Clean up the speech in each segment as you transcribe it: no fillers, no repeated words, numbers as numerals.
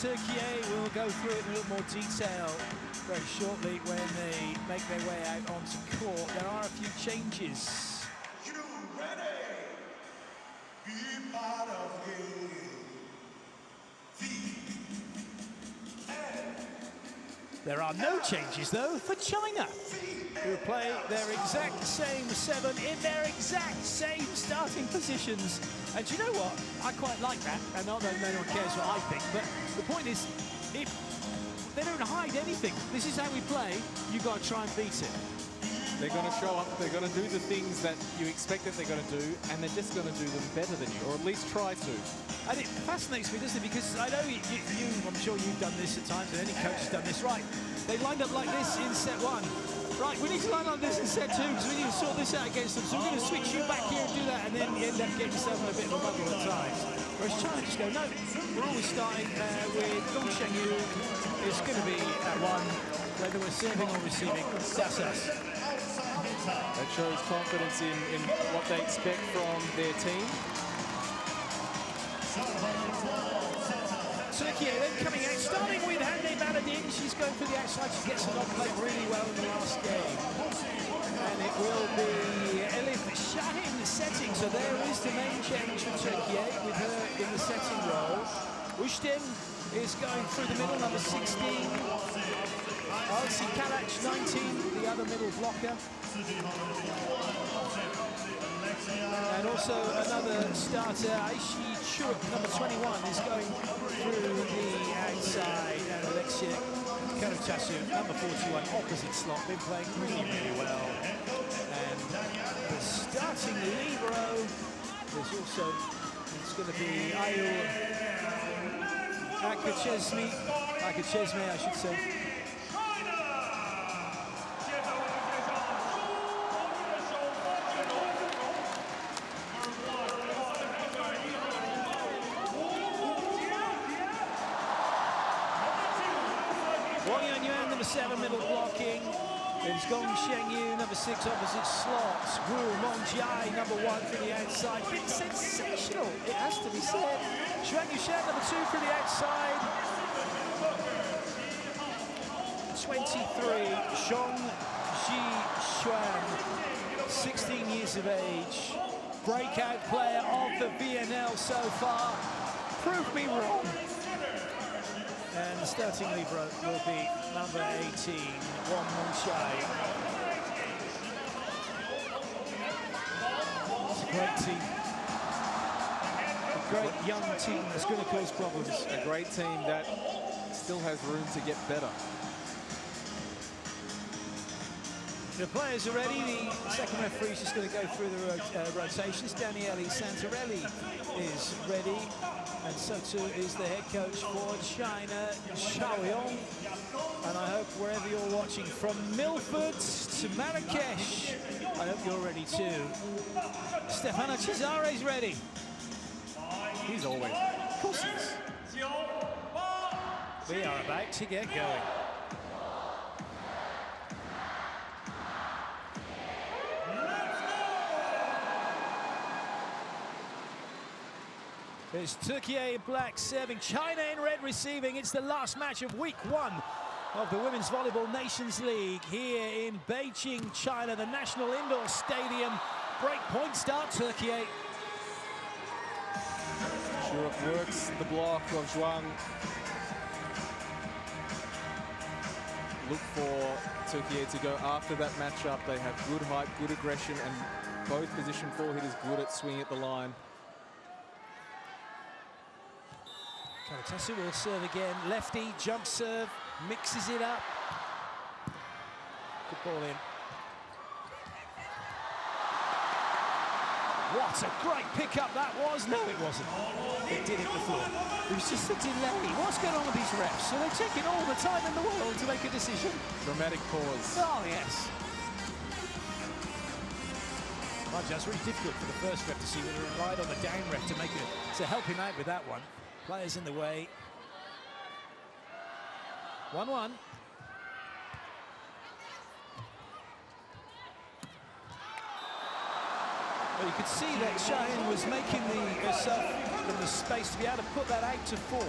Türkiye will go through it in a little more detail very shortly when they make their way out onto court. There are a few changes. You ready? Be part of it. There are no changes, though, for China, who play their exact same 7 in their exact same starting positions. And do you know what? I quite like that. And not that no one cares what I think, but the point is, if they don't hide anything. This is how we play. You've got to try and beat it. They're going to show up, they're going to do the things that you expect that they're going to do, and they're just going to do them better than you, or at least try to. And it fascinates me, doesn't it? Because I know you I'm sure you've done this at times, and any coach has done this. Right, they lined up like this in set 1. Right, we need to line up this in set 2, because we need to sort this out against them. So we're going to switch you back here and do that, and then you end up getting yourself in a bit of a bubble at times. Whereas China just go, no, we're always starting with Gong Shengyu. It's going to be at 1, whether we're serving or receiving. That's us. That shows confidence in what they expect from their team. Türkiye then coming out, starting with Hande Baladin. She's going for the outside. She gets it on play really well in the last game. And it will be Elif Şahin setting. So there is the main change for Türkiye with her in the setting role. Ushtin is going through the middle, number 16. Alsi Kalac, 19, the other middle blocker. And also another starter, Aishi Chuk, number 21, is going through the outside. And Alexia Karatasu, number 41, opposite slot, been playing really, really well. And the starting libero is also, it's going to be Ayul Akachesme, I should say. Number 7, middle blocking. It's Gong Shengyu, number 6, opposite slots. Wu Mongjai, number 1 for the outside. Been sensational, it has to be said. Xuan Yushan, number 2 for the outside. 23, Zhong Ji Xuan, 16 years of age. Breakout player of the VNL so far. Prove me wrong. And the starting libero will be number 18, Wang Mengshai. It's a great team. A great young team that's going to cause problems. A great team that still has room to get better. The players are ready. The second referee is just going to go through the rotations. Daniele Santarelli is ready. And so too is the head coach for China, Xiaoyong. And I hope wherever you're watching, from Milford to Marrakesh, I hope you're ready too. Stefano Cesare's ready. He's always ready. Of course he is. We are about to get going. It's Türkiye in black serving, China in red receiving. It's the last match of week 1 of the Women's Volleyball Nations League here in Beijing, China, the National Indoor Stadium. Break point start, Türkiye. Shurup works the block of Zhuang. Look for Türkiye to go after that matchup. They have good height, good aggression, and both position 4 hitters good at swinging at the line. Karatasu will serve again. Lefty, jump serve, mixes it up. Good ball in. What a great pickup that was. No, it wasn't. It did hit the floor. It was just a delay. What's going on with these refs? So they're taking all the time in the world to make a decision. Dramatic pause. Oh, yes. Well, that's really difficult for the first ref to see whether it relied on the down ref to make it, to help him out with that one. Players in the way. 1-1. Well, you could see that Şahin was making herself in the space to be able to put that out to 4.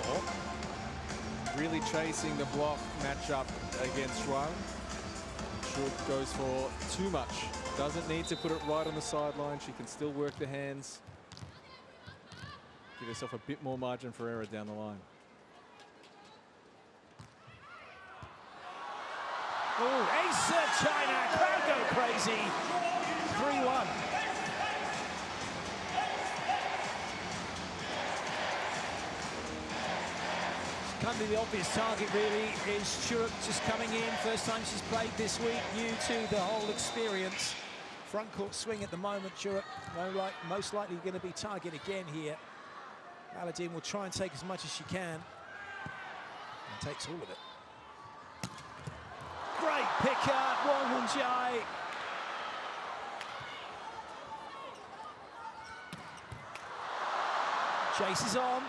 really chasing the block matchup against Zhuang. Should goes for too much. Doesn't need to put it right on the sideline. She can still work the hands. Give herself a bit more margin for error down the line. Oh, ace serve China. Crowd go crazy. 3-1. Kind of the obvious target really is Churuk just coming in. First time she's played this week, new to the whole experience. Front court swing at the moment, Churuk most likely going to be target again here. Baladin will try and take as much as she can. And takes all of it. Great pick up, Wong Hun-jai. Chases on.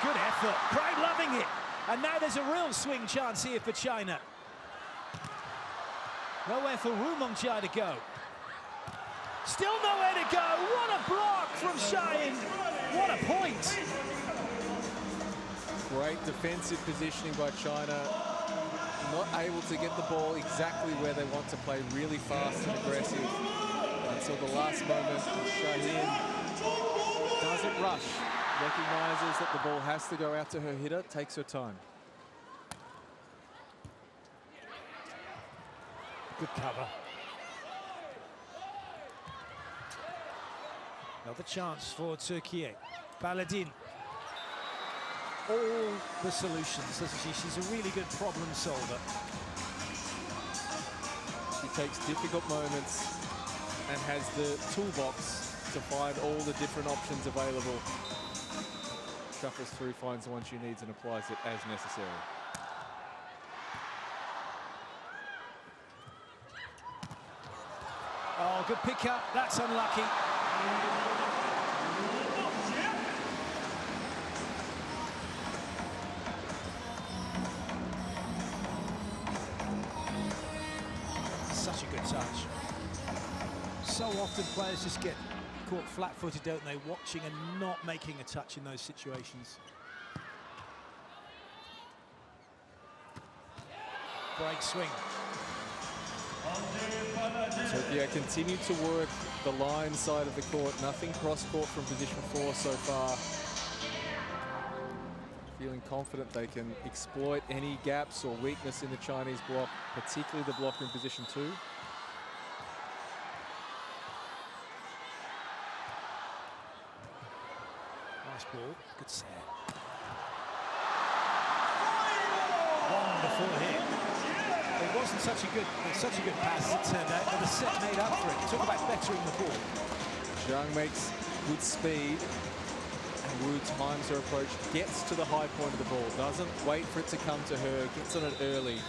Good effort, crowd loving it. And now there's a real swing chance here for China. Nowhere for Wu Mongjai to go. Still nowhere to go. What a block from Shahin. What a point. Great defensive positioning by China. Not able to get the ball exactly where they want to play, really fast and aggressive. Until the last moment, Shahin doesn't rush. Recognises that the ball has to go out to her hitter, takes her time. Good cover. Another chance for Türkiye. Baladin. All the solutions, doesn't she? She's a really good problem solver. She takes difficult moments and has the toolbox to find all the different options available. Shuffles through, finds the one she needs and applies it as necessary. Oh, good pick up. That's unlucky. Such a good touch. So often players just get caught flat-footed, don't they? Watching and not making a touch in those situations. Break swing. Türkiye continued to work the line side of the court. Nothing cross-court from position 4 so far. Feeling confident they can exploit any gaps or weakness in the Chinese block, particularly the block in position 2. Nice ball, good set. Wonderful hit. It wasn't such a good pass, it turned out, but the set made up for it. Talk about bettering the ball. Zhang makes good speed, and Wu times her approach, gets to the high point of the ball, doesn't wait for it to come to her, gets on it early.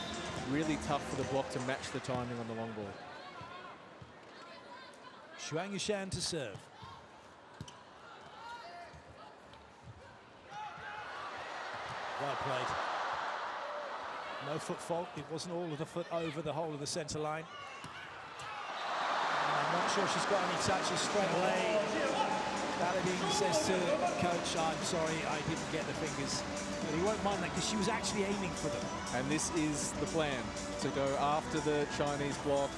Really tough for the block to match the timing on the long ball. Xuan Yushan to serve. Well played. No foot fault. It wasn't all of the foot over the whole of the centre line. And I'm not sure she's got any touches straight away. Baladin says to coach, I'm sorry, I didn't get the fingers. But he won't mind that because she was actually aiming for them. And this is the plan, to go after the Chinese block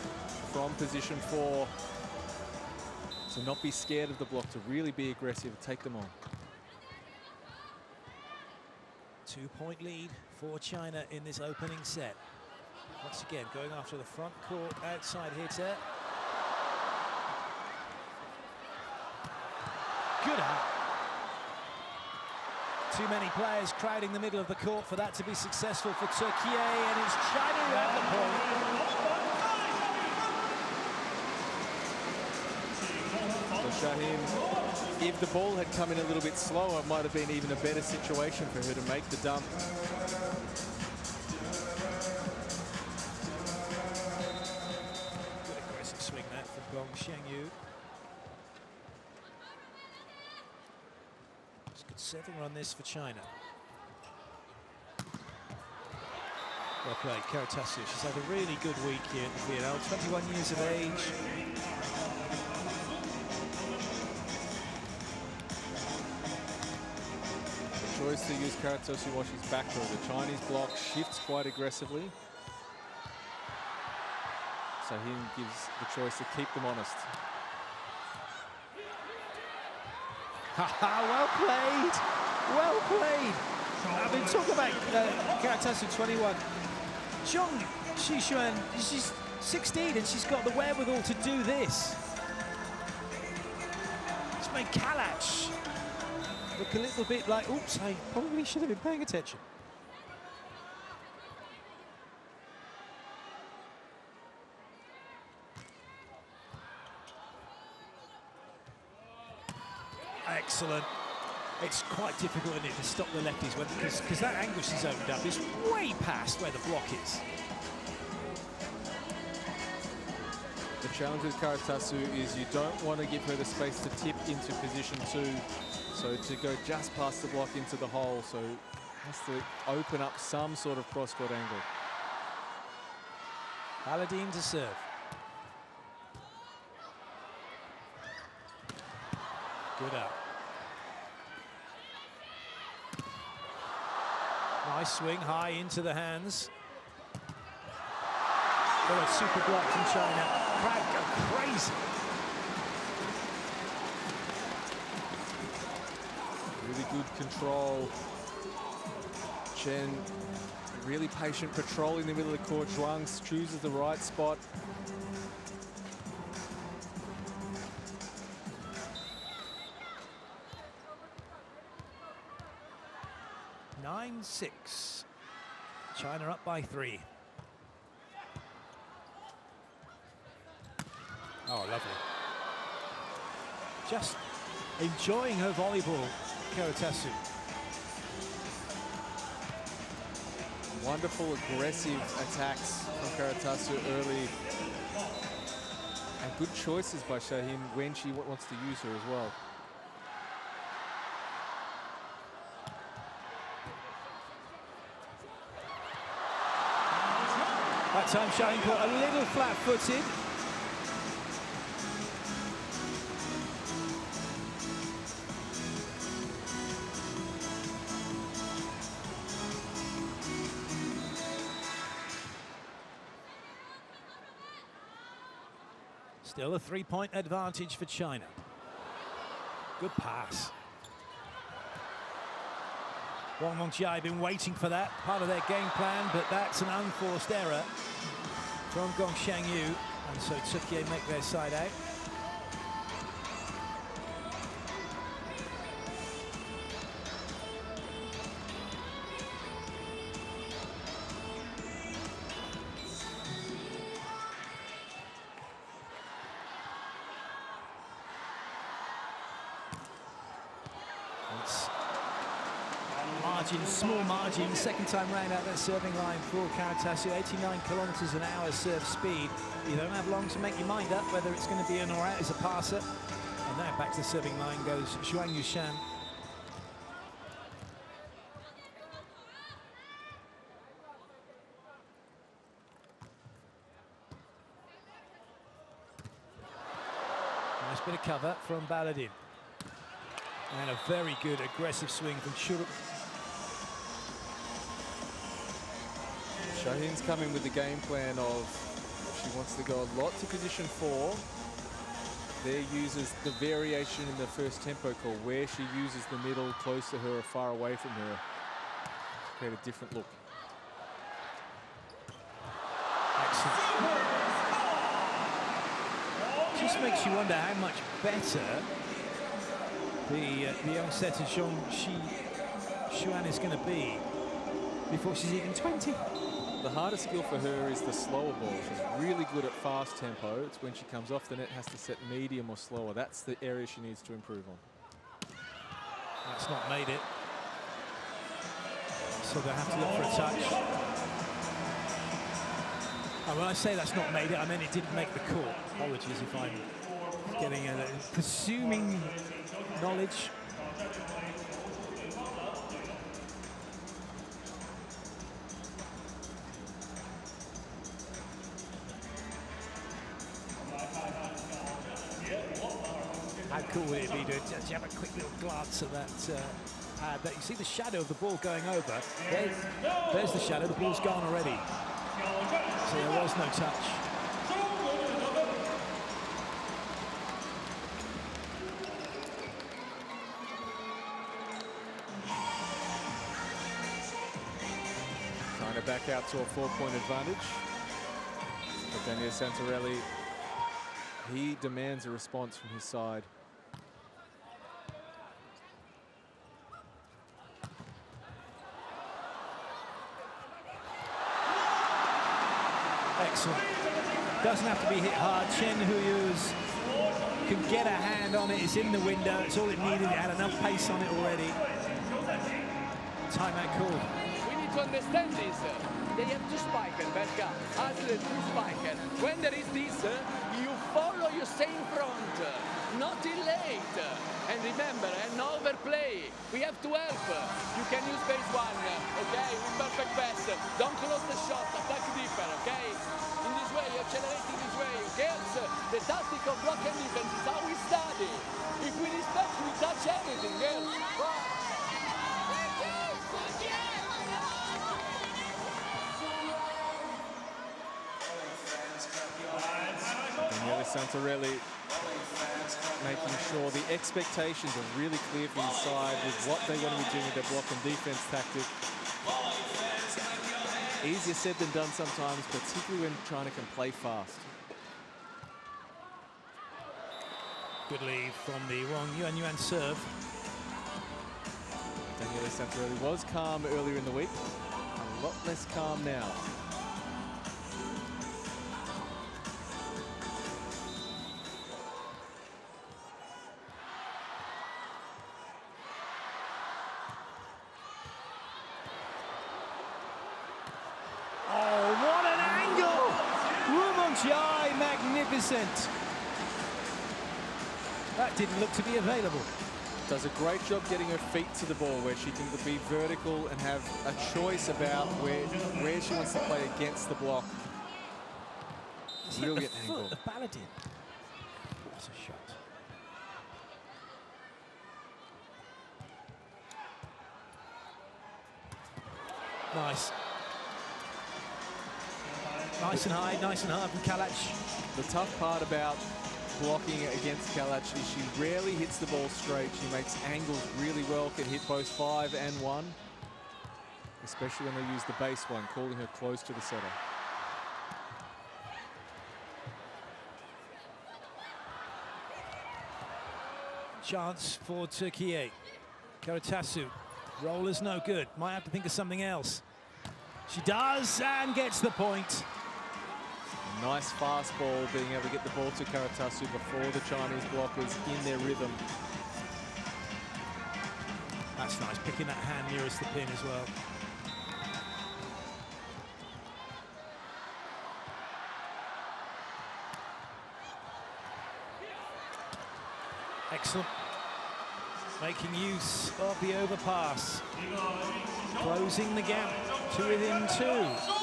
from position 4. To not be scared of the block, to really be aggressive, take them on. 2-point lead for China in this opening set. Once again, going after the front court outside hitter. Good up. Too many players crowding the middle of the court for that to be successful for Türkiye, and it's China who have the point. So Shahin, if the ball had come in a little bit slower, it might have been even a better situation for her to make the dump. Good aggressive swing that from Gong Shengyu. It's a good serving run this for China. Well played, Karatasiu. She's had a really good week here at the VNL, 21 years of age. choice to use Karatosu while she's back row. The Chinese block shifts quite aggressively. So he gives the choice to keep them honest. Well played. Well played. I mean, talk about Karatosu 21. Zhong Xishuan, she's 16 and she's got the wherewithal to do this. It's made Kalach look a little bit like, oops, I probably should have been paying attention. Excellent. It's quite difficult, isn't it, to stop the lefties because that angle she's opened up is way past where the block is. The challenge with Karatosu is you don't want to give her the space to tip into position 2. So to go just past the block into the hole, so has to open up some sort of cross-court angle. Paladin to serve. Good up. Nice swing high into the hands. Oh, a super block from China. Crowd go crazy. Really good control. Chen, really patient, patrolling the middle of the court. Zhuang chooses the right spot. Nine, 6. China up by 3. Oh, lovely. Just enjoying her volleyball, Karatosu. Wonderful aggressive attacks from Karatosu early. And good choices by Shaheen when she wants to use her as well. That time Shaheen caught a little flat-footed. Still a 3-point advantage for China. Good pass. Wang Mengjiai been waiting for that, part of their game plan, but that's an unforced error from Gong Xiangyu, and so Türkiye make their side out. Small margin, second time round out that serving line for Karatosu, 89 kilometers an hour serve speed. You don't have long to make your mind up whether it's going to be in or out as a passer. And now back to the serving line goes Zhuang Yushan. Nice bit of cover from Baladin. And a very good aggressive swing from Churuk. Shaheen's coming with the game plan of she wants to go a lot to position 4. There uses the variation in the first tempo call where she uses the middle close to her or far away from her to create a different look. Excellent. Just makes you wonder how much better the young setter Zhong Xishuan is going to be before she's even 20. The hardest skill for her is the slower ball. She's really good at fast tempo. It's when she comes off the net, has to set medium or slower. That's the area she needs to improve on. That's not made it. So they have to look for a touch. And when I say that's not made it, I mean it didn't make the call. Apologies if I'm getting a presuming knowledge. How cool would it be to just have a quick little glance at that pad. That you see the shadow of the ball going over. There's the shadow. The ball's gone already. So there was no touch. Trying to back out to a 4-point advantage. But Daniel Santarelli, he demands a response from his side. Excellent. Doesn't have to be hit hard. Chen Huyu's can get a hand on it. It's in the window. It's all it needed. It had enough pace on it already. Timeout called. We need to understand this. They have two spikers, Berka. Asle, two spikers. When there is this, you follow, you stay in front. Not too late. And remember, no overplay. We have to help. You can use base one, okay? With perfect pass. Don't close the shot. Attack deeper, okay? In this way, accelerating this way. Girls, the tactic of block and defense is how we study. If we respect, we touch everything, girls. Daniele Santarelli making sure the expectations are really clear for his side with what they want to be doing with their block and defense tactic. Easier said than done sometimes, particularly when China can play fast. Good lead from the Wang Yuan serve. Daniele Santarelli was calm earlier in the week, a lot less calm now. Magnificent. That didn't look to be available. Does a great job getting her feet to the ball where she can be vertical and have a choice about where she wants to play against the block. Real get angle. The Paladin. What a shot. Nice. Nice and hard from Kalach. The tough part about blocking against Kalach is she rarely hits the ball straight. She makes angles really well, can hit both 5 and 1, especially when they use the base one, calling her close to the setter. Chance for Türkiye. Karatasu. Roller's no good. Might have to think of something else. She does and gets the point. Nice fast ball, being able to get the ball to Karatasu before the Chinese blockers in their rhythm. That's nice, picking that hand nearest the pin as well. Excellent. Making use of the overpass. Closing the gap to within 2.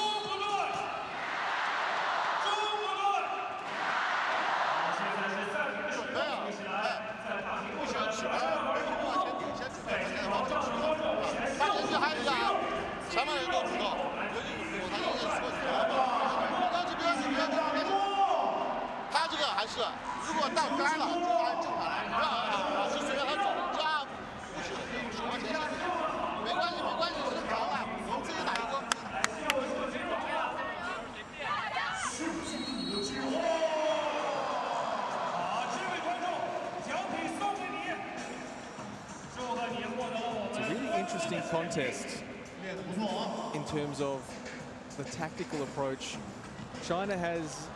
Interesting contest in terms of the tactical approach. China has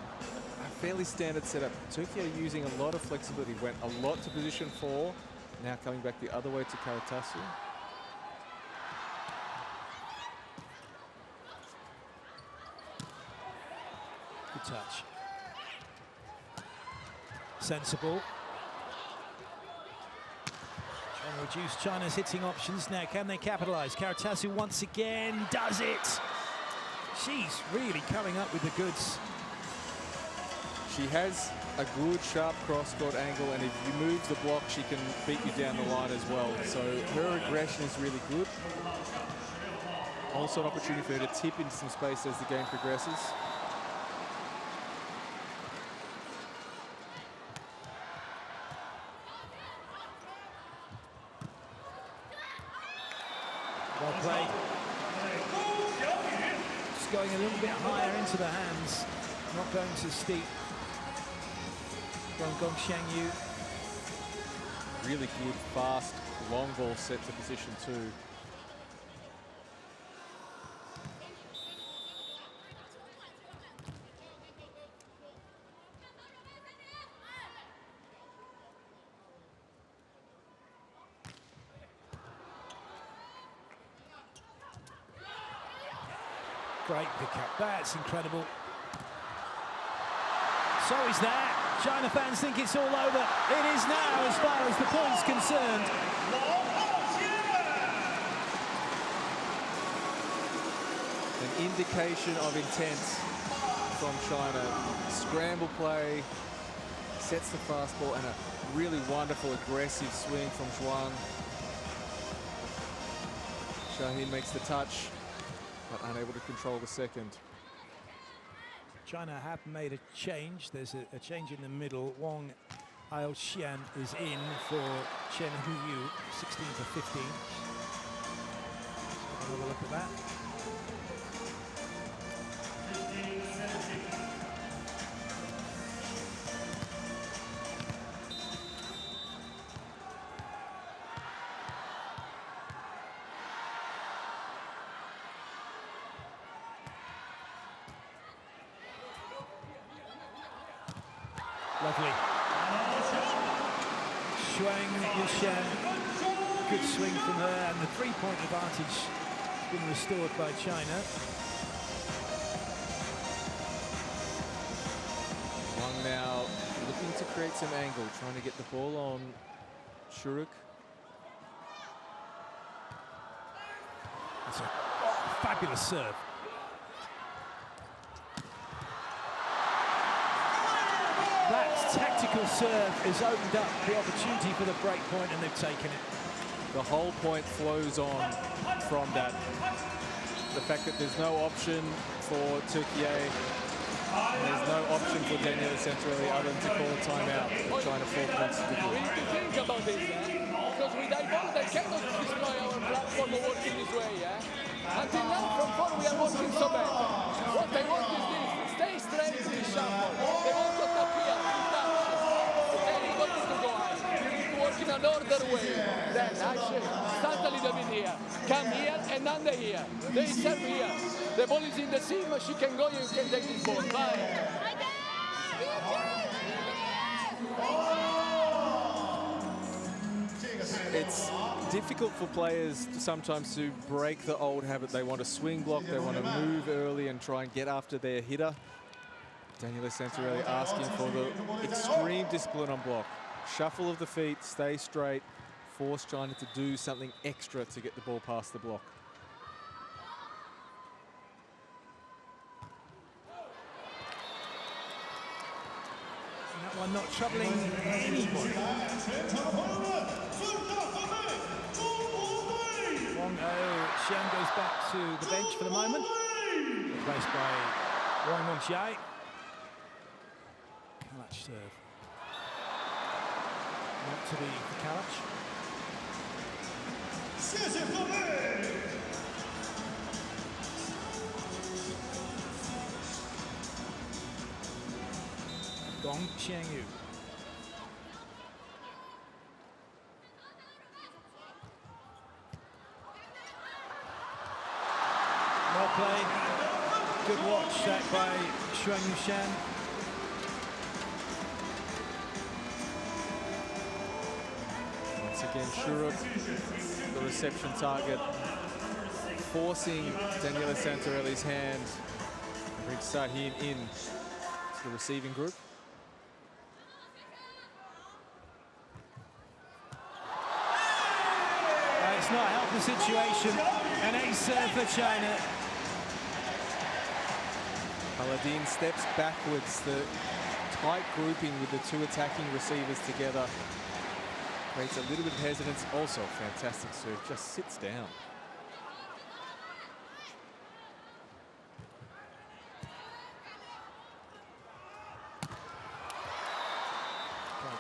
a fairly standard setup. Türkiye using a lot of flexibility, went a lot to position 4, now coming back the other way to Karatasu. Good touch. Sensible. Trying to reduce China's hitting options now. Can they capitalize? Karatasu once again does it. She's really coming up with the goods. She has a good sharp cross-court angle, and if you move the block, she can beat you down the line as well. So her aggression is really good. Also an opportunity for her to tip into some space as the game progresses. Well played. Just going a little bit higher into the hands, not going too steep. From Gong Xiangyu. Really good, fast, long ball set to position 2. Great pickup. That's incredible. So is that. China fans think it's all over. It is now as far as the point's concerned. An indication of intent from China. Scramble play, sets the fastball, and a really wonderful aggressive swing from Zhuang. Shaheen makes the touch, but unable to control the second. China have made a change. There's a change in the middle. Wang Aoxian is in for Chen Huyu, 16 to 15. Let's have a look at that. Lovely. Shuang Yushan, good swing from her, and the three-point advantage has been restored by China. Wang now looking to create some angle, trying to get the ball on Shuruk. That's a fabulous serve. That tactical serve has opened up the opportunity for the break point, and they've taken it. The whole point flows on from that. The fact that there's no option for Türkiye, there's no option for Daniela Centrelli other than to call a timeout. They're trying to 4 points to the We need to think about this, because with Ivor they cannot destroy our platform working this way. Until now, from 4 we are working so bad. What they want is this: stay straight in the shuffle. They want to tap here, to touch. Then you got to go high. You need to work in an order way. Then actually, start a little bit here. Come here and under here. They serve here. The ball is in the seam, she can go, you can take this ball. Bye. It's difficult for players sometimes to break the old habit. They want to swing block, they want to move early and try and get after their hitter. Daniela Centrelli asking for the extreme discipline on block. Shuffle of the feet, stay straight, force China to do something extra to get the ball past the block. That one not troubling anybody. Wang Aoxian goes back to the bench for the moment, replaced by Wang Mengxiai. Kalach serve. Not to be for Kalach. Gong Xiangyu. Well played. Good watch that by Shuang Yushan. Once again, Shuruk, the reception target, forcing Daniela Santarelli's hand. Brings Shaheen in to the receiving group. It's not helping the situation. An ace serve for China. Paladin steps backwards. The tight grouping with the two attacking receivers together creates a little bit of hesitance. Also, fantastic serve, just sits down.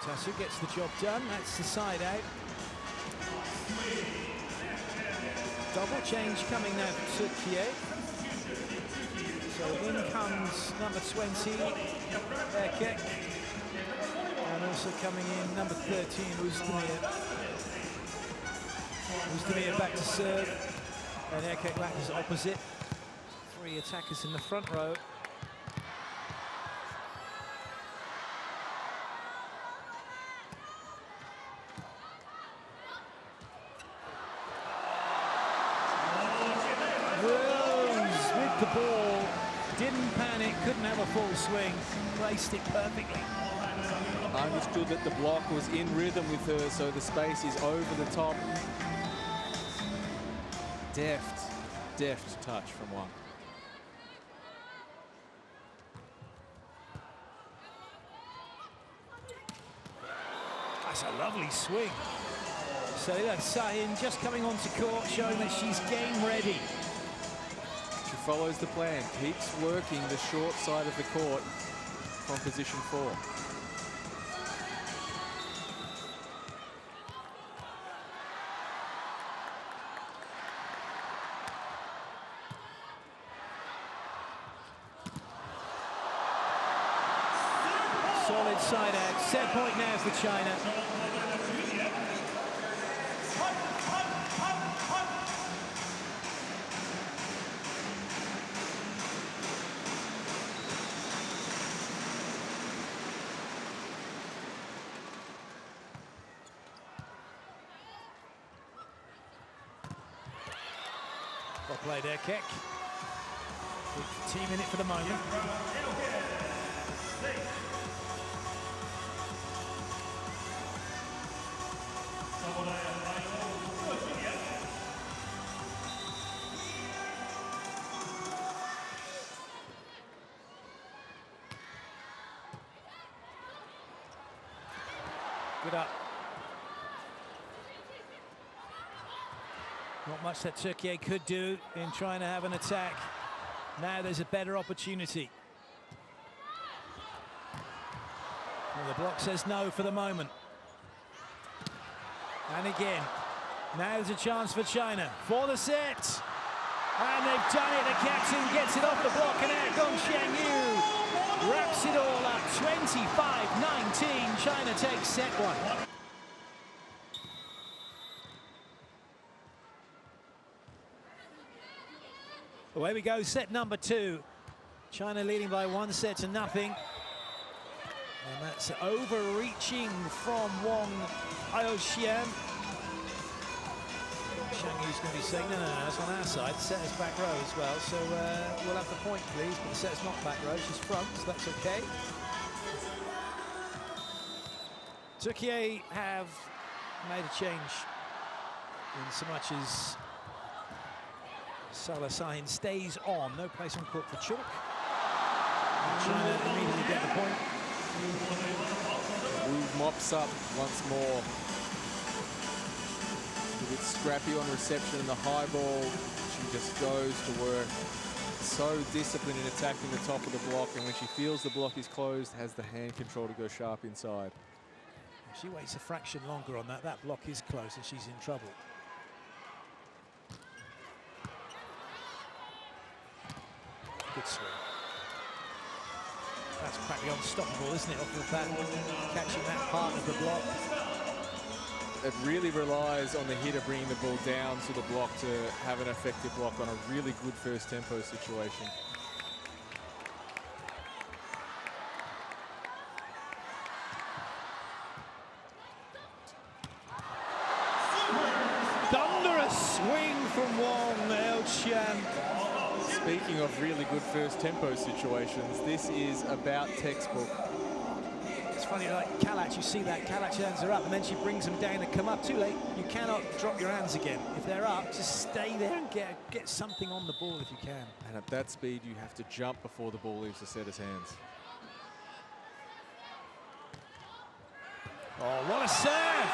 Tassu gets the job done. That's the side out. Double change coming now for Türkiye. So in comes number 20, Erkek. And also coming in number 13, Özdemir. Özdemir back to serve. And Erkek back as opposite. Three attackers in the front row. The ball, didn't panic, couldn't have a full swing, placed it perfectly. Understood that the block was in rhythm with her, so the space is over the top. Deft touch from Wang. That's a lovely swing. So that's Sahin just coming onto court, showing that she's game ready. Follows the plan, keeps working the short side of the court from position 4. Solid side out. Set point now for China. Well played, Erkek. Team in it for the moment. Good up. Not much that Türkiye could do in trying to have an attack. Now there's a better opportunity. Well, the block says no for the moment. And again, now there's a chance for China for the set. And they've done it. The captain gets it off the block, and out Gong Xiangyu wraps it all up. 25-19. China takes set 1. Away we go, set number 2. China leading by 1-0. And that's overreaching from Wang Aoxian. Xiangyu's going to be saying, no, that's on our side. The set is back row as well, so we'll have the point, please. But the set's not back row, she's front, so that's okay. Türkiye have made a change in so much as Salah Sahin stays on. No place on court for Chalk. And China immediately get the point. Wu mops up once more. A bit scrappy on reception and the high ball. She just goes to work. So disciplined in attacking the top of the block, and when she feels the block is closed, has the hand control to go sharp inside. If she waits a fraction longer on that, that block is closed and she's in trouble. Good swing. That's practically unstoppable, isn't it, off the bat, catching that part of the block. It really relies on the hitter bringing the ball down to the block to have an effective block on a really good first tempo situation. Thunderous swing from Wang Aoxian. Speaking of really good first tempo situations, this is about textbook. It's funny, like Kalach, you see that, Kalach hands her up and then she brings them down and come up too late. You cannot drop your hands again. If they're up, just stay there and get something on the ball if you can. And at that speed, you have to jump before the ball leaves the setter's hands. Oh, what a serve!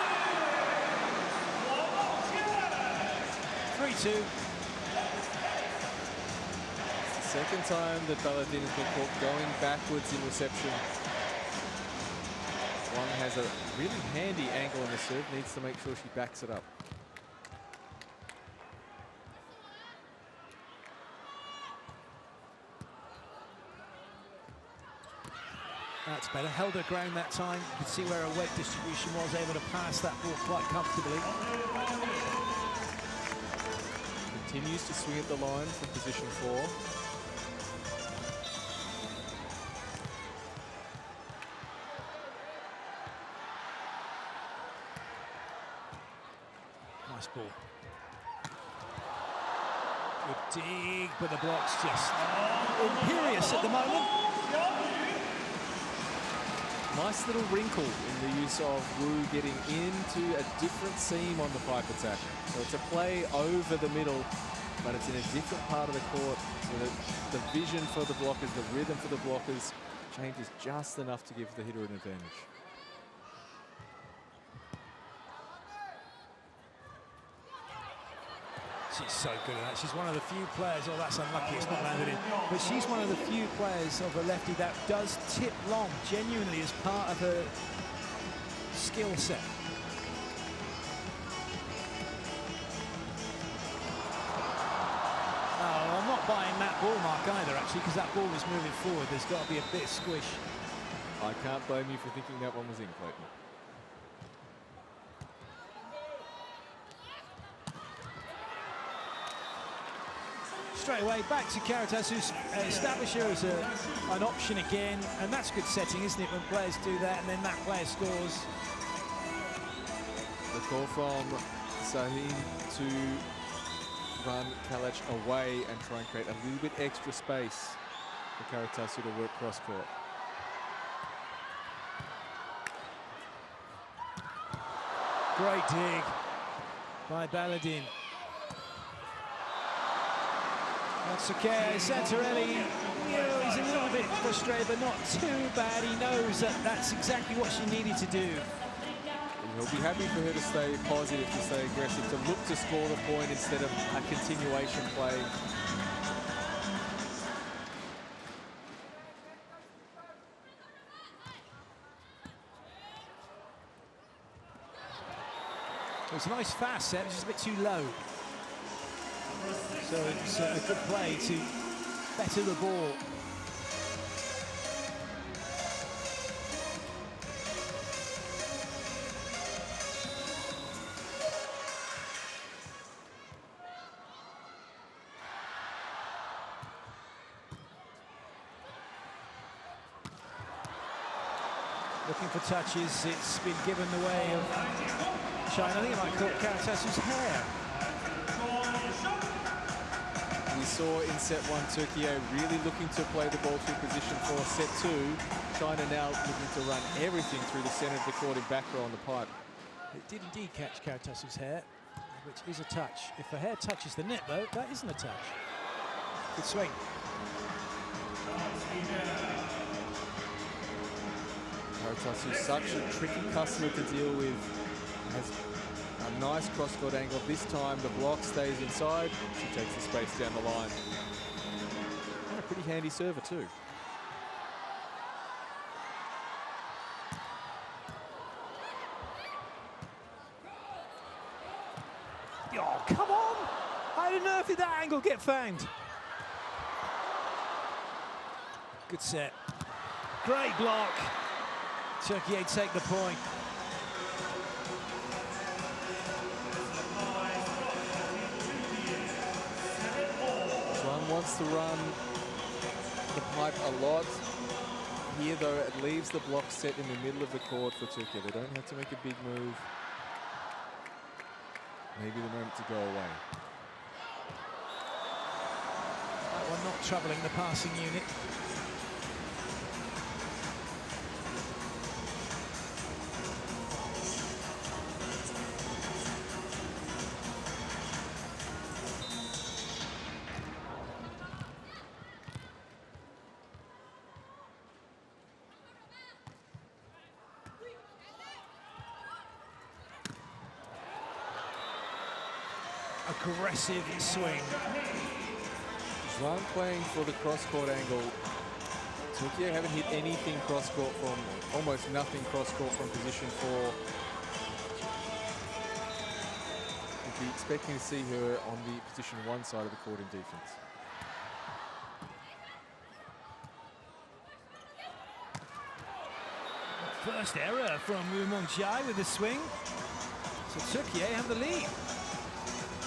3-2. It's the second time that Baladin has been caught going backwards in reception. Wang has a really handy angle on the serve, needs to make sure she backs it up. That's better. Held her ground that time. You could see where her weight distribution was, able to pass that ball quite comfortably. Continues to swing at the line from position 4. Nice ball. Good dig, but the block's just imperious at the moment. Nice little wrinkle in the use of Wu getting into a different seam on the pipe attack. So it's a play over the middle, but it's in a different part of the court. So the vision for the blockers, the rhythm for the blockers changes just enough to give the hitter an advantage. She's so good at that. She's one of the few players, oh, that's unlucky, it's not landed in. But she's one of the few players of a lefty that does tip long, genuinely as part of her skill set. Oh, I'm not buying that ball mark either, actually, because that ball was moving forward. There's got to be a bit of squish. I can't blame you for thinking that one was in, Clayton. Straight away back to Caritas, who's established her as an option again, and that's a good setting, isn't it, when players do that and then that player scores. The call from Sahin to run Kalach away and try and create a little bit extra space for Caritas to work cross court. Great dig by Baladin. That's okay. Santarelli, you know, he's a little bit frustrated, but not too bad. He knows that that's exactly what she needed to do. He'll be happy for her to stay positive, to stay aggressive, to look to score the point instead of a continuation play. It was a nice fast set, it's just a bit too low. So it's a good play to better the ball. Looking for touches, it's been given the way of China. I think it might caught Caritas's hair. We saw in set 1 Türkiye really looking to play the ball through position 4. Set 2, China now looking to run everything through the center of the court in back row on the pipe. It did indeed catch Caritas's hair, which is a touch. If the hair touches the net, though, that isn't a touch. Good swing. Caritas, who's such a tricky customer to deal with, has a nice cross-court angle. This time the block stays inside. She takes the space down the line. And a pretty handy server too. Oh, come on! I didn't know if that angle get found. Good set. Great block. Türkiye take the point. Wants to run the pipe a lot. Here, though, it leaves the block set in the middle of the court for Türkiye. They don't have to make a big move. Maybe the moment to go away. That one not troubling the passing unit. aggressive swing. Zhuang playing for the cross-court angle. Türkiye haven't hit anything cross-court from, almost nothing cross-court from position 4. We'd be expecting to see her on the position 1 side of the court in defense. First error from Wu Mengjiai with the swing. So Türkiye have the lead.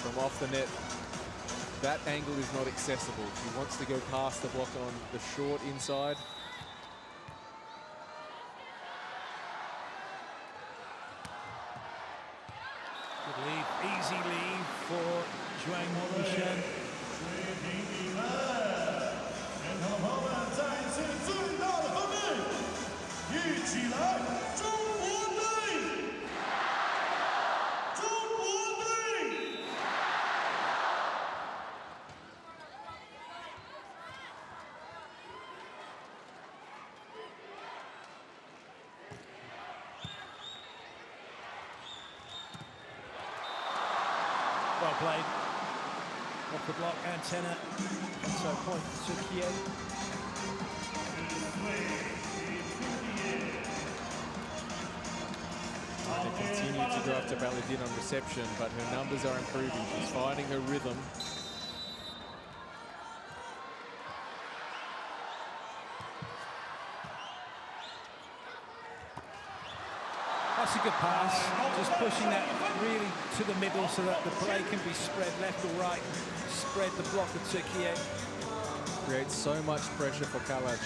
From off the net, that angle is not accessible. She wants to go past the block on the short inside. Good lead, easy lead for Zhuang Weishan. Well played. Off the block, antenna. So point to Türkiye. They continue to go up to Baladin on reception, but her numbers are improving. She's finding her rhythm. That's a good pass. Just pushing that really to the middle so that the play can be spread left or right. Spread the block of Türkiye. Creates so much pressure for Kalac.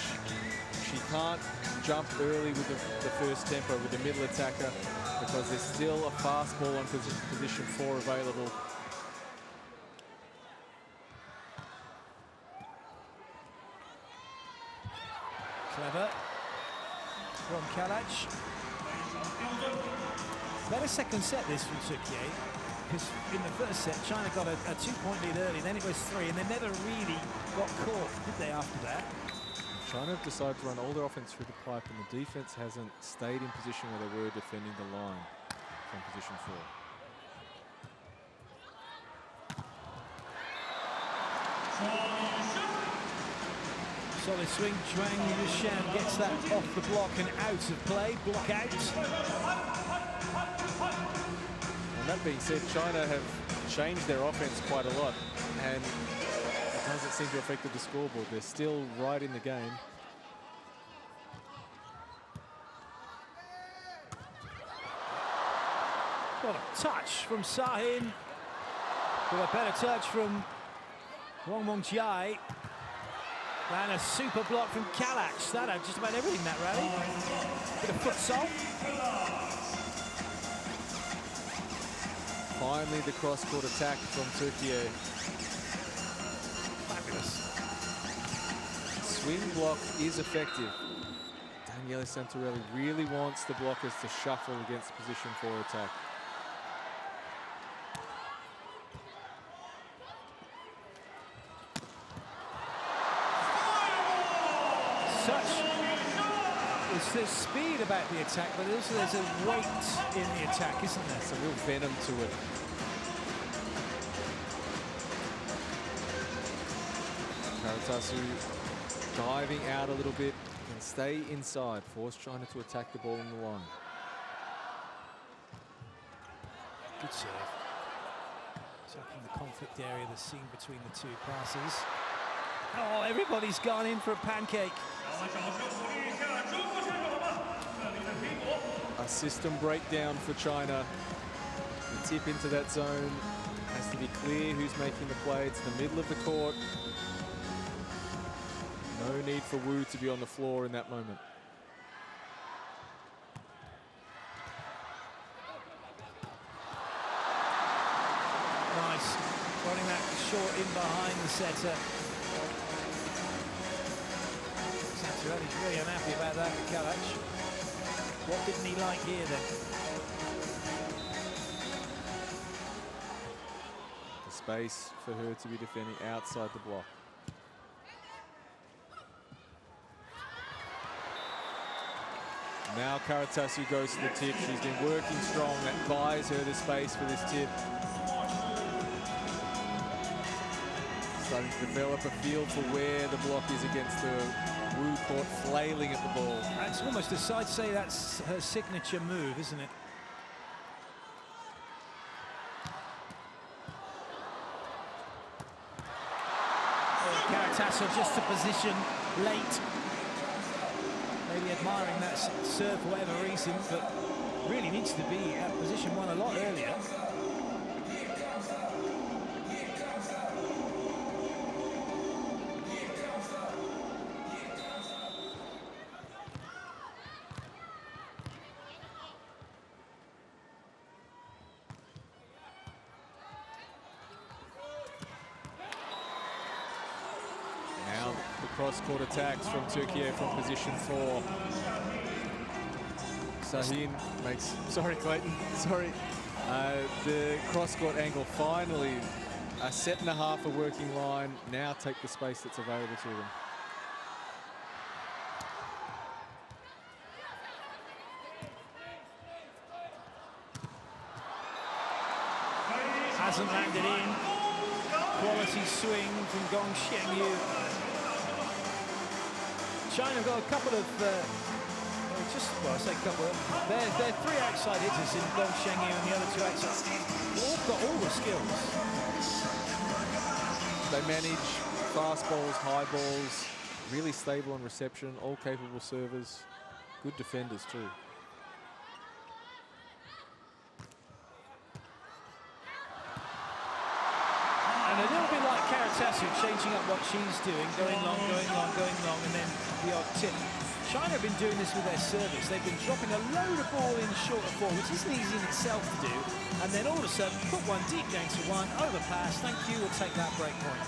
She can't jump early with the first tempo with the middle attacker because there's still a fast ball on position 4 available. Clever from Kalac. Better second set this from Türkiye, because in the first set China got a 2-point lead early, then it was 3, and they never really got caught, did they, after that? China have decided to run all their offense through the pipe, and the defense hasn't stayed in position where they were defending the line from position 4. Solid swing, Zhuang Weishan gets that off the block and out of play, block out. And that being said, China have changed their offense quite a lot, and it doesn't seem to affect the scoreboard. They're still right in the game. What a touch from Sahin. With a better touch from Wang Mengjiai. And a super block from Kalac. That had just about everything that rally. Bit of futsal. Finally, the cross-court attack from Türkiye. Fabulous. Swing block is effective. Daniele Santarelli really wants the blockers to shuffle against position 4 attack. There's speed about the attack, but also there's a weight in the attack, isn't there? There's a real venom to it. Karatasu diving out a little bit and stay inside, force China to attack the ball in the line. Good serve. Attacking the conflict area that's seen between the two passes. Oh, everybody's gone in for a pancake. A system breakdown for China. The tip into that zone has to be clear who's making the play. It's the middle of the court. No need for Wu to be on the floor in that moment. Nice. Running that short in behind the setter. Santarelli's really unhappy about that with Kalac. What didn't he like here then? The space for her to be defending outside the block. Now Karatasu goes to the tip. She's been working strong. That buys her the space for this tip. starting to develop a feel for where the block is against the Wu court, flailing at the ball. That's almost I'd say that's her signature move, isn't it? Karatasso just to position late. Maybe admiring that serve for whatever reason, but really needs to be at position one a lot earlier. Cross-court attacks from Türkiye from position 4. Şahin makes, sorry Clayton, sorry. The cross-court angle finally, a set and a half a working line, now take the space that's available to them. Hasn't landed in. Quality swing from Gong Shengyu. China have got a couple of, well, I say a couple of, they're 3 outside hitters in Gong Shengyu and the other 2 outside. They've all got all the skills. They manage fast balls, high balls, really stable on reception, all capable servers, good defenders too. And a little bit like Karatasso, changing up what she's doing, going long, and then the odd tip. China have been doing this with their service. They've been dropping a load of ball in shorter ball, which isn't easy in itself to do, and then all of a sudden, put one deep down to one, overpass, thank you, we'll take that break point.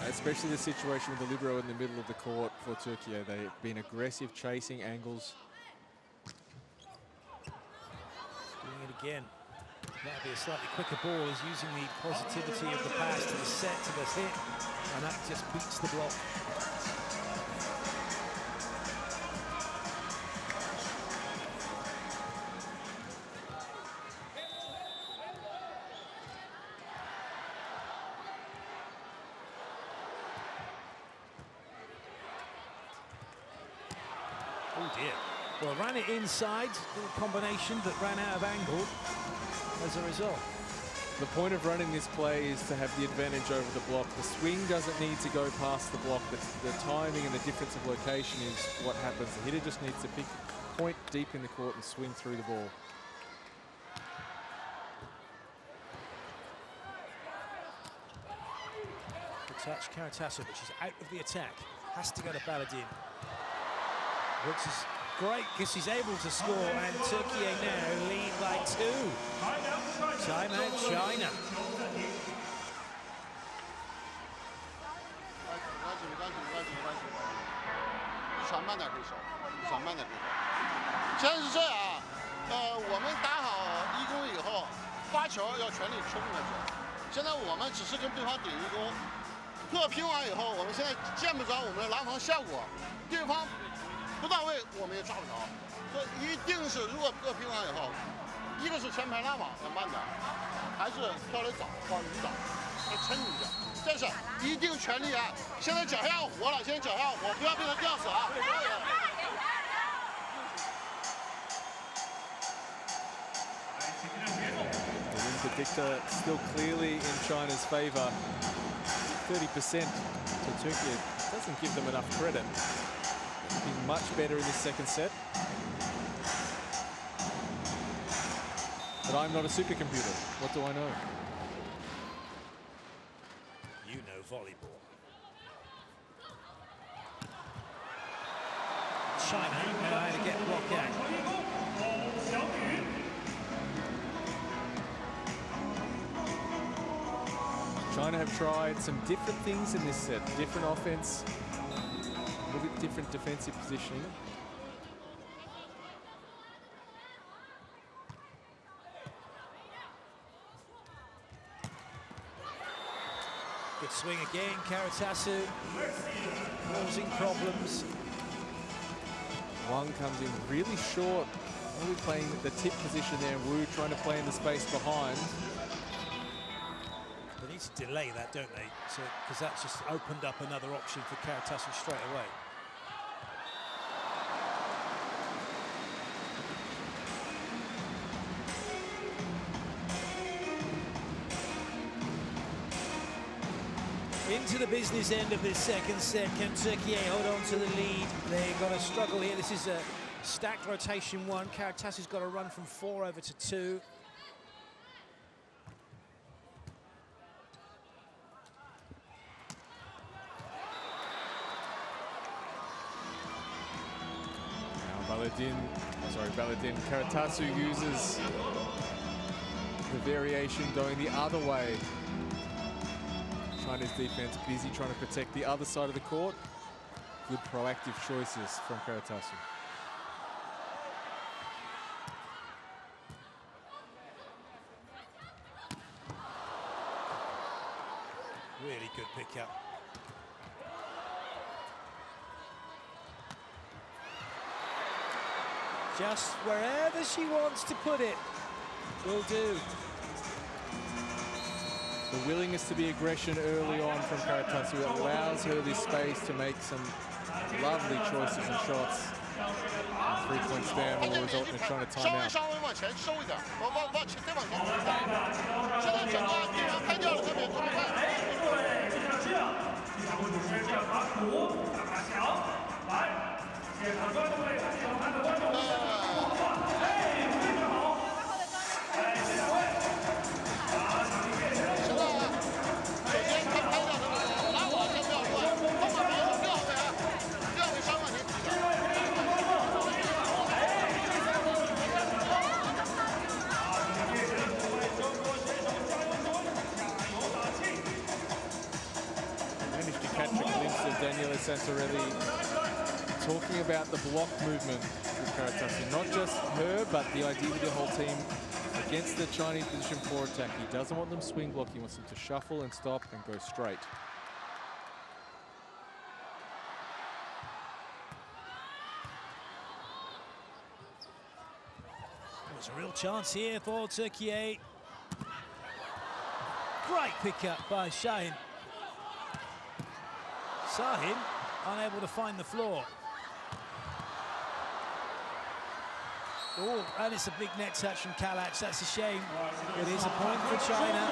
Especially the situation with the libero in the middle of the court for Türkiye. They've been aggressive, chasing angles. Doing it again. That'll be a slightly quicker ball, is using the positivity of the pass to the set, to the hit, and that just beats the block. Oh dear. Well, ran it inside, little combination that ran out of angle as a result. The point of running this play is to have the advantage over the block. The swing doesn't need to go past the block. The timing and the difference of location is what happens. The hitter just needs to pick a point deep in the court and swing through the ball. Good touch, Karatasso, but she's out of the attack. Has to go to Baladin. Which is great because he's able to score, and Türkiye now lead by 2. Timeout, China. The win predictor still clearly in China's favour. 30% to Türkiye doesn't give them enough credit. Looking much better in this second set. But I'm not a supercomputer. What do I know? You know volleyball. China know how to get blocked out. China have tried some different things in this set. Different offense, a little bit different defensive positioning. Good swing again, Karatasso causing problems. Wang comes in really short. Wu playing the tip position there. Wu trying to play in the space behind. But need to delay that, don't they? Because that's just opened up another option for Karatasu straight away. Into the business end of this second set. Can Türkiye hold on to the lead? They're going to struggle here. This is a stacked rotation one. Karatasu's got to run from 4 over to 2. Karatasu uses the variation going the other way. China's defense busy trying to protect the other side of the court. Good proactive choices from Karatasu. Really good pickup. Just wherever she wants to put it, will do. The willingness to be aggression early on from Karatasu allows her this space to make some lovely choices and shots. 3-point stand will result in a China timeout. Santorelli talking about the block movement with Karatasu. Not just her, but the idea with the whole team against the Chinese position 4 attack. He doesn't want them swing block. He wants them to shuffle and stop and go straight. There's a real chance here for Türkiye. Great pickup by Şahin. Şahin unable to find the floor. Oh, and it's a big net touch from Kalac. That's a shame. It is a point for China.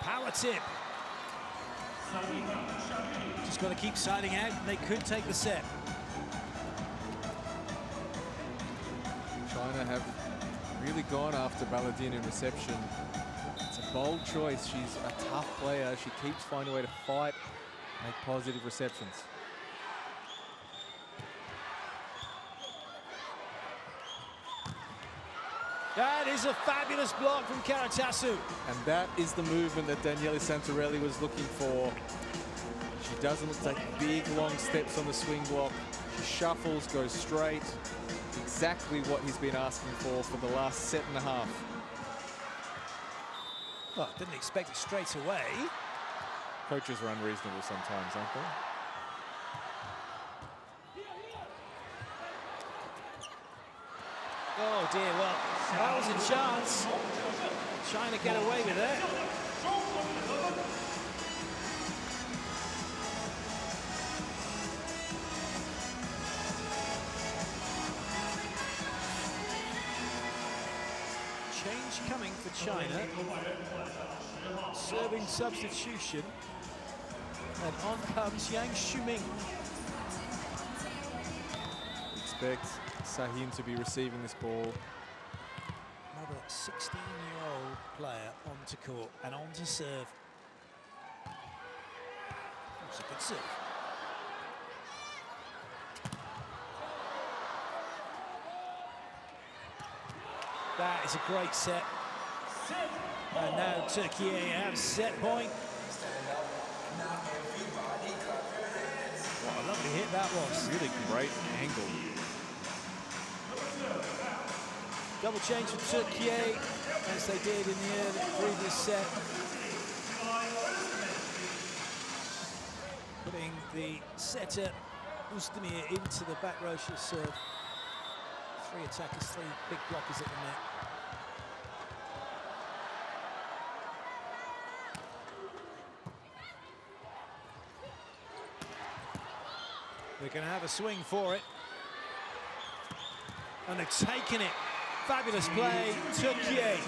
Power tip. Just got to keep siding out. They could take the set. China have really gone after Baladin in reception. It's a bold choice. She's a tough player. She keeps finding a way to fight, make positive receptions. That is a fabulous block from Karatasu. And that is the movement that Daniele Santorelli was looking for. She doesn't take big, long steps on the swing block. She shuffles, goes straight. Exactly what he's been asking for the last set and a half. Well, didn't expect it straight away. Coaches are unreasonable sometimes, aren't they? Oh dear, well, that was a chance. Trying to get away with it. Change coming for China. Serving substitution. And on comes Yang Shuming. Expect Şahin to be receiving this ball. Another 16-year-old player onto court and on to serve. That's a good serve. That is a great set. And now Türkiye have set point. hit that was. Really great angle. Double change for Türkiye, as they did in the previous set. Putting the setter, Ustamir, into the back row. She'll serve. 3 attackers, 3 big blockers at the net. They're going to have a swing for it. And they've taken it. Fabulous play. Türkiye,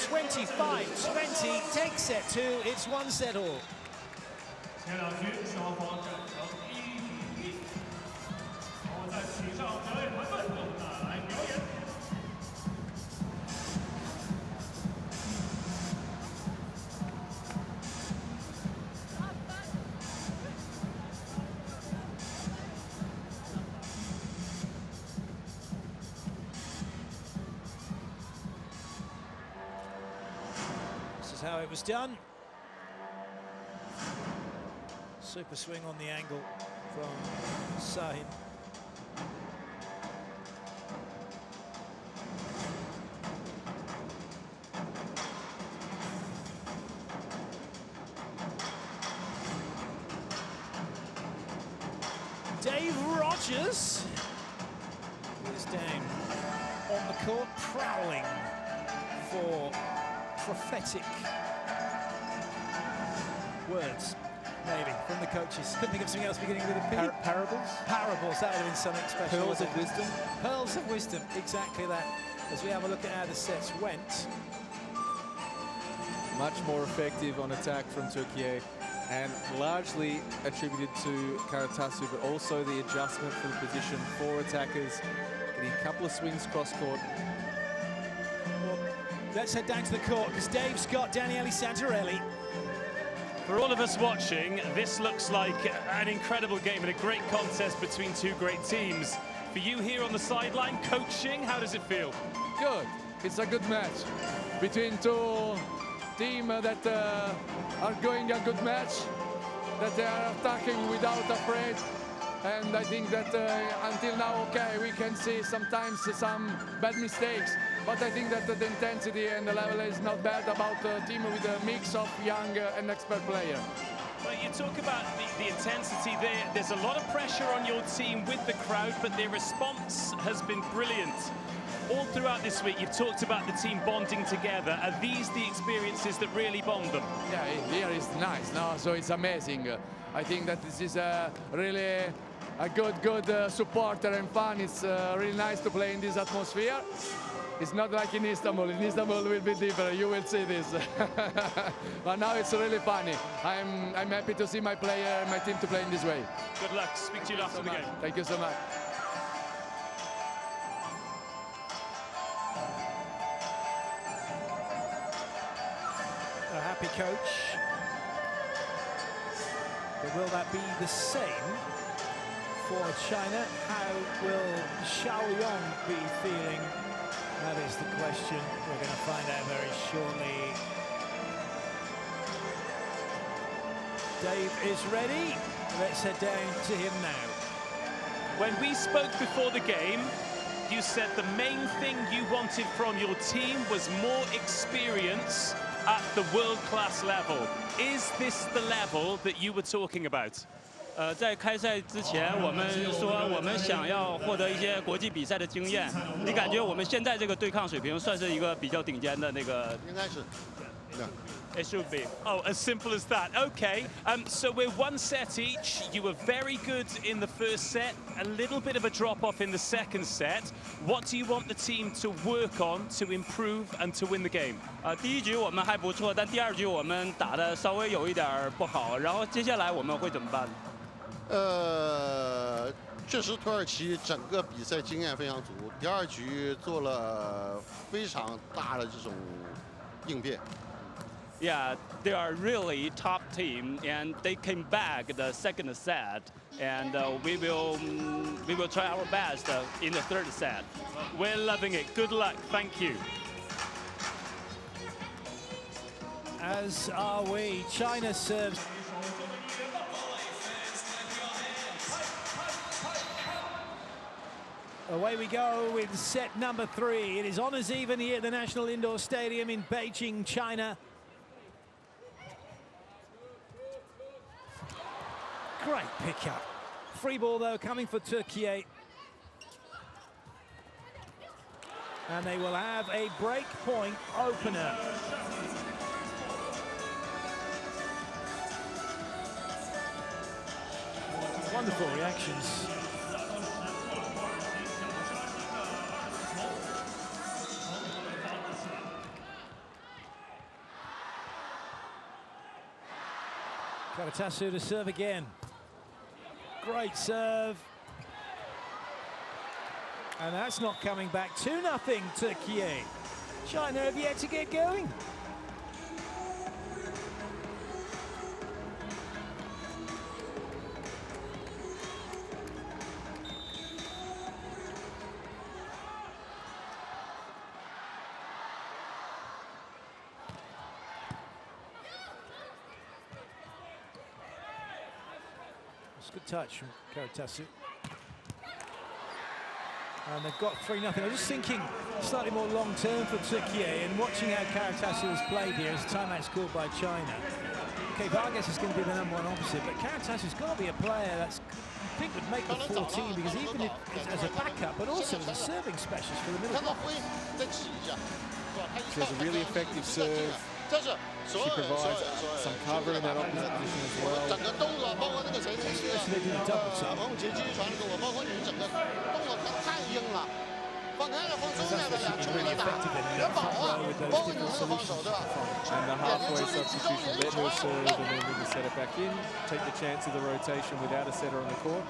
25-20, takes set 2. It's 1 set all. How it was done. Super swing on the angle from Sahin. Dave Rogers is down on the court, prowling for prophetic words, maybe, from the coaches. Couldn't think of something else beginning with a P. Parables? Parables, that would have been something special. Pearls of wisdom? Pearls of wisdom, exactly that. As we have a look at how the sets went. Much more effective on attack from Türkiye, and largely attributed to Karatasu, but also the adjustment for the position for attackers, getting a couple of swings cross-court. Well, let's head down to the court, because Dave's got Daniele Santarelli. For all of us watching, this looks like an incredible game and a great contest between 2 great teams. For you here on the sideline, coaching, how does it feel? Good. It's a good match between 2 teams that are going a good match, that they are attacking without afraid. And I think that until now, okay, we can see sometimes some bad mistakes, but I think that the intensity and the level is not bad about a team with a mix of young and expert players. Well, you talk about the intensity there. There's a lot of pressure on your team with the crowd, but their response has been brilliant. All throughout this week, you've talked about the team bonding together. Are these the experiences that really bond them? Yeah, here is nice, no? So it's amazing. I think that this is really a good supporter and fun. It's really nice to play in this atmosphere. It's not like in Istanbul. In Istanbul will be different. You will see this. But now it's really funny. I'm happy to see my player and my team to play in this way. Good luck. Speak to you after the game. Thank you so much. A happy coach. But will that be the same for China? How will Xiaoyong be feeling? That is the question. We're going to find out very shortly. Dave is ready. Let's head down to him now. When we spoke before the game, you said the main thing you wanted from your team was more experience at the world-class level. Is this the level that you were talking about? 在开赛之前，我们说我们想要获得一些国际比赛的经验。你感觉我们现在这个对抗水平算是一个比较顶尖的那个？应该是。It should be. Oh, as simple as that. Okay. So we're 1 set each. You were very good in the first set. A little bit of a drop-off in the second set. What do you want the team to work on to improve and to win the game? 第1局我们还不错，但第2局我们打的稍微有一点不好。然后接下来我们会怎么办？确实土耳其整个比赛经验非常足。第2局做了非常大的这种应变。 Yeah, they are really top team, and they came back the second set, and we will try our best in the third set. We're loving it. Good luck. Thank you. As are we. China serves. Away we go with set number 3. It is honours even here at the National Indoor Stadium in Beijing, China. Great pickup. Free ball though coming for Türkiye. And they will have a break point opener. Wonderful reactions. Karatasu to serve again. Great serve. And that's not coming back. 2-0 Türkiye. China have yet to get going. It's a good touch from Karatasu. And they've got 3-0. I was just thinking slightly more long-term for Türkiye, and watching how Karatasu has played here as a timeout's called by China. Okay, Vargas is going to be the number 1 opposite, but Karatasu's got to be a player that's, I think, would make the 14, because even if as a backup, but also as a serving specialist for the middle block. She has a really effective serve. She provides some cover in that opposite position as well. Especially they do a double tap. Really effective in that front row with those different solutions. And the halfway substitution, let her serve and then we can set it back in. Take the chance of the rotation without a setter on the court.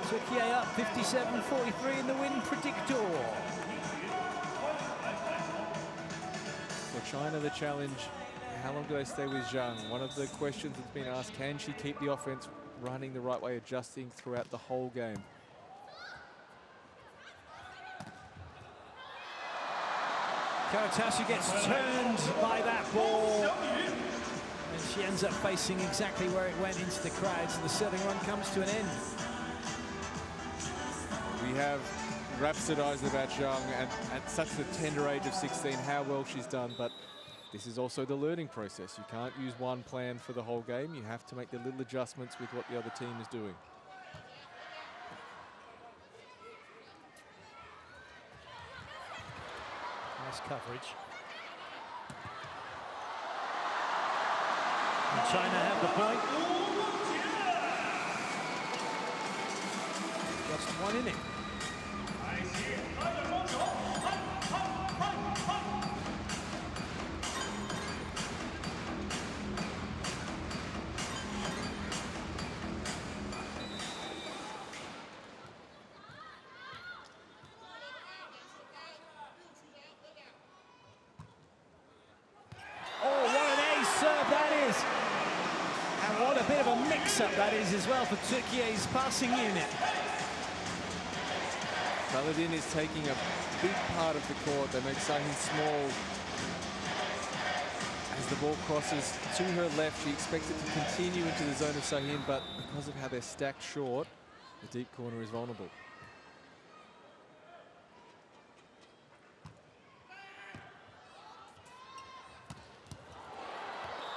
Türkiye up 57-43 in the win predictor. For China, the challenge, how long do they stay with Zhang? One of the questions that's been asked, can she keep the offense running the right way, adjusting throughout the whole game? Karatasu gets turned by that ball, and she ends up facing exactly where it went, into the crowd, so the serving run comes to an end. We have rhapsodized about Zhang at such a tender age of 16, how well she's done, but this is also the learning process. You can't use one plan for the whole game. You have to make the little adjustments with what the other team is doing. Nice coverage. And China have the point. Just 1 inning. Mix-up that is as well for Türkiye's passing unit. Paladin is taking a big part of the court. They make Sahin small. As the ball crosses to her left, she expects it to continue into the zone of Sahin, but because of how they're stacked short, the deep corner is vulnerable.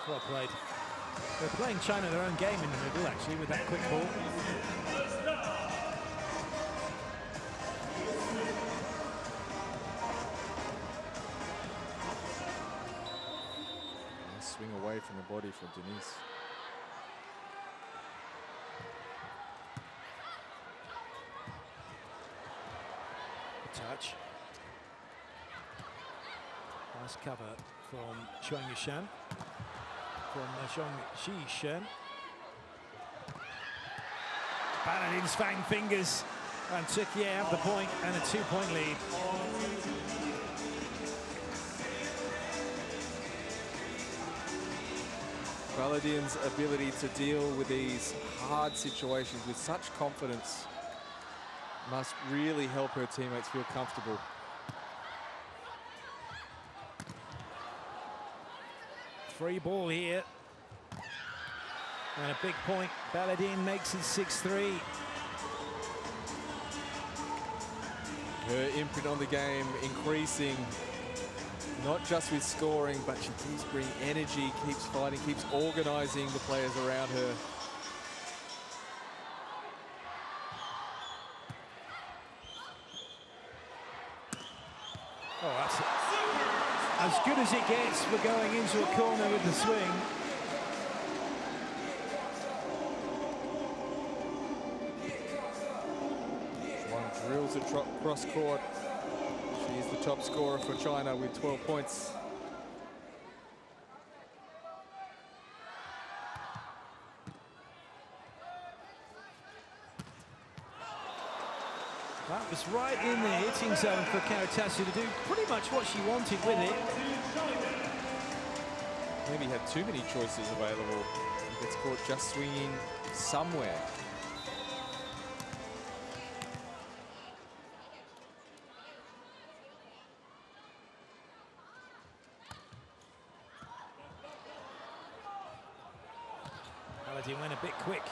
Well played. They're playing China their own game in the middle, actually, with that quick ball. Nice swing away from the body for Denise. Touch. Nice cover from Chuang Yishan. From Zhong Yishan. Paladin's fang fingers, and Türkiye have the point and a 2-point lead. Paladin's ability to deal with these hard situations with such confidence must really help her teammates feel comfortable. Free ball here. And a big point. Paladin makes it 6-3. Her imprint on the game increasing, not just with scoring, but she keeps bringing energy, keeps fighting, keeps organizing the players around her. Oh, that's as good as it gets for going into a corner with the swing. One drills it cross court. She is the top scorer for China with 12 points. That was right in the hitting zone for Karatasu to do pretty much what she wanted with it. Maybe had too many choices available. Gets caught just swinging somewhere. Paladin went a bit quick.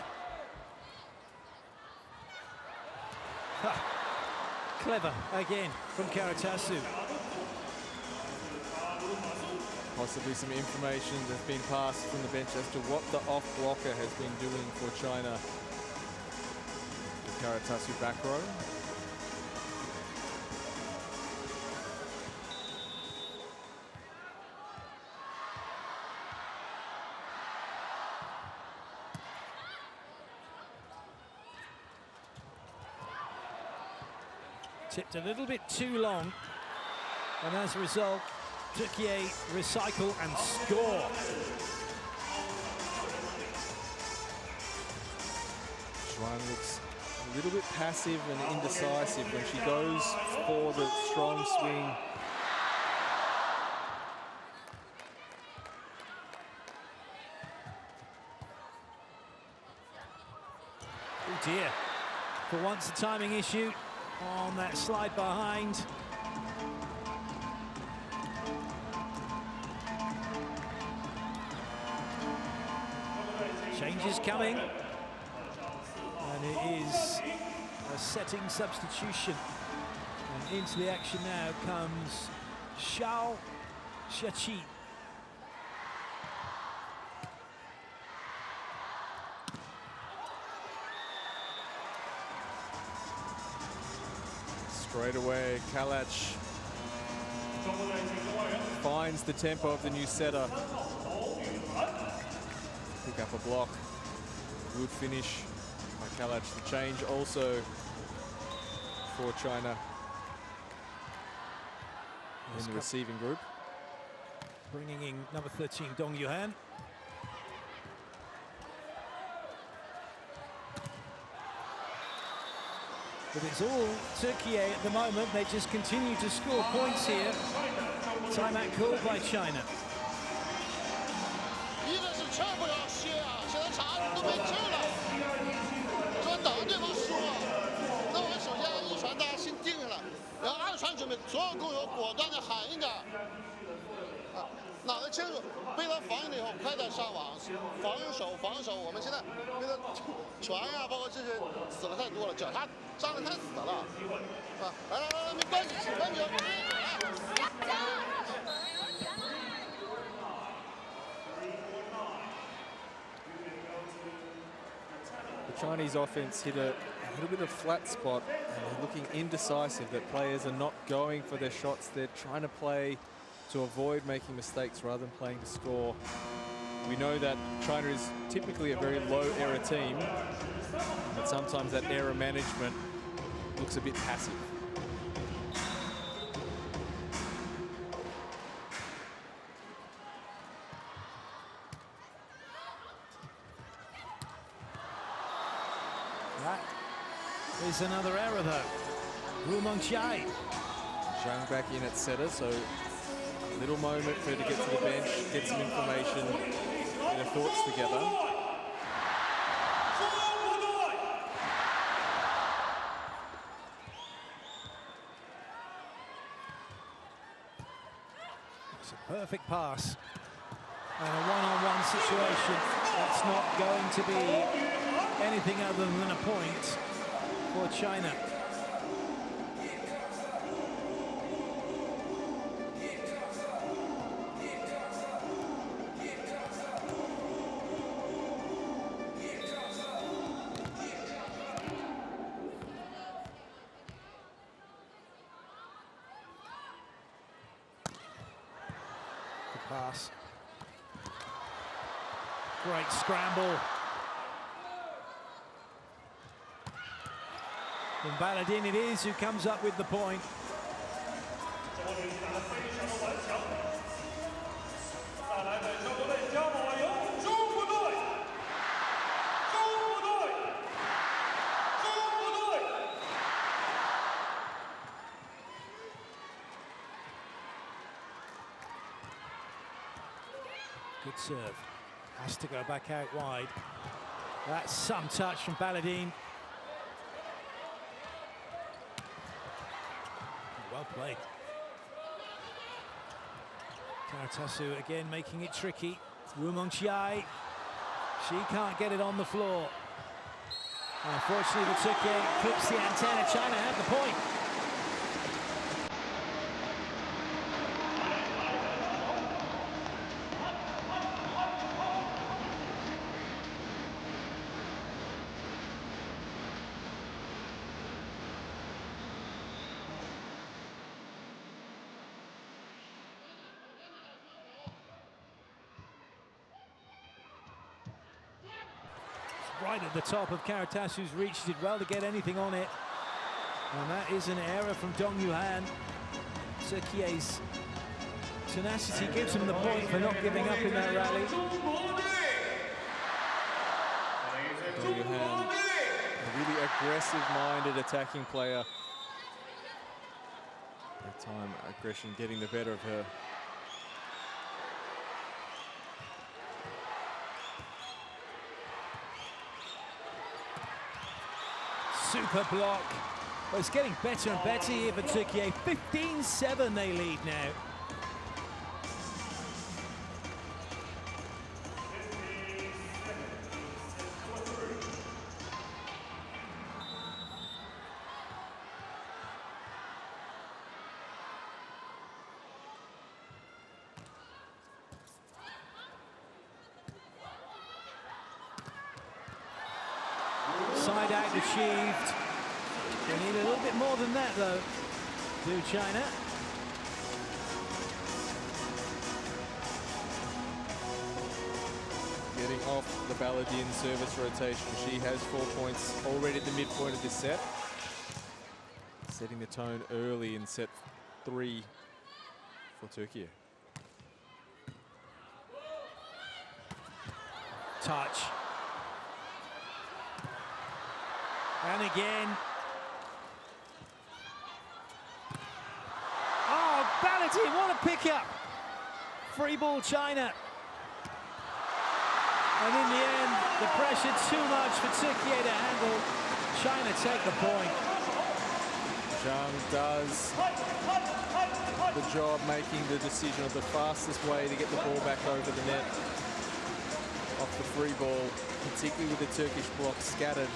Clever again from Karatasu. Possibly some information that's been passed from the bench as to what the off blocker has been doing for China. The Karatasu back row. Tipped a little bit too long, and as a result, Türkiye recycle and score. Xuan looks a little bit passive and indecisive when she goes for the strong swing. Oh dear. For once, a timing issue on that slide behind. Change is coming, and it is a setting substitution. And into the action now comes Xiao Xiaqi. Straight away, Kalach finds the tempo of the new setter. Pick up a block. Good finish by Kalach. The change also for China in the receiving group. Bringing in number 13, Dong Yuhan. But it's all Türkiye at the moment. They just continue to score points here. Timeout called by China. The Chinese offense hit a little bit of flat spot, and they're looking indecisive. That players are not going for their shots. They're trying to play to avoid making mistakes rather than playing to score. We know that China is typically a very low error team, but sometimes that error management looks a bit passive. That is another error though. Wu Mengqiai. Zhang back in at setter, so a little moment for her to get to the bench, get some information, get her thoughts together. It's a perfect pass. And a one-on-one situation that's not going to be anything other than a point for China. pass. Great scramble. And Baladin it is who comes up with the point. Good serve. Has to go back out wide. That's some touch from Baladin. Well played. Karatasu again making it tricky. Wu Mengqiai. She can't get it on the floor. And unfortunately, the Türkiye clips the antenna. China have the point. Right at the top of Karatasu's reach. She did well to get anything on it. And that is an error from Dong Yuhan. Türkiye's tenacity gives him the point for not giving up in that rally. Dong Yuhan, a really aggressive-minded attacking player. That time, aggression getting the better of her. Super block. Well, it's getting better and better here for Türkiye. 15-7 they lead now. Side out achieved. They need a little bit more than that, though, do China. Getting off the Baladin service rotation. She has 4 points already at the midpoint of this set. Setting the tone early in set 3 for Türkiye. Touch. And again. Oh, Baladin, what a pickup. Free ball, China. And in the end, the pressure too much for Türkiye to handle. China take the point. Zhang does the job making the decision of the fastest way to get the ball back over the net. Off the free ball, particularly with the Turkish block scattered.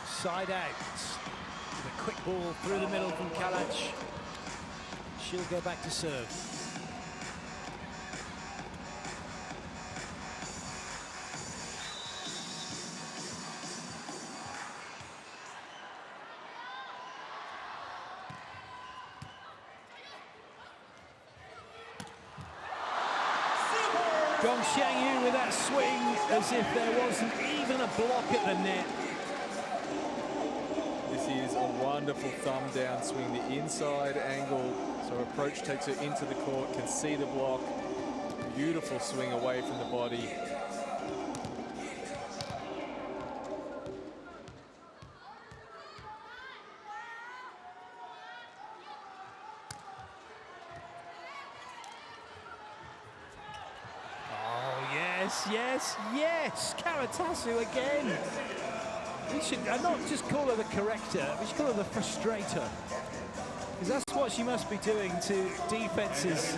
Side out. With a quick ball through the middle from Kalach. She'll go back to serve. Gong Xiangyu with that swing as if there wasn't even a block at the net. This is a wonderful thumb down swing, the inside angle. So approach takes her into the court, can see the block. Beautiful swing away from the body. Oh, yes, yes, yes! Karatasu again! We should not just call her the corrector, we should call her the frustrator. Because that's what she must be doing to defenses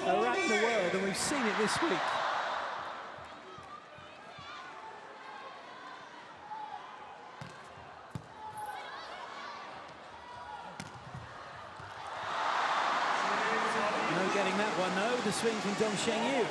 around the world, and we've seen it this week. No getting that one, no. The swing from Dong Shengyu.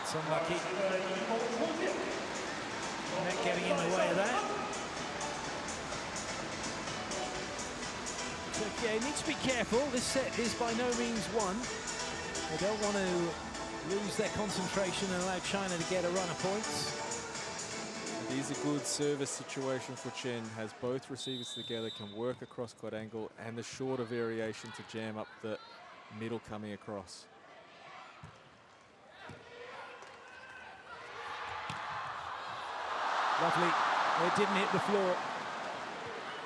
That's unlucky. Net getting in the way of that. Türkiye needs to be careful. This set is by no means won. They don't want to lose their concentration and allow China to get a run of points. It is a good service situation for Chen. Has both receivers together, can work across court angle, and the shorter variation to jam up the middle coming across. Lovely. It didn't hit the floor.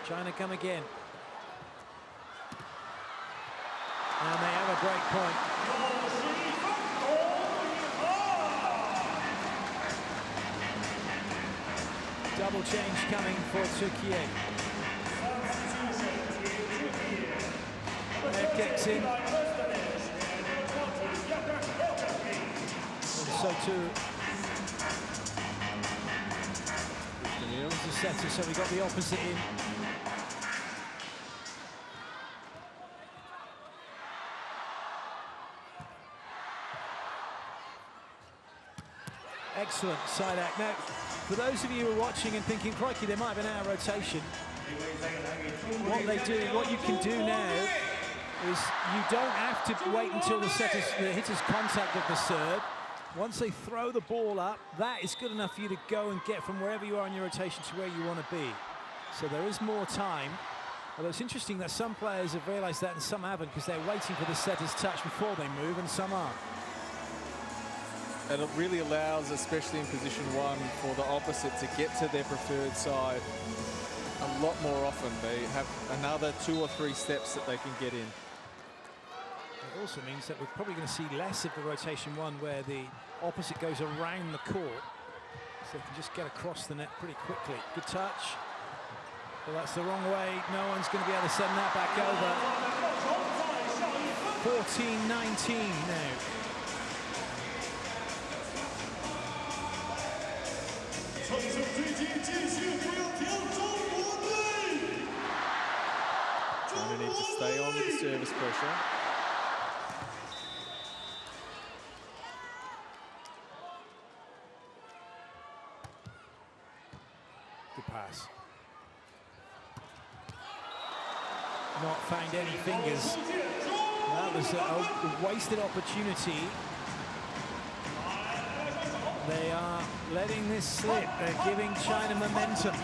China come again. And they have a break point. Double change coming for Türkiye. Head kicks in. And so too. The setter, so we got the opposite in. Excellent side act. Now, for those of you who are watching and thinking, crikey, they might have been out of rotation, what you can do now is you don't have to wait until the hitter's contact of the serve. Once they throw the ball up, that is good enough for you to go and get from wherever you are in your rotation to where you want to be. So there is more time. Although it's interesting that some players have realized that and some haven't, because they're waiting for the setter's touch before they move, and some aren't. And it really allows, especially in position one, for the opposite to get to their preferred side a lot more often. They have another 2 or 3 steps that they can get in. It also means that we're probably going to see less of the rotation one where the opposite goes around the court, so they can just get across the net pretty quickly. Good touch. Well, that's the wrong way. No one's going to be able to send that back over. 14-19 now. China need to stay on with the service pressure. Good pass. Not found any fingers. That was a wasted opportunity. They are letting this slip. They're giving China momentum.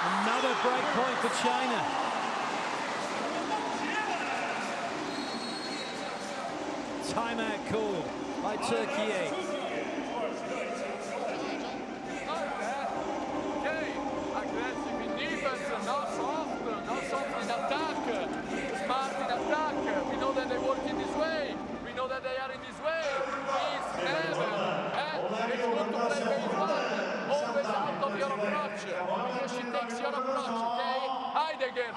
Another break point for China. Timeout called by Türkiye. Okay, aggressive in defense, not soft in attack, smart in attack. We know that they work in this way. We know that they are in this way. Please, never. It's good to play base one. Always out of your approach. Because she takes your approach, okay? Hide again.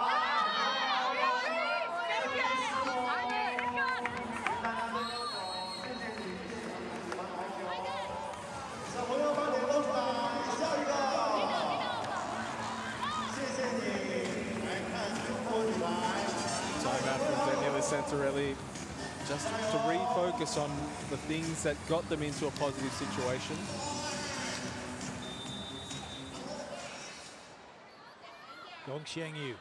Timeout from Daniela Santarelli, just to refocus on the things that got them into a positive situation. Dong Shengyu.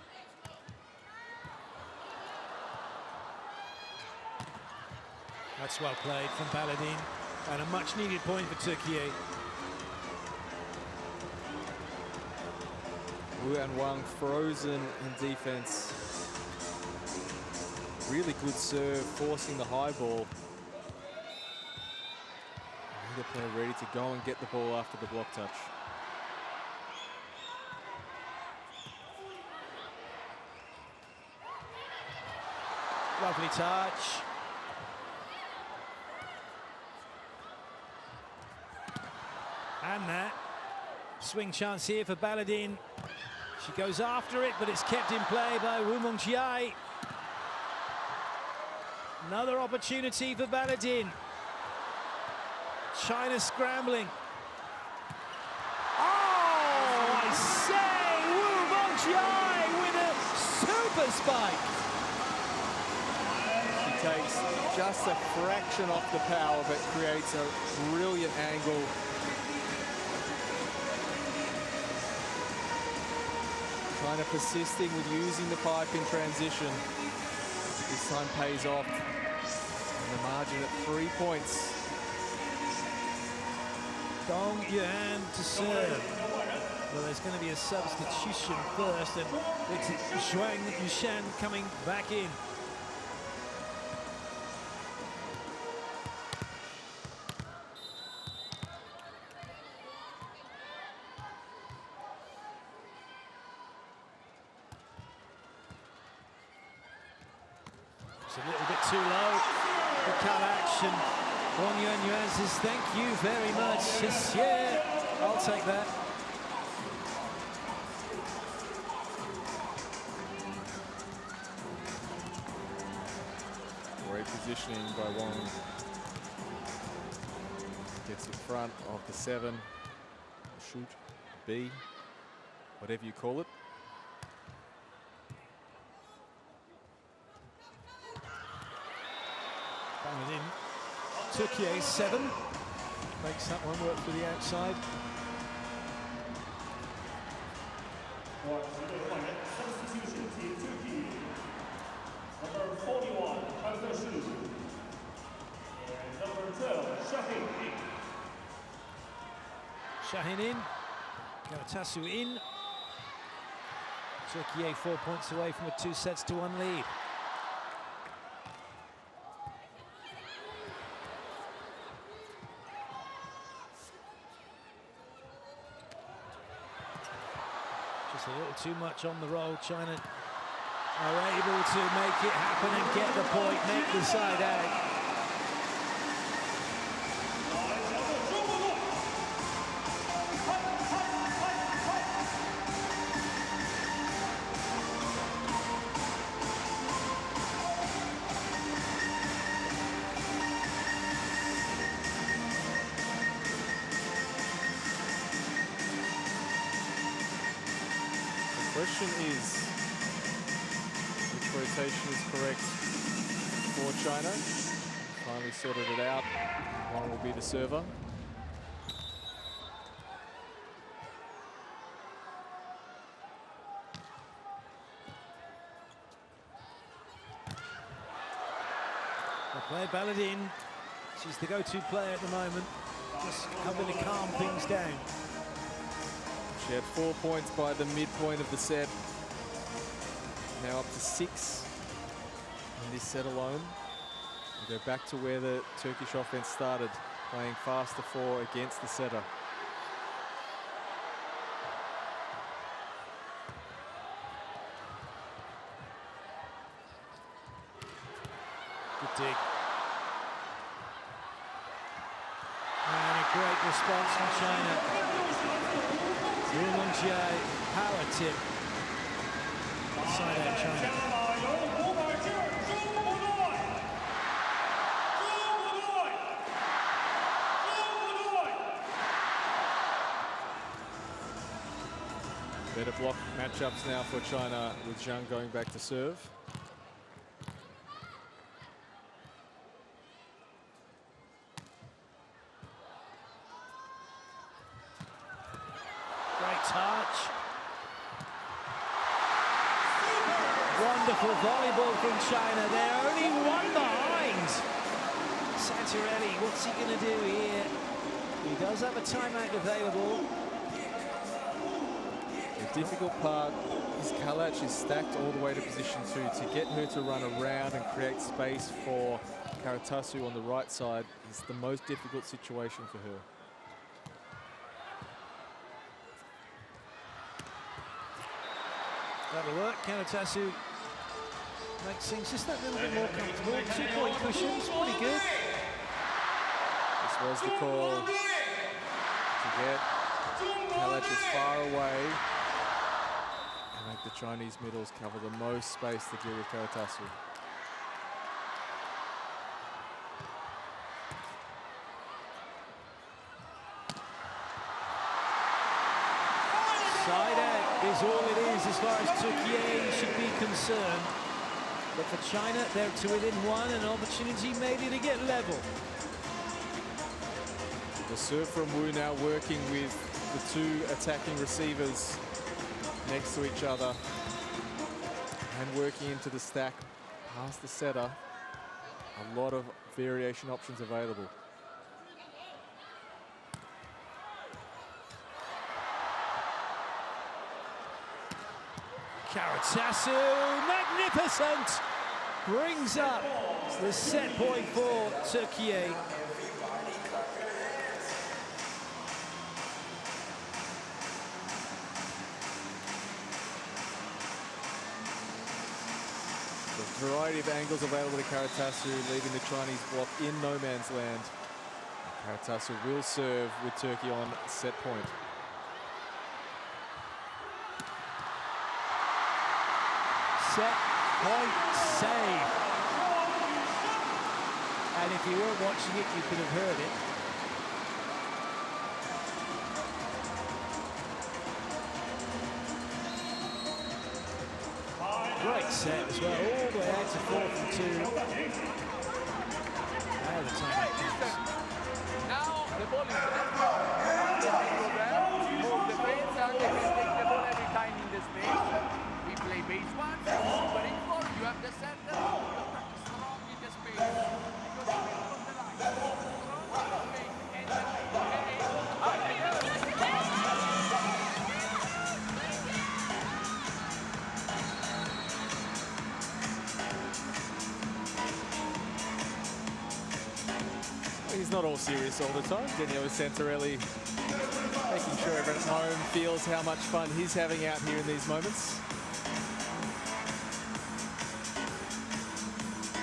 That's well played from Paladin, and a much needed point for Türkiye. Wu and Wang frozen in defense. Really good serve, forcing the high ball. Either player ready to go and get the ball after the block touch. Lovely touch. And that swing chance here for Baladin. She goes after it, but it's kept in play by Wu Mongjie. Another opportunity for Baladin. China scrambling. Oh, I say, Wu Mongjie with a super spike. She takes just a fraction off the power, but creates a brilliant angle. China persisting with using the pipe in transition. This time pays off. And the margin at 3 points. Dong Yuan to serve. Well, there's going to be a substitution first, and it's Zhuang Yushan coming back in. It's a little bit too low for cut action. Wang Yuan says, thank you very much. Yes, yeah, I'll take that. Great positioning by Wang. Gets in front of the 7. Shoot, B, whatever you call it. Bang it in. Türkiye 7. Makes that one work for the outside. Substitution team Türkiye. Number 41, Hazar and number 12, Shahin in. Shahin in. Galatasu in. Türkiye 4 points away from a 2-1 lead. Just a little too much on the roll. China are able to make it happen and get the point, make the side out. The question is, which rotation is correct for China? Finally sorted it out. One will be the server. Well played, Baladin. She's the go-to player at the moment. Just helping to calm things down. She had 4 points by the midpoint of the set. Now up to 6 in this set alone. We go back to where the Turkish offense started, playing faster 4 against the setter. Good dig. And a great response from China. Wu Mongjie, power tip. Side out China. Better block matchups now for China, with Zhang going back to serve. Great touch. Wonderful volleyball from China. They're only one behind. Santarelli, what's he going to do here? He does have a timeout available. The difficult part His Kalach is stacked all the way to position 2. To get her to run around and create space for Karatasu on the right side is the most difficult situation for her. That'll work. Karatasu makes things just that little bit more comfortable. 2-point cushions, pretty good. This was the call to get Kalach as far away and make the Chinese middles cover the most space to deal with Karatasu. Side out is all it is as far as Türkiye should be concerned. But for China, they're to within 1, an opportunity maybe to get level. The serve from Wu now working with the 2 attacking receivers next to each other and working into the stack past the setter. A lot of variation options available. Karatasu, magnificent! Brings up the set point for Türkiye. A variety of angles available to Karatasu, leaving the Chinese block in no man's land. Karatasu will serve with Turkey on set point. Set point save. And if you weren't watching it, you could have heard it. Great set as well, all the way out to 4 from 2. Now the time comes. Now the ball is there. Move the pace and they can take the ball every time in the space. We play base 1, super in 4, you have the center. You have to strong in the space. Because you will cross the line. Strong in the space. And the He's not all serious all the time. Daniele Santarelli making sure everyone at home feels how much fun he's having out here in these moments.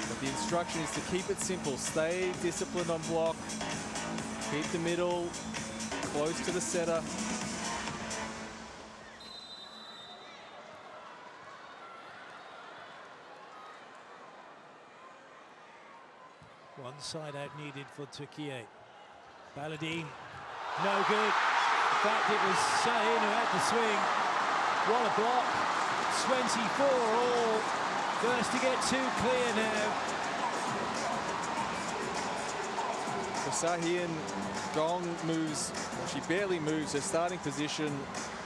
But the instruction is to keep it simple. Stay disciplined on block. Keep the middle close to the setter. One side out needed for Türkiye. Baladin, no good. In fact, it was Şahin who had the swing. What a block. 24 all. First to get 2 clear now. So Şahin, Gong moves, she barely moves. Her starting position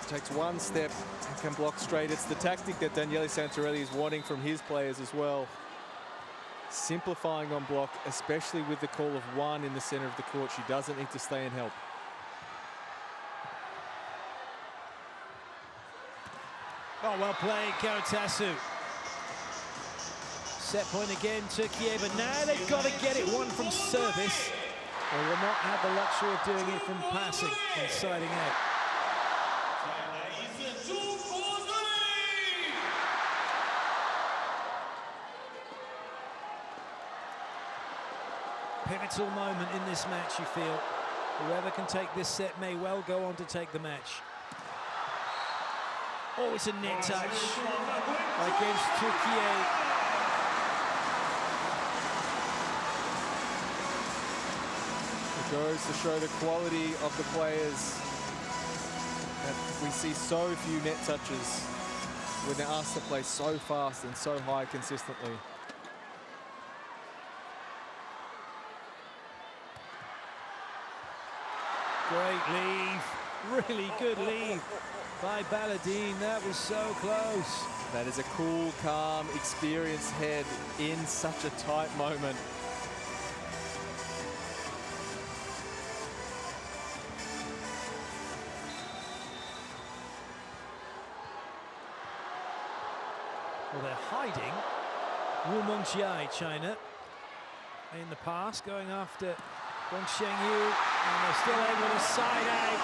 takes 1 step and can block straight. It's the tactic that Daniele Santarelli is wanting from his players as well. Simplifying on block, especially with the call of 1 in the center of the court. She doesn't need to stay and help. Oh, well played, Karatasu. Set point again, Türkiye, but now they've got to get it 1 from service. They will not have the luxury of doing it from passing and siding out. Pivotal moment in this match, you feel. Whoever can take this set may well go on to take the match. Oh, it's a net touch against Türkiye. It goes to show the quality of the players. That we see so few net touches when they're asked to play so fast and so high consistently. Great leave, really good leave by Baladin. That was so close. That is a cool, calm, experienced head in such a tight moment. Well, they're hiding Wu Mengjiai, China, in the pass, going after Wang Shengyu, and they're still able to side out,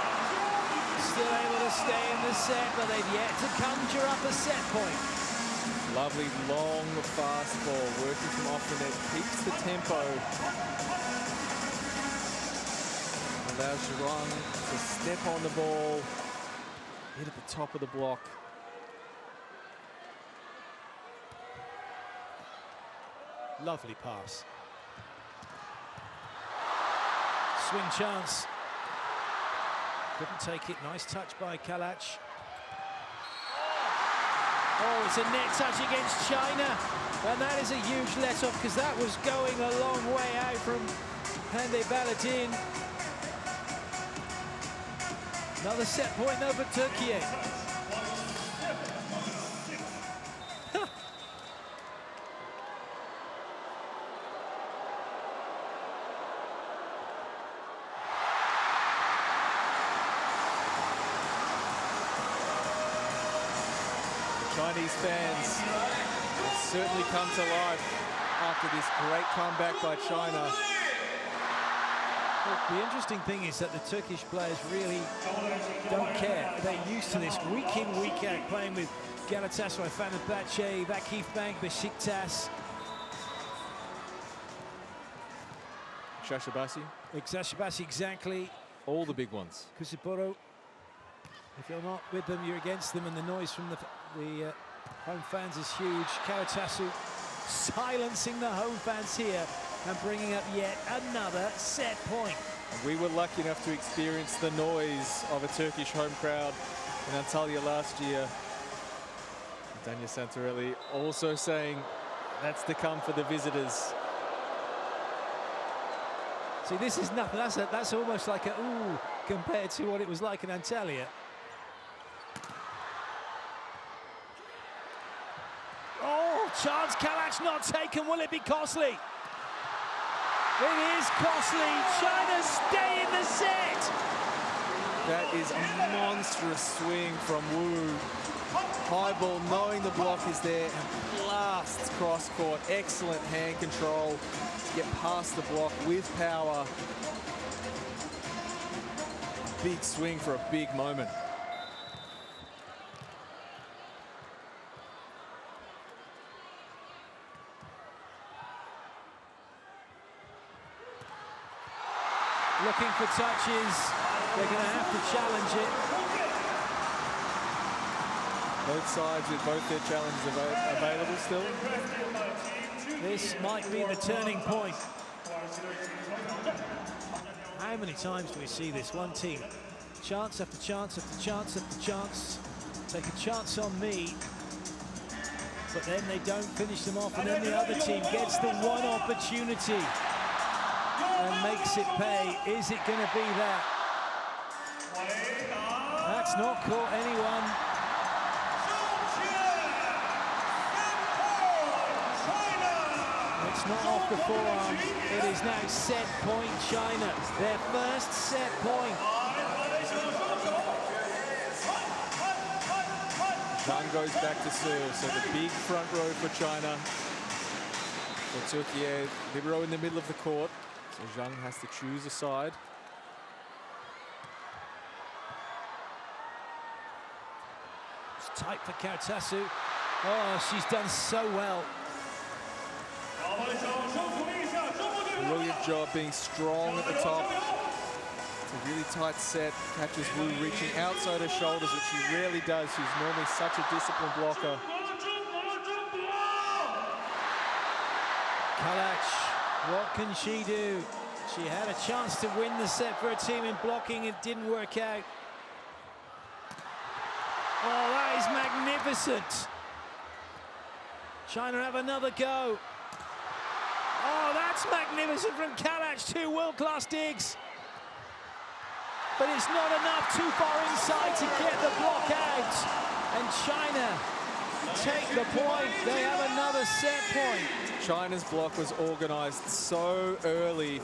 still able to stay in the set, but they've yet to conjure up a set point. Lovely, long, fast ball, working from off the net, keeps the tempo. Allows Zhang to step on the ball, hit at the top of the block. Lovely pass. Swing chance. Couldn't take it. Nice touch by Kalach. Oh, it's a net touch against China. And that is a huge let-off because that was going a long way out from Hande Baladin. Another set point though for Türkiye. Chinese fans have certainly come to life after this great comeback by China. Well, the interesting thing is that the Turkish players really don't care. They're used to this week in, week out, playing with Galatasaray, Fenerbahce, Vakif Bank, Besiktas. Shashabasi. Shashabasi, exactly. All the big ones. Kusiporo. If you're not with them, you're against them, and the noise from the home fans is huge. Karatasu silencing the home fans here and bringing up yet another set point. And we were lucky enough to experience the noise of a Turkish home crowd in Antalya last year. Dania Santarelli also saying that's to come for the visitors. See, this is nothing. That's almost like a ooh compared to what it was like in Antalya. Oh, chance, Kalach not taken. Will it be costly? It is costly. China stay in the set. That is a monstrous swing from Wu. High ball, knowing the block is there, and blasts cross court. Excellent hand control to get past the block with power. Big swing for a big moment. Looking for touches. They're going to have to challenge it. Both sides with both their challenges available still. This might be the turning point. How many times do we see this? One team, chance after chance after chance after chance. Take a chance on me, but then they don't finish them off, and then the other team gets the one opportunity and makes it pay. Is it going to be that? That's not caught anyone. It's not off the forearm. It is now set point China. Their first set point. Zhang goes back to serve, so the big front row for China. For Türkiye, libero in the middle of the court. So Zhang has to choose a side. It's tight for Karatasu. Oh, she's done so well. Brilliant job being strong at the top. It's a really tight set. Catches Wu reaching outside her shoulders, which she rarely does. She's normally such a disciplined blocker. Kalach, what can she do? She had a chance to win the set for her team in blocking. It didn't work out. Oh, that is magnificent. China have another go. Oh, that's magnificent from Kalach. Two world-class digs. But it's not enough, too far inside to get the block out. And China take the point. They have another set point. China's block was organized so early.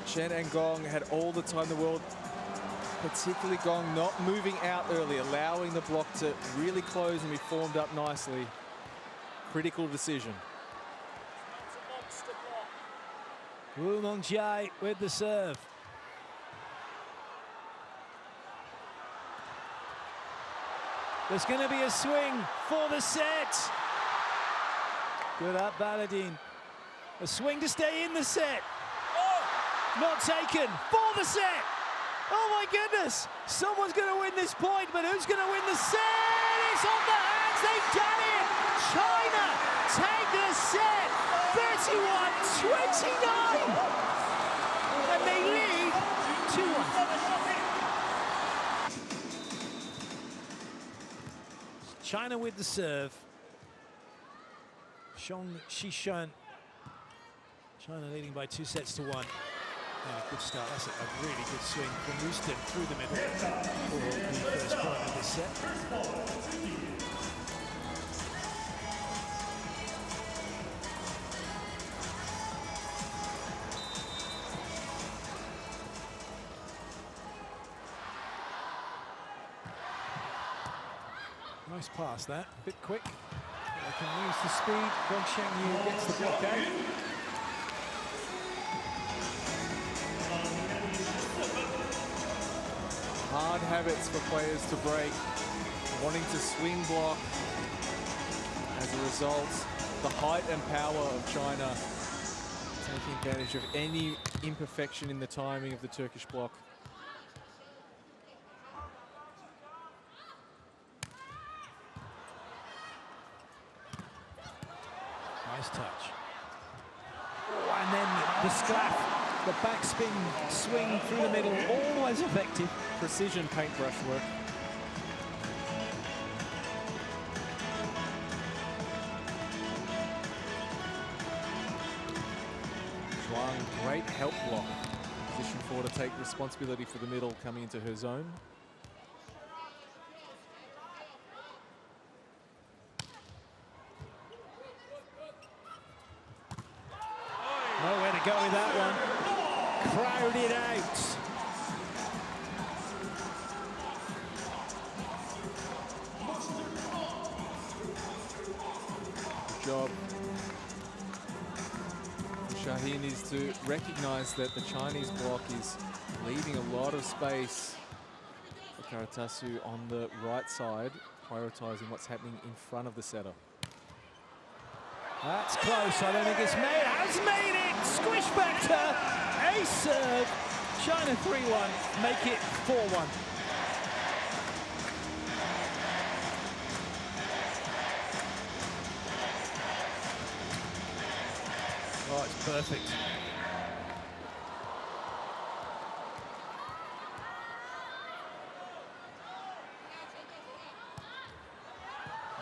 Chen and Gong had all the time in the world particularly Gong not moving out early, allowing the block to really close and be formed up nicely. Critical decision. Wu Mongjai with the serve. There's going to be a swing for the set. Good up, Baladin. A swing to stay in the set. Oh, not taken for the set. Oh my goodness. Someone's going to win this point, but who's going to win the set? It's on the hands. They've done it. China take the set. 31-29. And they lead 2-1. China with the serve. Zhong Shishun. China leading by 2-1. Oh, good start. That's a really good swing from Rooston through the middle for the first point of this set. Nice pass that, a bit quick. They can use the speed. Gong Shangyu gets the block out. Hard habits for players to break, wanting to swing block. As a result, the height and power of China taking advantage of any imperfection in the timing of the Turkish block. Nice touch. Oh, and then the sclaf, the backspin swing through the middle, always effective. Precision paintbrush work. Zhuang, great help block. Position 4 to take responsibility for the middle coming into her zone. Nowhere to go with that one. Crowded out. Good job. Shaheen needs to recognize that the Chinese block is leaving a lot of space for Karatasu on the right side, prioritizing what's happening in front of the setter. That's close. I don't think it's made. Has made it. Squish factor. Ace serve. China 3-1. Make it 4-1. Oh, it's perfect.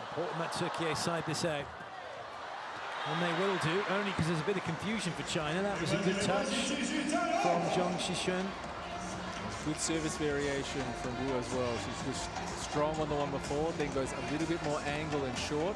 Important that Türkiye side this out. And they will do, only because there's a bit of confusion for China. That was a good touch from Zhong Shishun. Good service variation from Wu as well. She was strong on the one before, then goes a little bit more angle and short.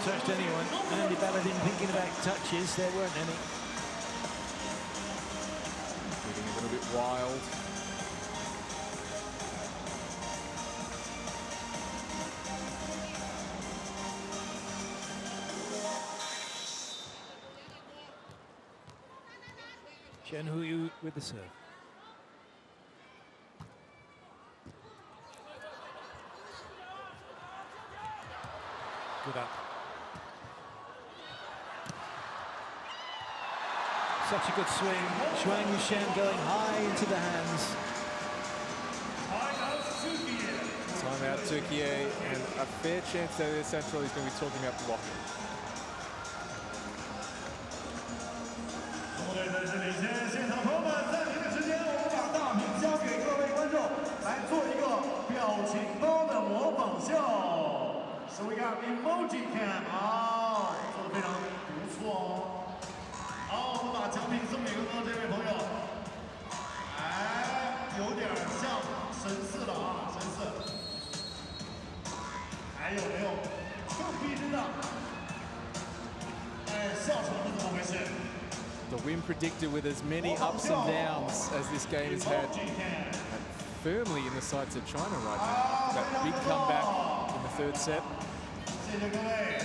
Touched anyone. Andy Baladin thinking about touches, there weren't any. Getting a little bit wild. Chen Huyu with the serve. Good up. Such a good swing. Zhuang Yushen going high into the hands. Timeout Türkiye, and a fair chance that Central is going to be talking about blocking. 这里先现场朋友们，暂停的时间，我们把大名交给各位观众，来做一个表情包的模仿秀。So we got emoji cam， 好，做得非常不错哦。好，我们把奖品送给刚刚这位朋友。来。有点像神似了啊，神似。还有没有更逼真的？哎，笑成是怎么回事？ The win predicted with as many ups and downs as this game has had, firmly in the sights of China right now. That big comeback in the third set. 谢谢各位。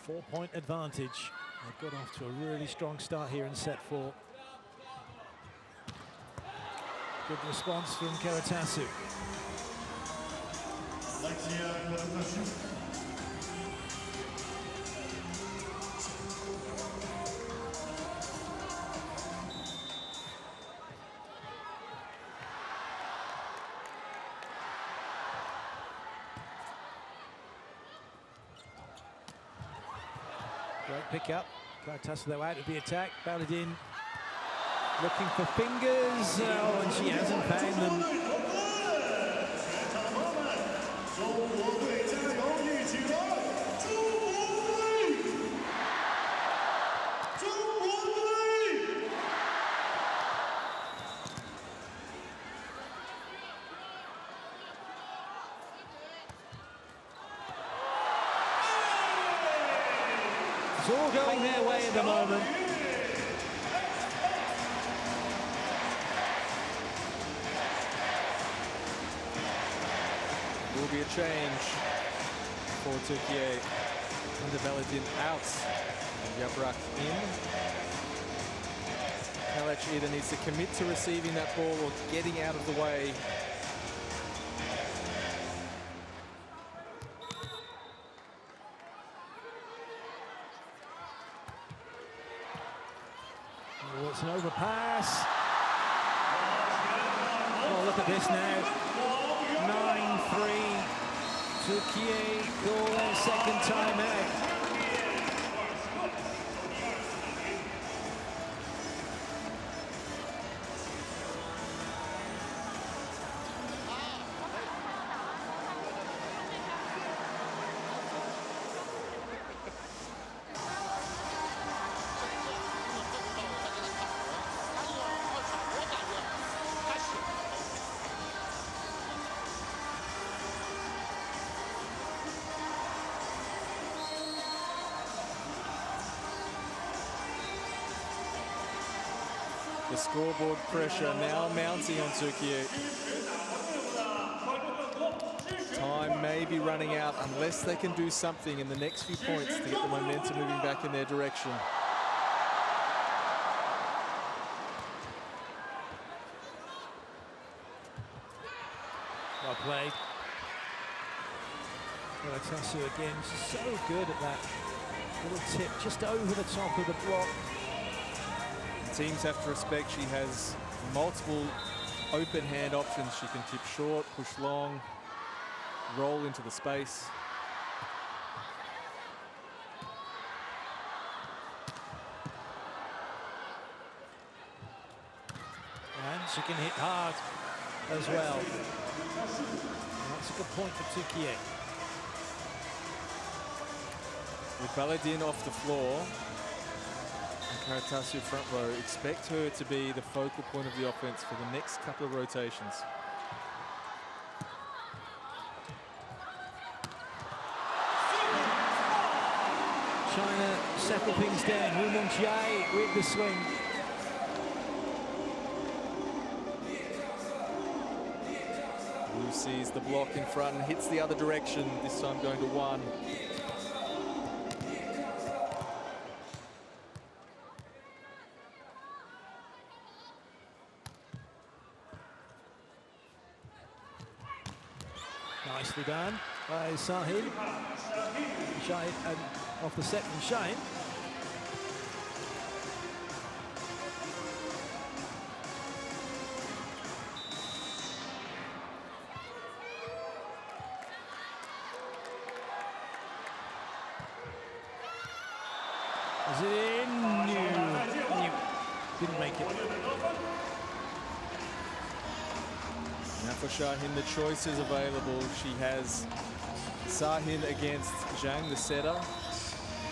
4-point advantage. They've got off to a really strong start here in set 4. Good response from Karatasu. Great pick up. Karatasu though out of the attack. Baladin looking for fingers. Oh, and she hasn't found them. 'It's all going their way at the moment. Will be a change for Türkiye. Under Baladin out and Yaprak in. Kalac either needs to commit to receiving that ball or getting out of the way. Oh, it's an overpass. Oh, look at this now. 9-3. Türkiye call their second time out. The scoreboard pressure now mounting on Türkiye. Time may be running out unless they can do something in the next few points to get the momentum moving back in their direction. Well played. Karatasu again, so good at that little tip just over the top of the block. Teams have to respect she has multiple open hand options. She can tip short, push long, roll into the space. And she can hit hard as well. And that's a good point for Türkiye. With Baladin off the floor, Karatasu front row, expect her to be the focal point of the offense for the next couple of rotations. China settle things down. Wu Mengjiai with the swing. Wu sees the block in front and hits the other direction, this time going to one. Nicely done by Sahil. Shahid off the set from Shahid. Is it in? No. Didn't make it. Now for Shahin, the choices available. She has Sahin against Zhang, the setter.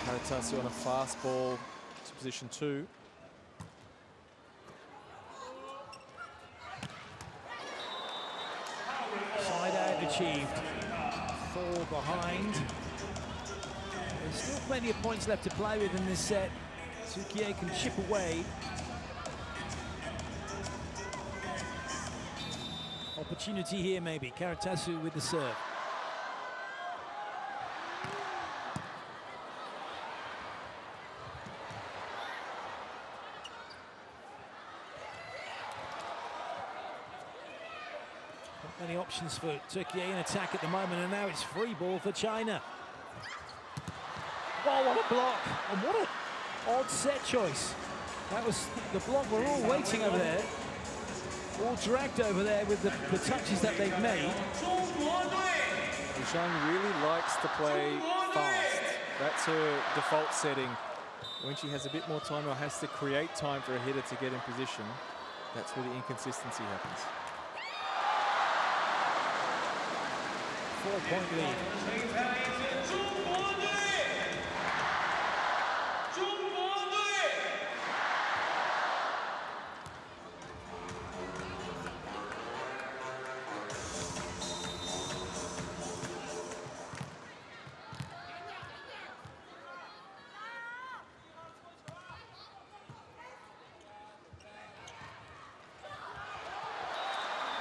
Karatasu on a fast ball to position 2. point achieved. 4 behind. There's still plenty of points left to play with in this set. Türkiye can chip away. Opportunity here maybe. Karatasu with the serve. Not many options for Türkiye in attack at the moment, and now it's free ball for China. Oh, what a block! And what an odd set choice. That was the block we're all waiting over there. All dragged over there with the touches that they've made. Beijing really likes to play fast. That's her default setting. When she has a bit more time or has to create time for a hitter to get in position, that's where the inconsistency happens. 4-point lead.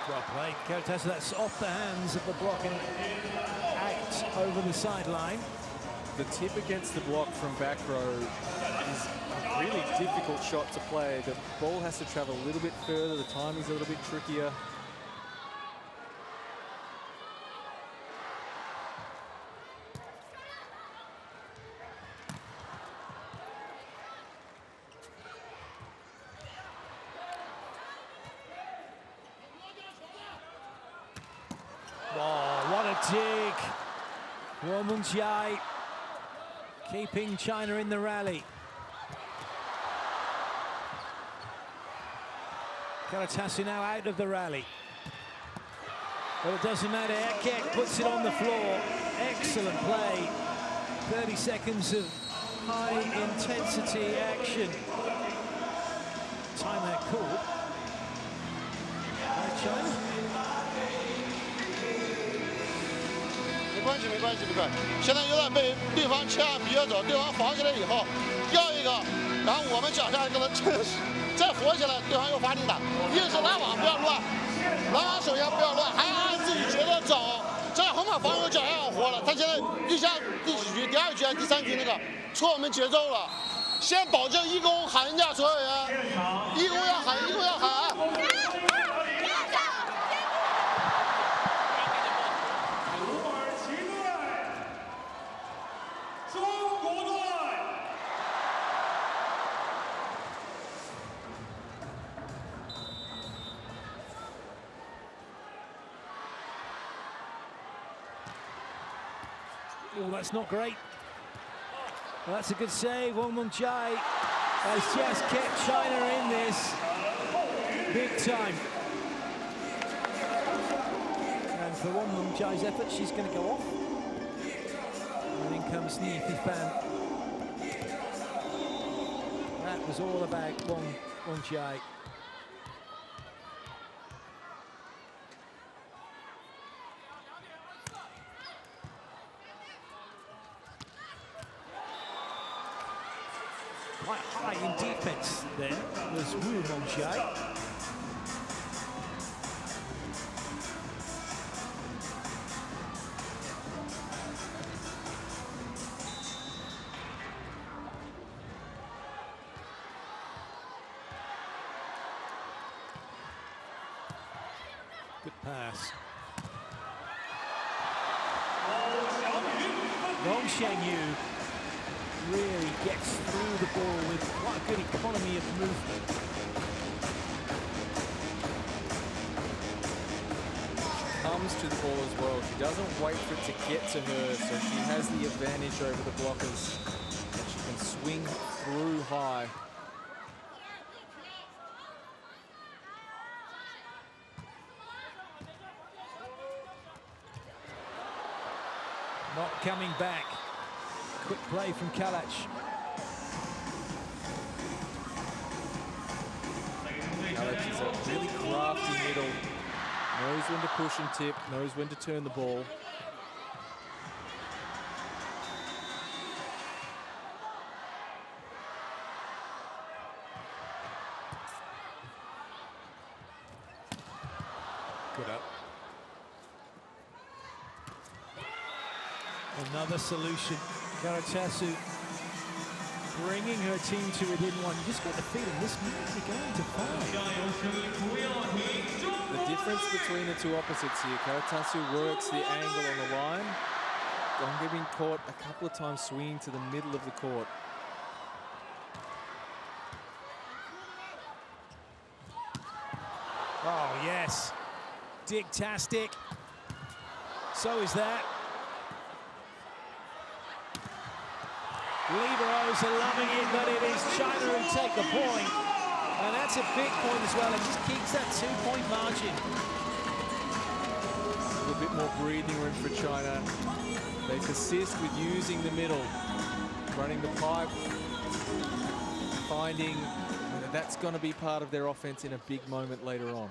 Well played, Karatasu. That's off the hands of the blocking act over the sideline. The tip against the block from back row is a really difficult shot to play. The ball has to travel a little bit further. The timing's a little bit trickier. Oh, what a dig. Womunjai keeping China in the rally. Karatasu now out of the rally. But it doesn't matter, rkiye puts it on the floor. Excellent play. 30 seconds of high intensity action. Timeout called by China. 没关系，没关系，没关系。现在有点被对方前压逼着走，对方防起来以后，掉一个，然后我们脚下跟他再活下来，对方又发力了。一个是拦网不要乱，拦网首先不要乱，还要按自己节奏走，这样后面防守脚下要活了。他现在就像第几局、第2局、第3局那个错我们节奏了。先保证一攻喊人家所有人，一攻要喊，一攻要喊。 Oh, that's not great. Well, that's a good save. Womunjai has just kept China in this big time. And for Womunjai's effort, she's going to go off. And in comes Fan. That was all about Womunjai. Quite high in defense there was Womunjai. Good pass. Long Xiangyu really gets through the ball with quite a good economy of movement. Comes to the ball as well. She doesn't wait for it to get to her, so she has the advantage over the blockers. She can swing through high. Not coming back. Quick play from Kalach. Kalach is a really crafty middle. Knows when to push and tip, knows when to turn the ball. Good up. Another solution. Karatasu bringing her team to within one. You just got the feeling this might be going to fight. The difference between the two opposites here, Karatasu works the angle on the line. Gonga being caught a couple of times swinging to the middle of the court. Oh, yes. Dick-tastic. So is that. Liberos are loving it, but it is China who take the point. And that's a big point as well. It just keeps that 2-point margin. A little bit more breathing room for China. They persist with using the middle, running the pipe, finding that's going to be part of their offense in a big moment later on.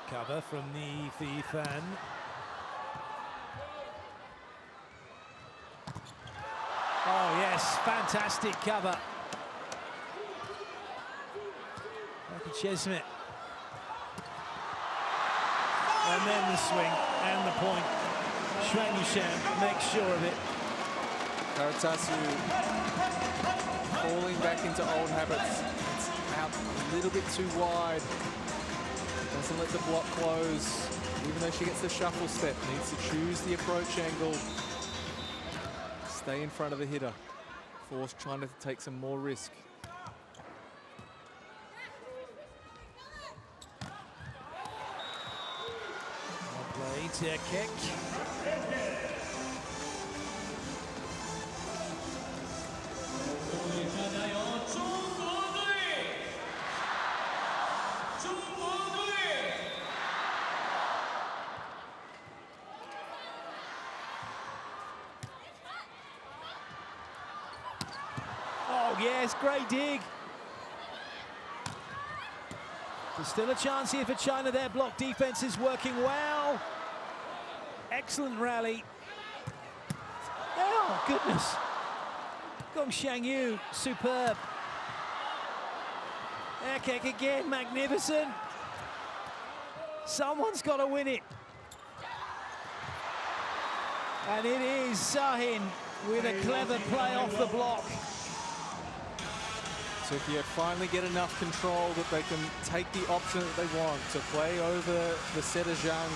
Cover from the fan. Oh yes, fantastic cover. Like Chesmit. And then the swing and the point. Xuan Yushan makes sure of it. Karatasu falling back into old habits. It's out a little bit too wide. Doesn't let the block close, even though she gets the shuffle step. Needs to choose the approach angle. Stay in front of the hitter. Force China to take some more risk. Well played, kick. Yes, great dig. There's still a chance here for China. Their block defense is working well. Excellent rally. Oh, goodness. Gong Xiangyu, superb. Air kick again, magnificent. Someone's got to win it. And it is Sahin with a clever play off the block. Türkiye finally get enough control that they can take the option that they want to play over the setter Zhang.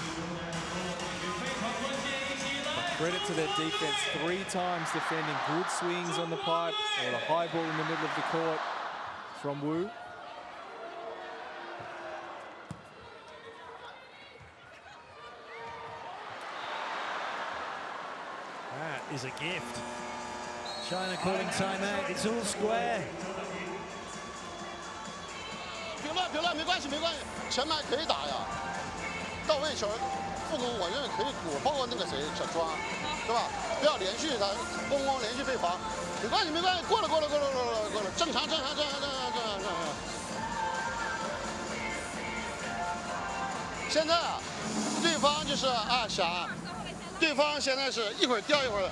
Credit to their defense, 3 times defending, good swings on the pipe or the high ball in the middle of the court from Wu. That is a gift. China calling timeout, it's all square. 平了，没关系，没关系，前面可以打呀。到位球，副攻我认为可以补，包括那个谁小庄，对吧？不要连续他攻连续被罚，没关系，没关系，过了，正常。现在啊，对方就是想，对方现在是一会儿掉一会儿，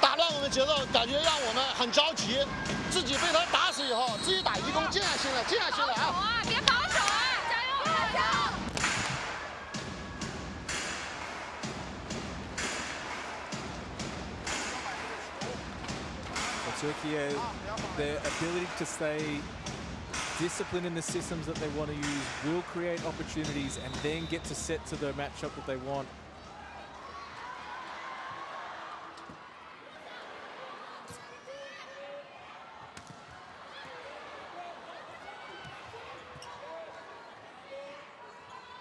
打乱我们节奏，感觉让我们很着急。 自己被他打死以后，自己打一攻，静下心来啊！别保守啊，加油，加油！ For Türkiye, their ability to stay disciplined in the systems that they want to use will create opportunities and then get to set to the matchup that they want.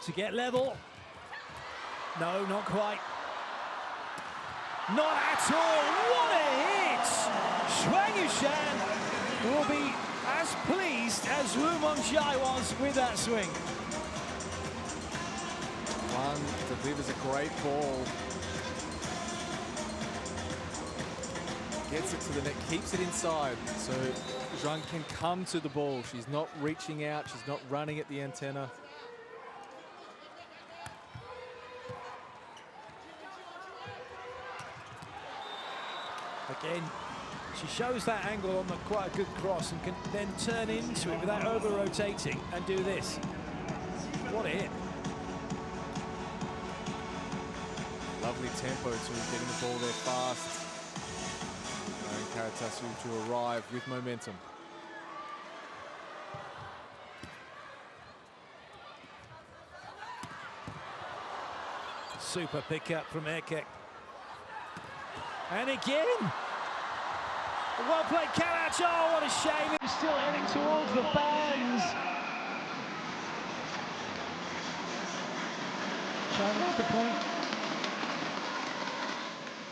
To get level. No, not quite. Not at all. What a hit! Xuan Yushan will be as pleased as Wu Mengxiai was with that swing. One delivers a great ball. Gets it to the net, keeps it inside. So Zhang can come to the ball. She's not reaching out. She's not running at the antenna. Again, she shows that angle on the quite a good cross and can then turn into it without over-rotating and do this. What a hit. Lovely tempo to getting the ball there fast. And Karatasu to arrive with momentum. Super pickup from Erkek. And again! Well played, Karach. Oh, what a shame. He's still heading towards the fans. China with the point.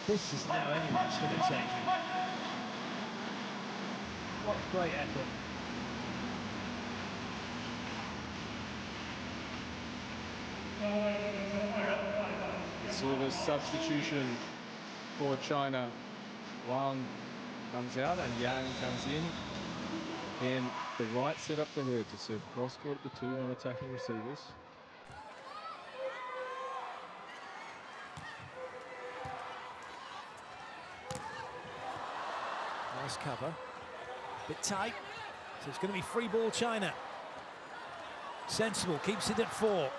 This is now anyone's for the taking. What great effort. Service substitution for China. Wang comes out and Yang comes in the right setup for her to serve cross court at the two non-attacking receivers. Nice cover. Bit tight. So it's going to be free ball China. Sensible, keeps it at 4.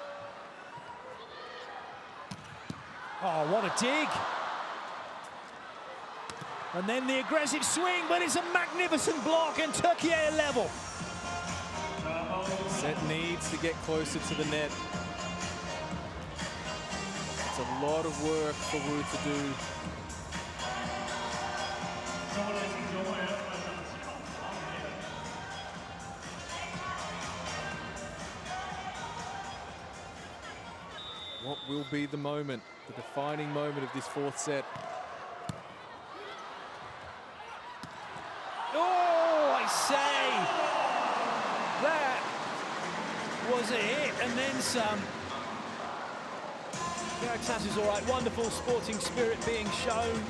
Oh, what a dig. And then the aggressive swing, but it's a magnificent block and Türkiye level. Set needs to get closer to the net. It's a lot of work for Wu to do. What will be the moment, the defining moment of this fourth set? Oh, I say! That was a hit and then some. Karatasu is all right, wonderful sporting spirit being shown.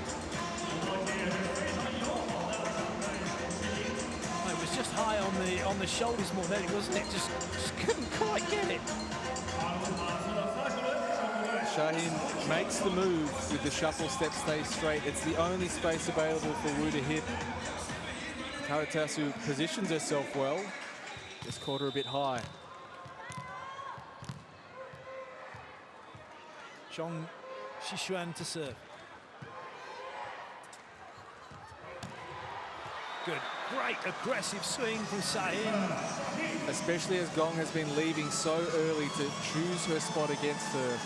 It was just high on the shoulders more than it, wasn't it? Just couldn't quite get it. Shaheen makes the move with the shuffle step, stay straight. It's the only space available for Wu to hit. Karatasu positions herself well. Just caught her a bit high. Zhong Xishuan to serve. Good, great aggressive swing from Shaheen. Especially as Gong has been leaving so early to choose her spot against her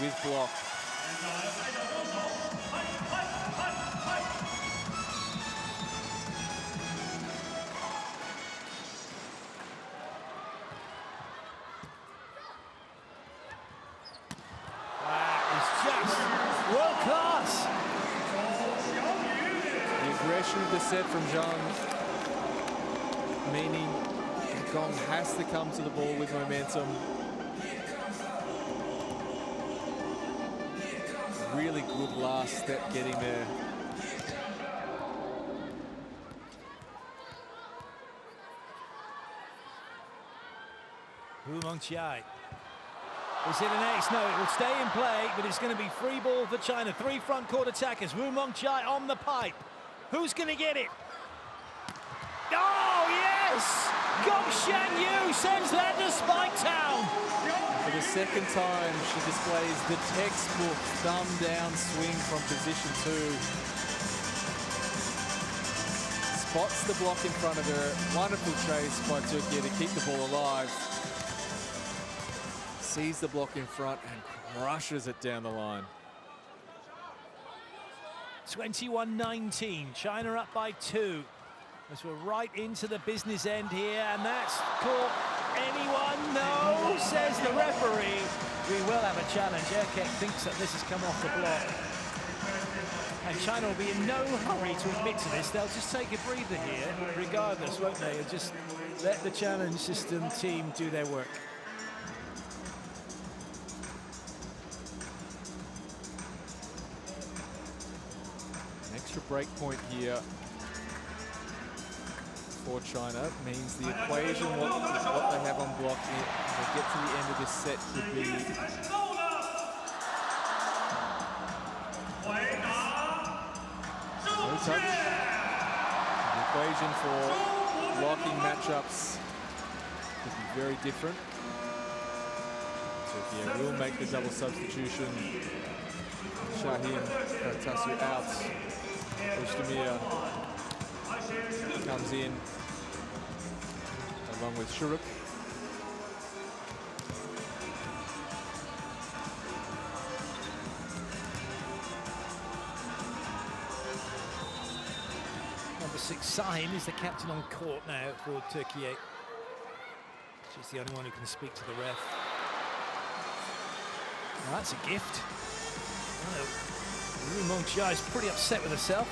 with block. That is just world class. The aggression of the set from Zhang, meaning Gong has to come to the ball with momentum. Really good last step getting there. Wu Mengqiai. Is it an ace? No, it will stay in play, but it's going to be free ball for China. 3 front court attackers. Wu Mengqiai on the pipe. Who's going to get it? Oh, yes! Gong Shanyu sends that to Spike Town. For the second time, she displays the textbook thumb down swing from position 2. Spots the block in front of her. Wonderful chase by Türkiye to keep the ball alive. Sees the block in front and crushes it down the line. 21-19, China up by 2. As we're right into the business end here, and that's caught anyone? No, says the referee. We will have a challenge. Erkek thinks that this has come off the block. And China will be in no hurry to admit to this. They'll just take a breather here, regardless, won't they? And just let the challenge system team do their work. An extra break point here. for China means the equation, what they have on block, when they get to the end of this set, could be no touch. The equation for blocking matchups could be very different. Türkiye will make the double substitution. Şahin, Karatasu out. Özdemir comes in along with Şuruk. Number 6, Şahin, is the captain on court now for Türkiye. She's the only one who can speak to the ref. Now that's a gift. Wu Mongjia is pretty upset with herself.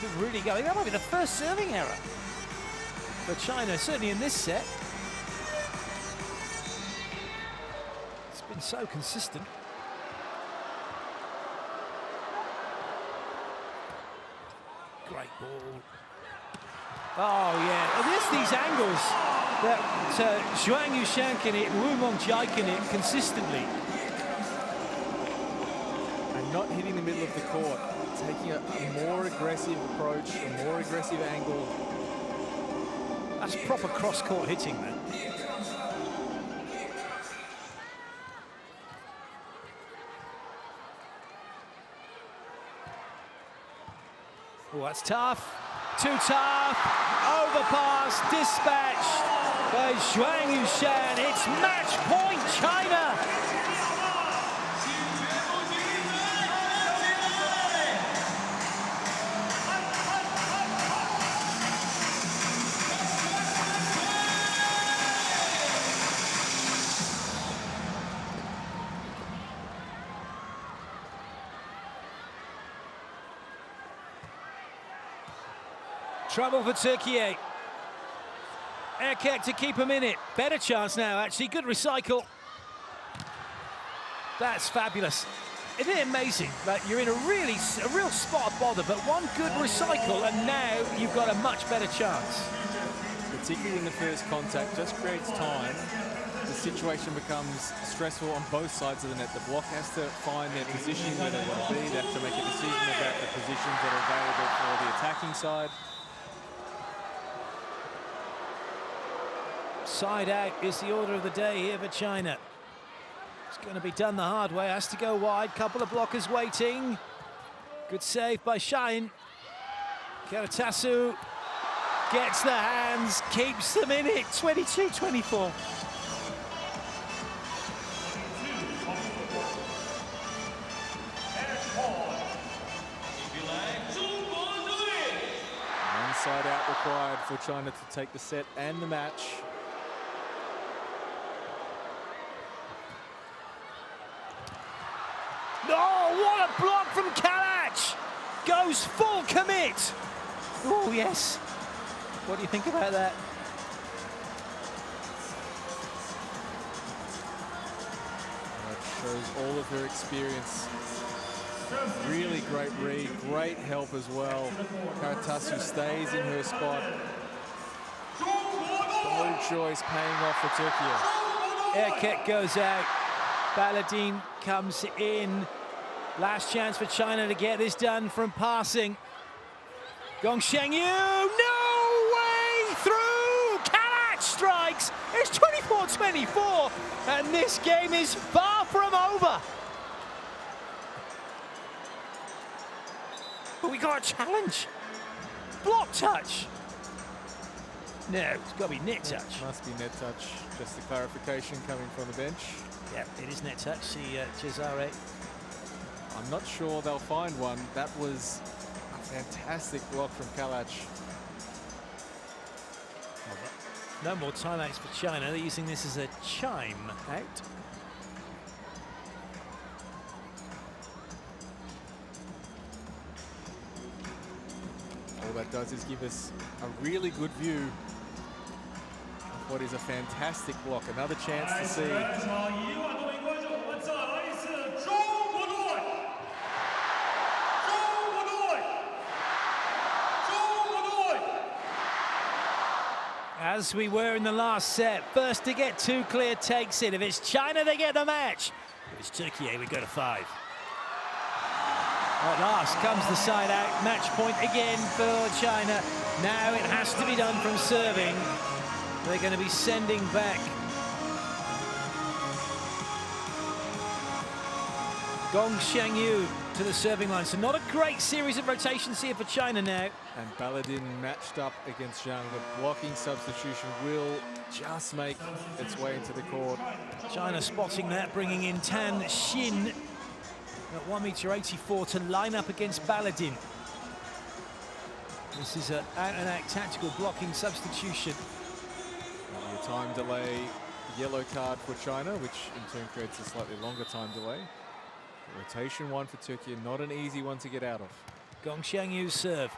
She's been really going. That might be the first serving error for China, certainly in this set. It's been so consistent. Great ball. Oh yeah, and it's these angles that Zhuang Yushan can hit, Wu Mongjia can hit consistently. Not hitting the middle of the court, taking a more aggressive approach, a more aggressive angle. That's proper cross-court hitting, man. Oh, that's tough. Too tough. Overpass, dispatched by Zhuang Yushan. It's match point, China. Trouble for Türkiye. Erkek to keep him in it. Better chance now, actually. Good recycle. That's fabulous. Isn't it amazing? Like, you're in a real spot of bother, but one good recycle, and now you've got a much better chance. Particularly in the first contact, just creates time. The situation becomes stressful on both sides of the net. The block has to find their position where they want to be. They have to make a decision about the positions that are available for the attacking side. Side out is the order of the day here for China. It's going to be done the hard way. Has to go wide. Couple of blockers waiting. Good save by Şahin. Karatasu gets the hands, keeps them in it. 22-24. One side out required for China to take the set and the match. Oh, what a block from Kalach! Goes full commit. Oh, yes. What do you think about that? That shows all of her experience. Really great read, great help as well. Karatasu stays in her spot. Bold choice paying off for Türkiye. Erkek goes out. Baladin comes in. Last chance for China to get this done from passing. Gong Shengyu, no way through! Kalach strikes! It's 24-24, and this game is far from over. But we got a challenge. Block touch. No, it's got to be net touch. Must be net touch. Just a clarification coming from the bench. Yeah, it is net touch. See Cesare. I'm not sure they'll find one. That was a fantastic block from Kalach. No more timeouts for China. They're using this as a chime out. All that does is give us a really good view of what is a fantastic block. Another chance to see. as we were in the last set. First to get two clear takes it. If it's China, they get the match. If it's Türkiye, we go to 5. At last comes the side out. Match point again for China. Now it has to be done from serving. They're going to be sending back Gong Xiangyu to the serving line. So not a great series of rotations here for China now. And Baladin matched up against Zhang. The blocking substitution will just make its way into the court. China spotting that, bringing in Tan Xin at 1.84 m to line up against Baladin. This is an out-and-out tactical blocking substitution. A time delay, yellow card for China, which in turn creates a slightly longer time delay. Rotation 1 for Türkiye, not an easy one to get out of. Gong Xiangyu's serve.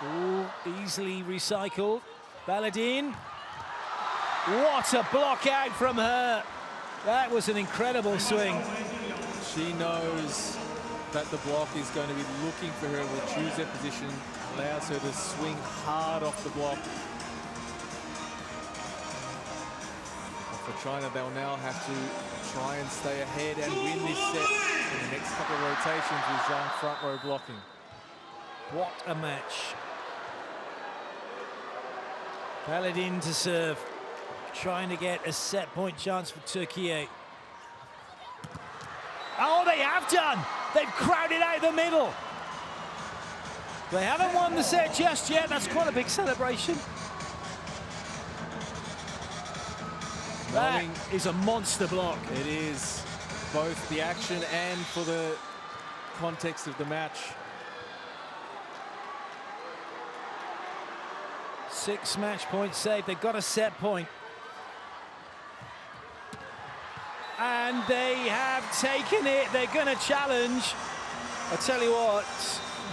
All easily recycled. Baladin. What a block out from her. That was an incredible swing. She knows that the block is going to be looking for her, will choose their position, allows her to swing hard off the block. For China, they'll now have to try and stay ahead and win this set in the next couple of rotations with Zhang front row blocking. What a match. Baladin to serve, trying to get a set point chance for Türkiye. Oh, they have done! They've crowded out the middle. They haven't won the set just yet. That's quite a big celebration. That is a monster block. It is, both the action and for the context of the match. 6 match points saved. They've got a set point. And they have taken it. They're going to challenge. I tell you what,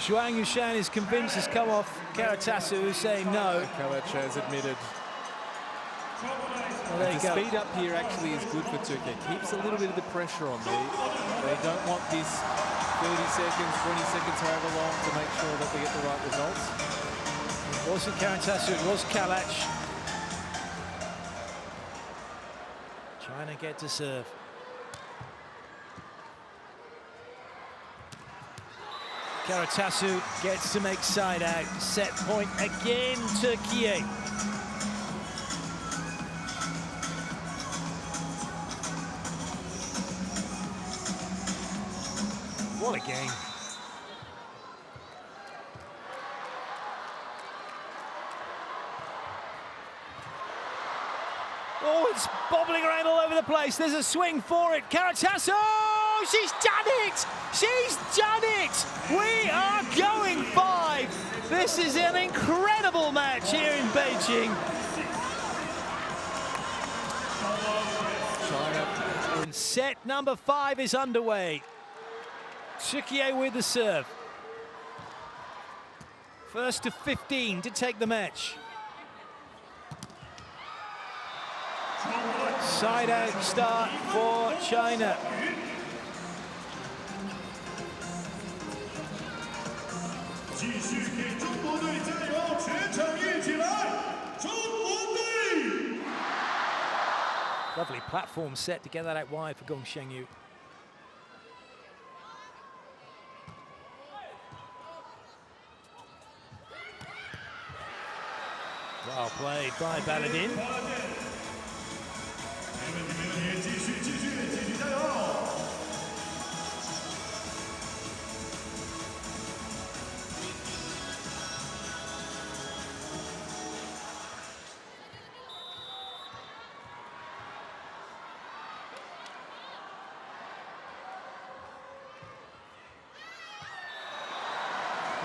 Zhuang Yushan is convinced has come off. Karatasu is saying no. Kalac has admitted. Well, there you go. The speed up here actually is good for Türkiye. Keeps a little bit of the pressure on. They don't want this 30 seconds, 20 seconds, however long, to make sure that they get the right results. It wasn't Karatasu, it was Kalac. Trying to get to serve. Karatasu gets to make side out. Set point again, Türkiye. What a game. Oh, it's bobbling around all over the place. There's a swing for it. Karatasu! She's done it! She's done it! We are going 5. This is an incredible match here in Beijing. China. And set number 5 is underway. Türkiye with the serve. First to 15 to take the match. Side out start for China. Lovely platform set to get that out wide for Gong Xiangyu. Well played by Baladin.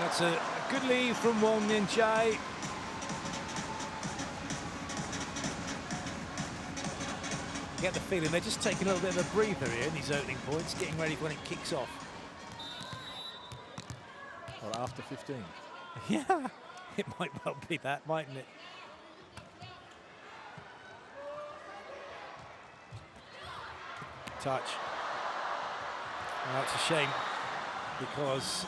That's a good lead from Wang Ninchai. You get the feeling they're just taking a little bit of a breather here in these opening points, getting ready for when it kicks off. Well, after 15. Yeah, it might well be that, mightn't it? Touch. Well, that's a shame, because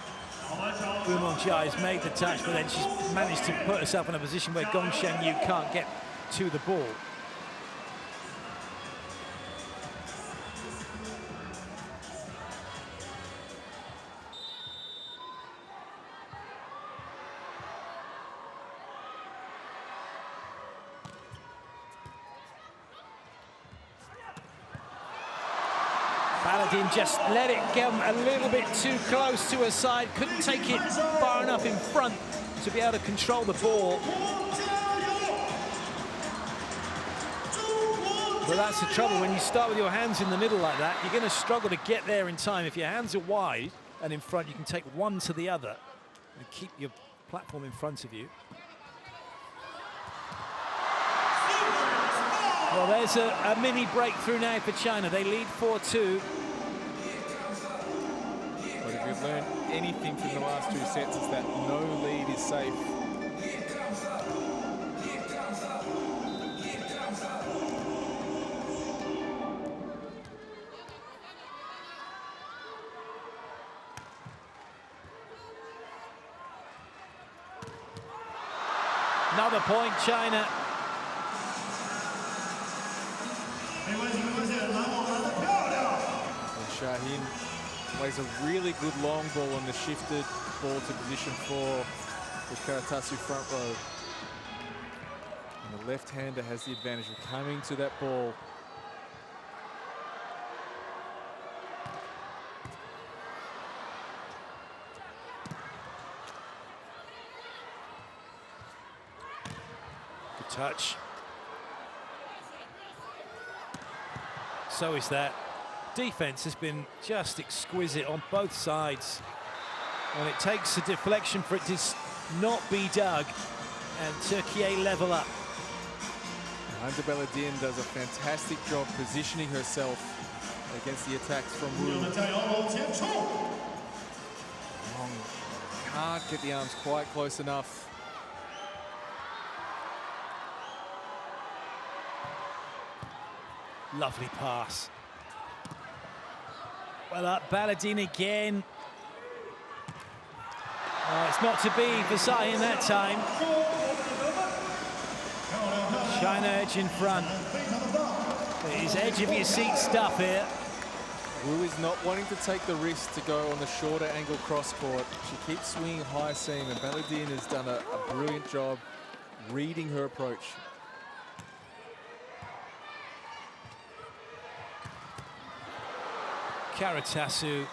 Wu Mongjia has made the touch, but then she's managed to put herself in a position where Gong Shenyu can't get to the ball. Baladin just let it get a little bit too close to her side, couldn't take it far enough in front to be able to control the ball. But that's the trouble, when you start with your hands in the middle like that, you're going to struggle to get there in time. If your hands are wide and in front, you can take one to the other and keep your platform in front of you. Well, there's a mini breakthrough now for China. They lead 4-2. But if you've learned anything from the last 2 sets, is that no lead is safe. Another point, China. Shaheen plays a really good long ball on the shifted ball to position 4 with Karatasu front row. And the left-hander has the advantage of coming to that ball. Good touch. So is that. Defense has been just exquisite on both sides. When it takes a deflection for it to not be dug, and Türkiye level up. Hande Baladin does a fantastic job positioning herself against the attacks from Wu. Can't get the arms quite close enough. Lovely pass. Well up, Baladin again. Oh, it's not to be for Shaheen that time. China edge in front. It is edge of your seat stuff here. Wu is not wanting to take the risk to go on the shorter angle cross court. She keeps swinging high seam, and Baladin has done a brilliant job reading her approach. Karatasu,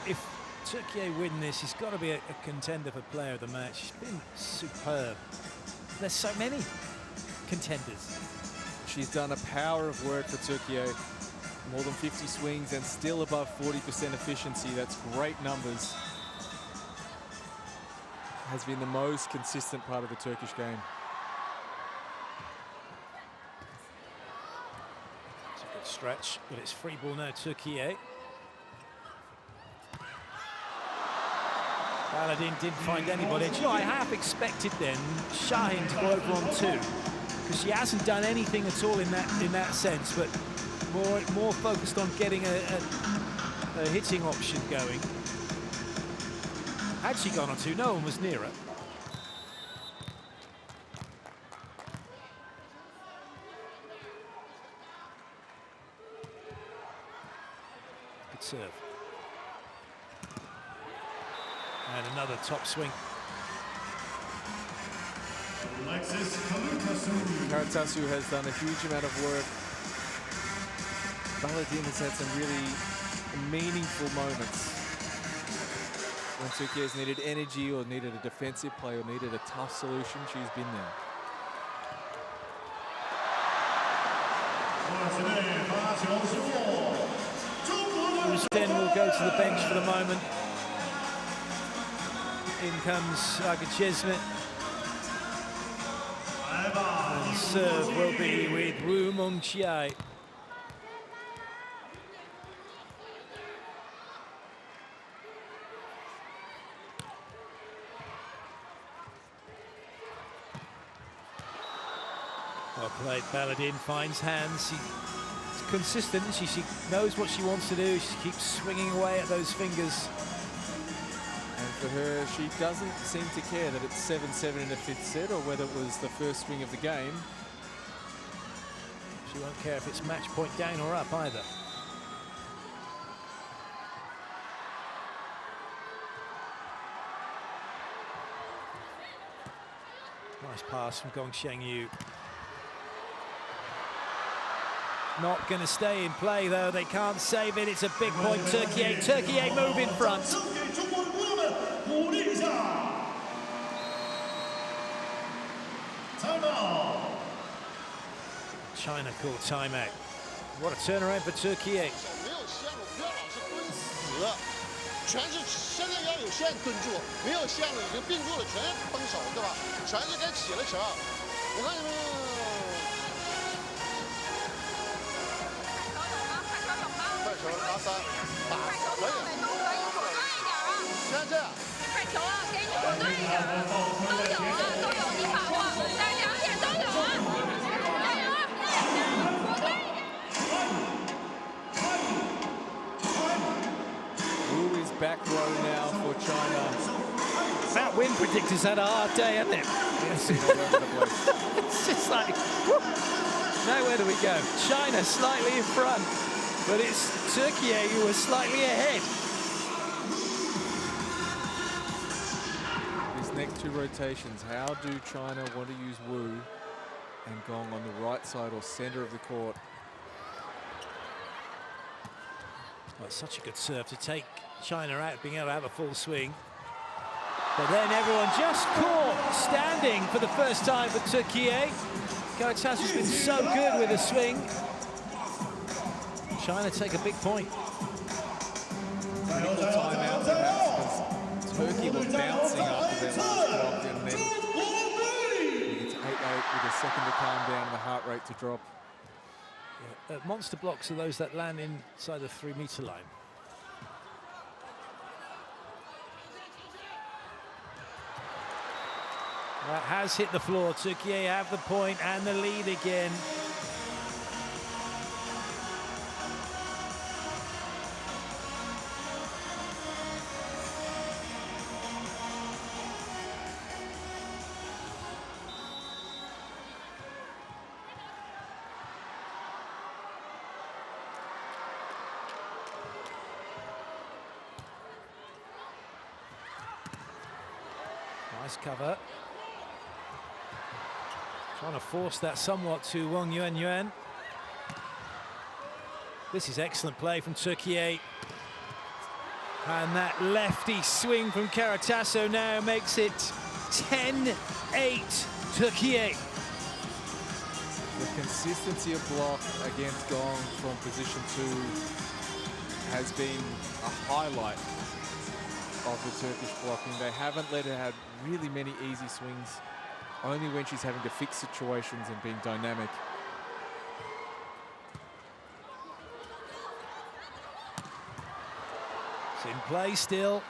if Türkiye win this, he's got to be a contender for player of the match. He's been superb. There's so many contenders. She's done a power of work for Türkiye. More than 50 swings and still above 40% efficiency. That's great numbers. Has been the most consistent part of the Turkish game. Stretch, but it's free ball now, Türkiye. Baladin didn't find anybody. Do you know, I half expected then Shaheen to go over on 2, because she hasn't done anything at all in that sense, but more focused on getting a hitting option going. Had she gone on 2, no one was near her. Serve. And another top swing. Karatasu has done a huge amount of work. Baladin has had some really meaningful moments. When Türkiye has needed energy or needed a defensive play or needed a tough solution, she's been there. Then will go to the bench for the moment. In comes Agachesmet. And serve will be with Wu Mongjia. Well played, Baladin finds hands. She's consistent, she knows what she wants to do. She keeps swinging away at those fingers. for her. She doesn't seem to care that it's 7-7 in the 5th set or whether it was the first swing of the game. She won't care if it's match point down or up either. Nice pass from Gong Shengyu. Not going to stay in play though. They can't save it. It's a big point. Türkiye. Türkiye move in front. China called timeout. What a turnaround for Türkiye. 全是现在要有线蹲住，没有线了已经并住了，全崩手，对吧？全是该起了球。我看你们。快球拿3，打可以。现在这样。快球啊，给你果断一点，都有啊，都有，你把握，但是2点都有啊，加油啊，果断一点。 Wu is back row now for China. That win predictor's had a hard day, hasn't it? It's just like, whoop. Now where do we go? China slightly in front, but it's Türkiye who was slightly ahead. These next 2 rotations, how do China want to use Wu and Gong on the right side or center of the court? Well, it's such a good serve to take China out, being able to have a full swing. But then everyone just caught standing for the first time for Türkiye. Karatasu's been so good with the swing. China take a big point. Critical timeout perhaps because Turkey were bouncing after their last block and then it's 8-8 with a second to calm down and the heart rate to drop. Yeah, monster blocks are those that land inside the 3-meter line. That has hit the floor. Türkiye have the point and the lead again. Nice cover. Trying to force that somewhat to Wang Yuanyuan. This is excellent play from Türkiye. And that lefty swing from Karatasu now makes it 10-8 Türkiye. The consistency of block against Gong from position 2 has been a highlight of the Turkish blocking. They haven't let her have really many easy swings, only when she's having to fix situations and being dynamic. It's in play still.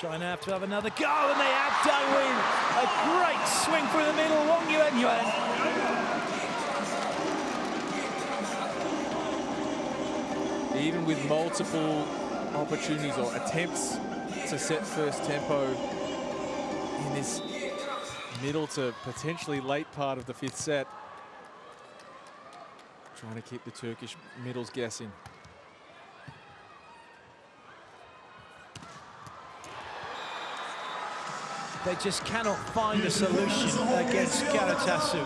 China have to have another go, and they have done win. A great swing through the middle, Wang Yuanyuan. Even with multiple opportunities or attempts to set first tempo in this middle to potentially late part of the 5th set. Trying to keep the Turkish middles guessing. They just cannot find a solution against Karatasu.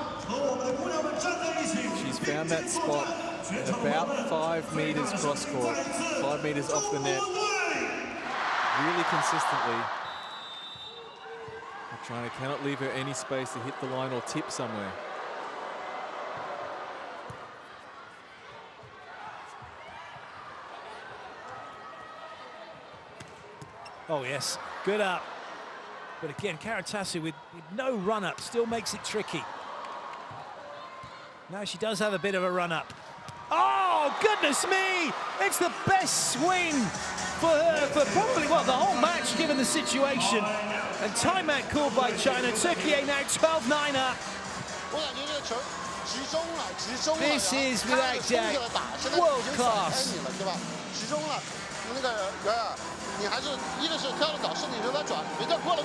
She's found that spot at about 5 meters cross court, 5 meters off the net, really consistently. China cannot leave her any space to hit the line or tip somewhere. Oh yes, good up. But again, Karatasu with no run-up still makes it tricky. Now she does have a bit of a run-up. Oh, goodness me! It's the best swing for her for probably, well, the whole match, given the situation. And timeout called by China. Türkiye now 12-9 up. This is, without doubt, world class. 那个圆儿，你还是一个是跳得早，身体有点转，别叫过了。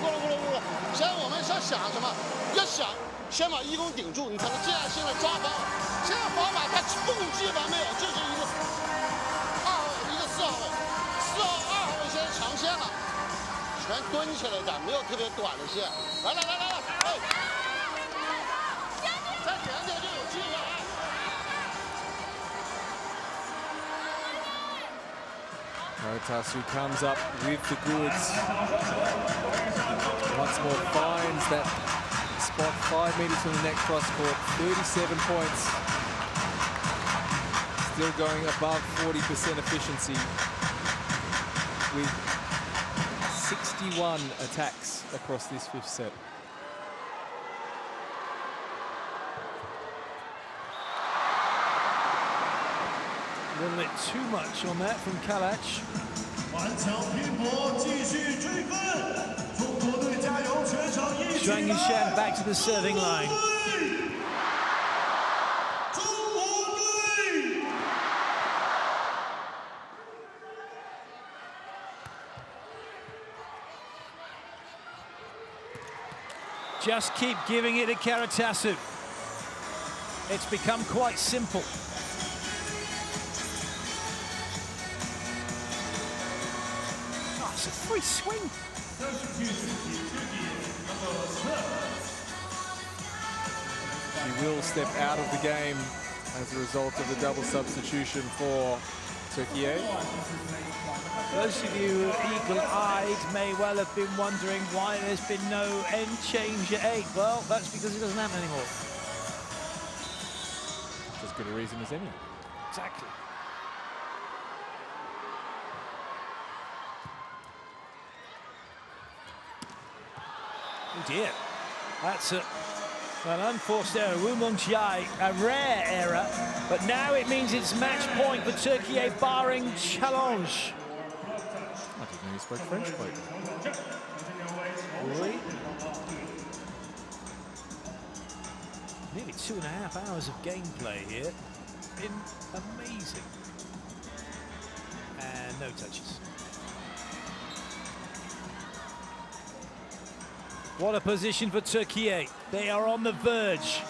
现在我们是想什么？要想先把1弓顶住，你才能间歇性的抓防。现在防法他攻基本没有，就是一个2号一个4号位，4号2号位现在长线了，全蹲起来打，没有特别短的线。来，哎，再点点就有机会啊！ Rotasu comes up with the goods. Once more finds that spot 5 meters from the next cross court. 37 points. Still going above 40% efficiency with 61 attacks across this 5th set. A little bit too much on that from Kalach. 顽强拼搏，继续追分，中国队加油！全场一起 Zhang Yushan back to the serving line. 中国队。 Just keep giving it to Karatasu. It's become quite simple. Oh, it's a free swing. She will step out of the game as a result of the double substitution for Türkiye. Those of you who are eagle-eyed may well have been wondering why there's been no end change at 8. Well, that's because it doesn't happen anymore. As good a reason as any. Exactly. Oh dear. That's an unforced error. Wu Mengjiai, a rare error, but now it means it's match point for Türkiye barring challenge. I didn't know you spoke French, quite. Really? Nearly 2.5 hours of gameplay here. Been amazing. And no touches. What a position for Türkiye. They are on the verge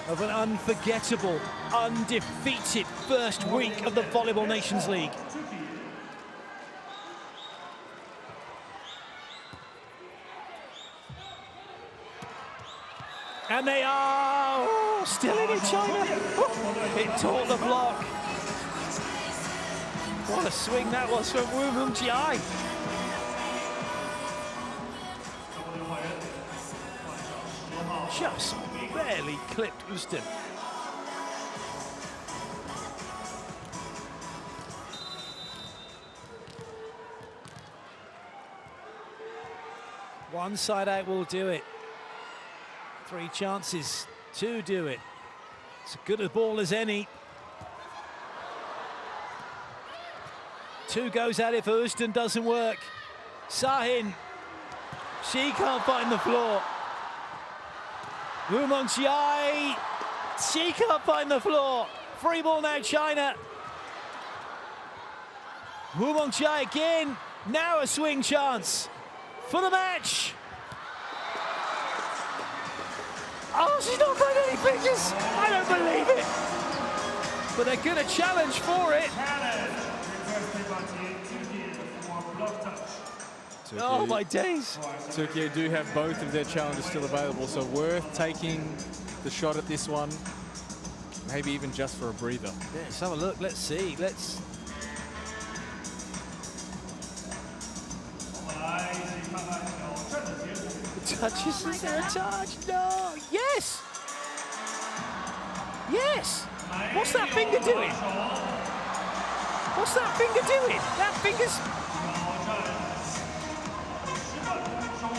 of an unforgettable, undefeated first week of the Volleyball Nations League. And they are still in it, China. It taught the block. What a swing that was from Wu Mengjiai. Just barely clipped Houston. One side out will do it. 3 chances to do it. It's as good a ball as any. 2 goes at it for Houston, doesn't work. Sahin, she can't find the floor. Wu Mengjiai, she can't find the floor. Free ball now, China. Wu Mengjiai again, now a swing chance for the match. Oh, she's not got any fingers. I don't believe it. But they're going to challenge for it. Oh, my days. Türkiye do have both of their challenges still available, so worth taking the shot at this one. Maybe even just for a breather. Yeah, let's have a look. Let's see. Let's... Touches, is there a touch? No. Yes. Yes. What's that finger doing? What's that finger doing? That finger's...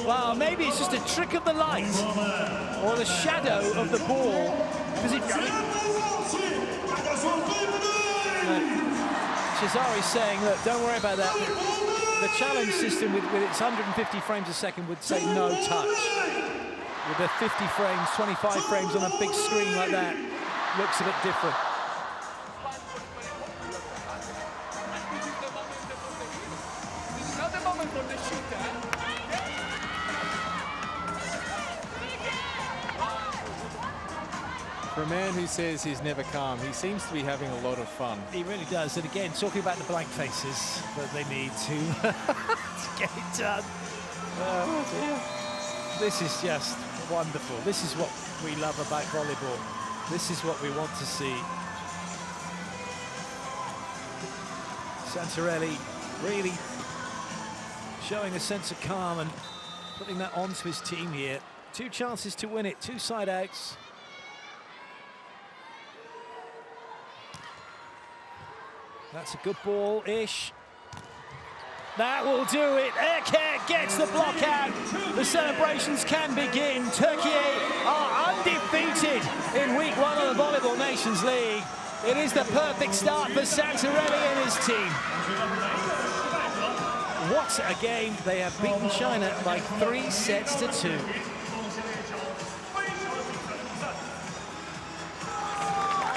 Well, maybe it's just a trick of the light or the shadow of the ball. Because it... Cesari's saying, look, don't worry about that. The challenge system with its 150 frames a second would say no touch. With the 50 frames, 25 frames on a big screen like that, looks a bit different. For a man who says he's never calm, he seems to be having a lot of fun. He really does. And again, talking about the blank faces that they need to, to get it done. Oh dear. This is just wonderful. This is what we love about volleyball. This is what we want to see. Santarelli really showing a sense of calm and putting that onto his team here. 2 chances to win it, 2 side outs. That's a good ball-ish. That will do it. Rkiye gets the block out. The celebrations can begin. Türkiye are undefeated in week 1 of the Volleyball Nations League. It is the perfect start for Santarelli and his team. What a game. They have beaten China by 3 sets to 2.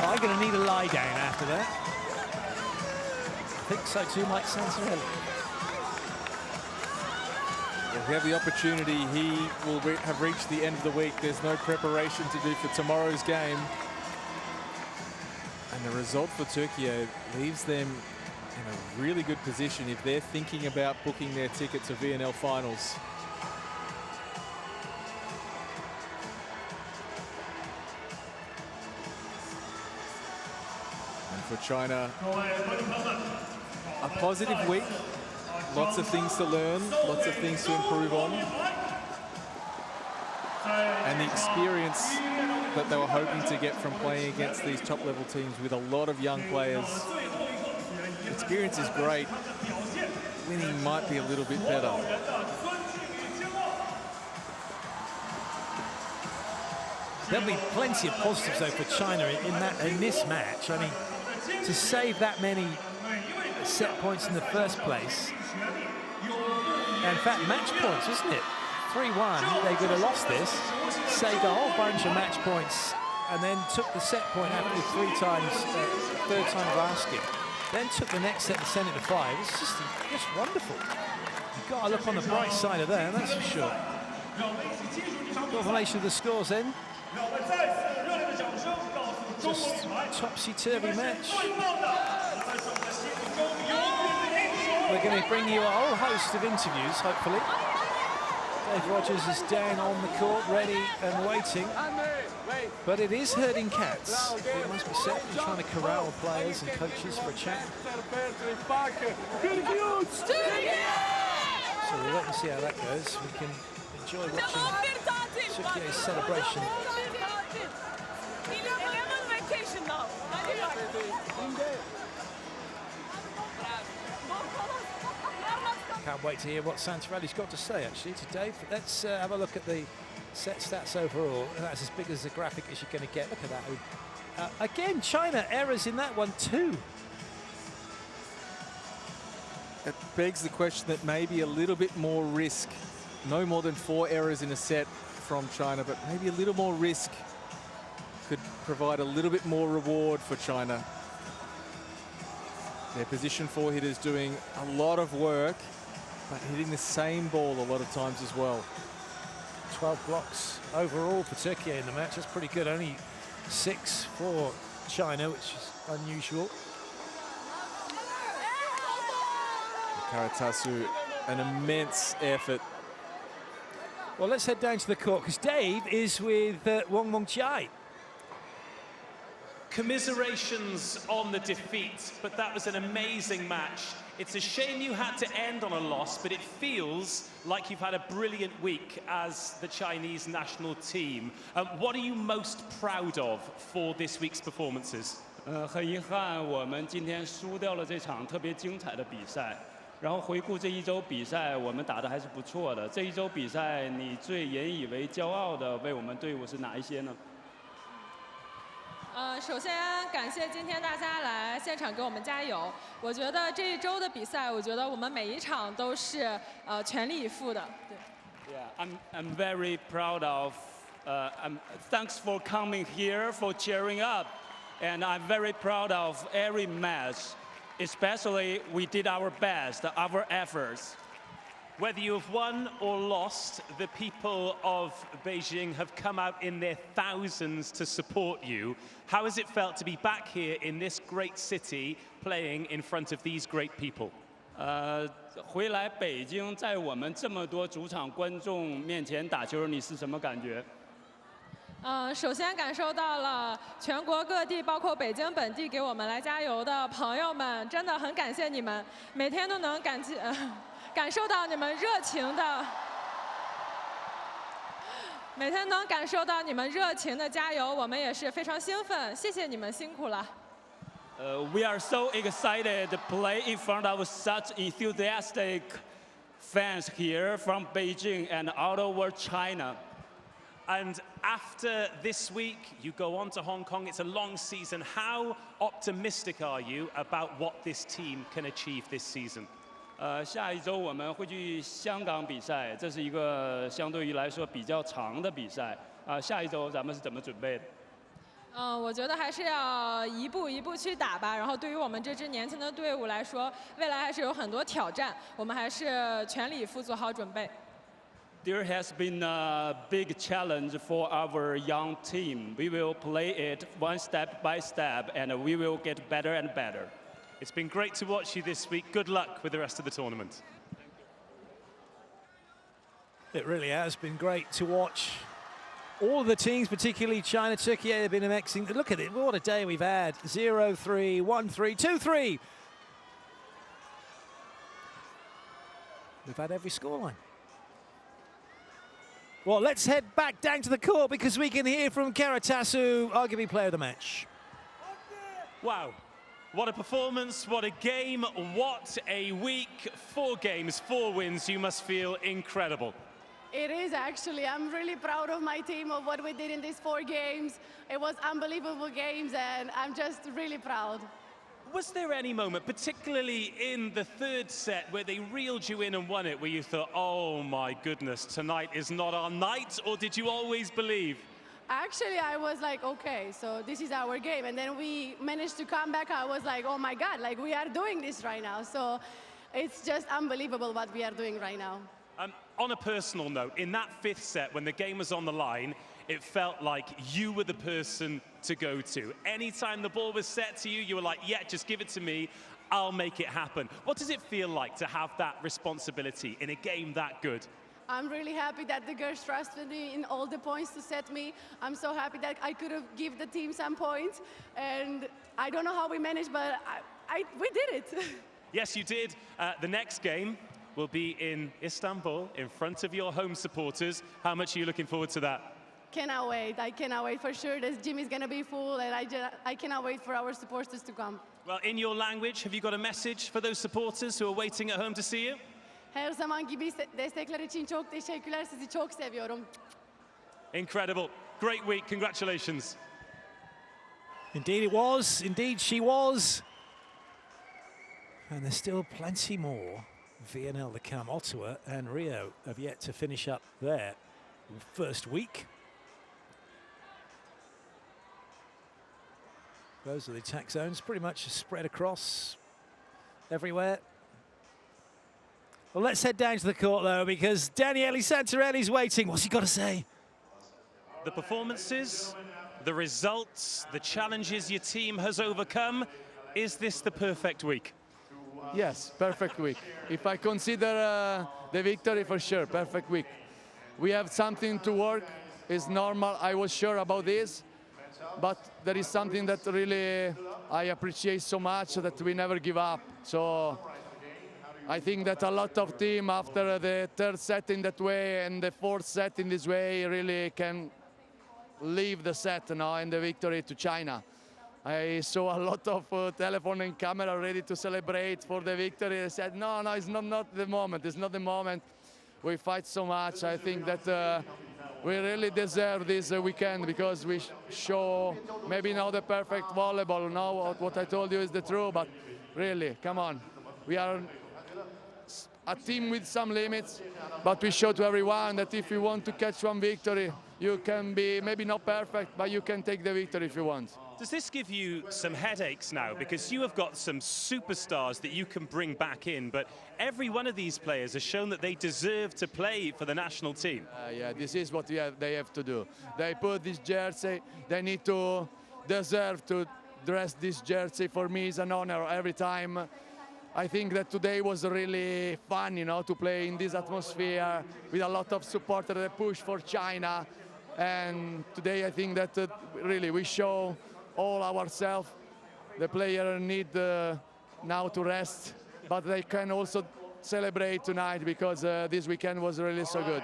I'm going to need a lie down after that. I think so too, Mike Santarelli. If we have the opportunity, he will have reached the end of the week. There's no preparation to do for tomorrow's game. And the result for Türkiye leaves them in a really good position if they're thinking about booking their ticket to VNL finals. And for China, a positive week. Lots of things to learn, lots of things to improve on. And the experience that they were hoping to get from playing against these top-level teams with a lot of young players. Experience is great. Winning might be a little bit better. There'll be plenty of positives, though, for China in this match. I mean, to save that many set points in the first place. In fact, match points, isn't it? 3-1, they could have lost this, saved a whole bunch of match points, and then took the set point after 3 times, third time of asking. Then took the next set and sent it to 5. It's just wonderful. You've got to look on the bright side of that, that's for sure. Confirmation of the scores then. Just topsy-turvy match. We're going to bring you a whole host of interviews, hopefully. Dave Rogers is down on the court, ready and waiting. But it is herding cats. It must be said. We're trying to corral players and coaches for a chat. So we'll wait and see how that goes. We can enjoy watching Türkiye's celebration. Can't wait to hear what Santarelli's got to say, actually, to Dave. Let's have a look at the set stats overall. That's as big as a graphic as you're going to get. Look at that. Again, China errors in that one too. It begs the question that maybe a little bit more risk. No more than 4 errors in a set from China, but maybe a little more risk could provide a little bit more reward for China. Their position 4 hitters doing a lot of work, but hitting the same ball a lot of times as well. 12 blocks overall for Türkiye in the match. That's pretty good. Only 6 for China, which is unusual. Karatasu, an immense effort. Well, let's head down to the court because Dave is with Wong Mongjiai. Commiserations on the defeat, but that was an amazing match. It's a shame you had to end on a loss, but it feels like you've had a brilliant week as the Chinese national team. What are you most proud of for this week's performances? 很遗憾，我们今天输掉了这场特别精彩的比赛。然后回顾这一周比赛，我们打得还是不错的。这一周比赛，你最引以为骄傲的为我们队伍是哪一些呢？ 首先感谢今天大家来现场给我们加油。我觉得这一周的比赛，我觉得我们每一场都是全力以赴的。对。Yeah, I'm very proud of. Thanks for coming here for cheering up, and I'm very proud of every match. Especially we did our best, our efforts. Whether you have won or lost, the people of Beijing have come out in their thousands to support you. How has it felt to be back here in this great city playing in front of these great people? 回来北京，在我们这么多主场观众面前打球，你是什么感觉？首先感受到了全国各地，包括北京本地给我们来加油的朋友们，真的很感谢你们，每天都能感受到你们热情的，每天能感受到你们热情的加油，我们也是非常兴奋，谢谢你们辛苦了。We are so excited to play in front of such enthusiastic fans here from Beijing and all over China. And after this week, you go on to Hong Kong. It's a long season. How optimistic are you about what this team can achieve this season? 下一周我们会去香港比赛，这是一个相对于来说比较长的比赛。下一周咱们是怎么准备的？我觉得还是要一步一步去打吧。然后对于我们这支年轻的队伍来说，未来还是有很多挑战，我们还是全力以赴做好准备。There has been a big challenge for our young team. We will play it one step by step, and we will get better and better. It's been great to watch you this week. Good luck with the rest of the tournament. It really has been great to watch. All of the teams, particularly China, Türkiye, have been amazing. Look at it, what a day we've had. 0-3, 1-3, 2-3. We've had every scoreline. Well, let's head back down to the court because we can hear from Karatasu, arguably player of the match. Wow. What a performance, what a game, what a week. 4 games, 4 wins. You must feel incredible. It is actually. I'm really proud of my team, of what we did in these 4 games. It was unbelievable games, and I'm just really proud. Was there any moment, particularly in the 3rd set, where they reeled you in and won it, where you thought, oh my goodness, tonight is not our night, or did you always believe? Actually, I was like, okay, so this is our game. And then we managed to come back. I was like, oh my God, like we are doing this right now. So it's just unbelievable what we are doing right now. On a personal note, in that 5th set, when the game was on the line, it felt like you were the person to go to. Anytime the ball was set to you, you were like, yeah, just give it to me. I'll make it happen. What does it feel like to have that responsibility in a game that good? I'm really happy that the girls trusted me in all the points to set me. I'm so happy that I could have given the team some points. And I don't know how we managed, but we did it. Yes, you did. The next game will be in Istanbul, in front of your home supporters. How much are you looking forward to that? Cannot wait. I cannot wait for sure. This gym is going to be full, and I cannot wait for our supporters to come. Well, in your language, have you got a message for those supporters who are waiting at home to see you? Her zaman gibi destekler için çok teşekkürler. Sizi çok seviyorum. Incredible. Great week. Congratulations. Indeed it was. Indeed she was. And there's still plenty more VNL to come. Ottawa and Rio have yet to finish up their first week. Those are the attack zones, pretty much spread across everywhere. Well, let's head down to the court, though, because Daniele Santarelli's waiting. What's he got to say? The performances, the results, the challenges your team has overcome. Is this the perfect week? Yes, perfect week. If I consider the victory, for sure, perfect week. We have something to work. It's normal. I was sure about this. But there is something that really I appreciate so much, that we never give up. So I think that a lot of team after the 3rd set in that way and the 4th set in this way really can leave the set now and the victory to China. I saw a lot of telephone and camera ready to celebrate for the victory. I said, no, it's not the moment. It's not the moment. We fight so much. I think that we really deserve this weekend because we show maybe not the perfect volleyball. Now what I told you is the truth, but really, come on. We are a team with some limits, but we show to everyone that if we want to catch one victory, you can be maybe not perfect, but you can take the victory if you want. Does this give you some headaches now? Because you have got some superstars that you can bring back in, but every one of these players has shown that they deserve to play for the national team. Yeah, this is what they have to do. They put this jersey, they need to deserve to dress this jersey. For me, it's an honor every time. I think that today was really fun, you know, to play in this atmosphere with a lot of supporters that push for China. And today I think that really we show all ourselves. The players need now to rest, but they can also celebrate tonight because this weekend was really so good.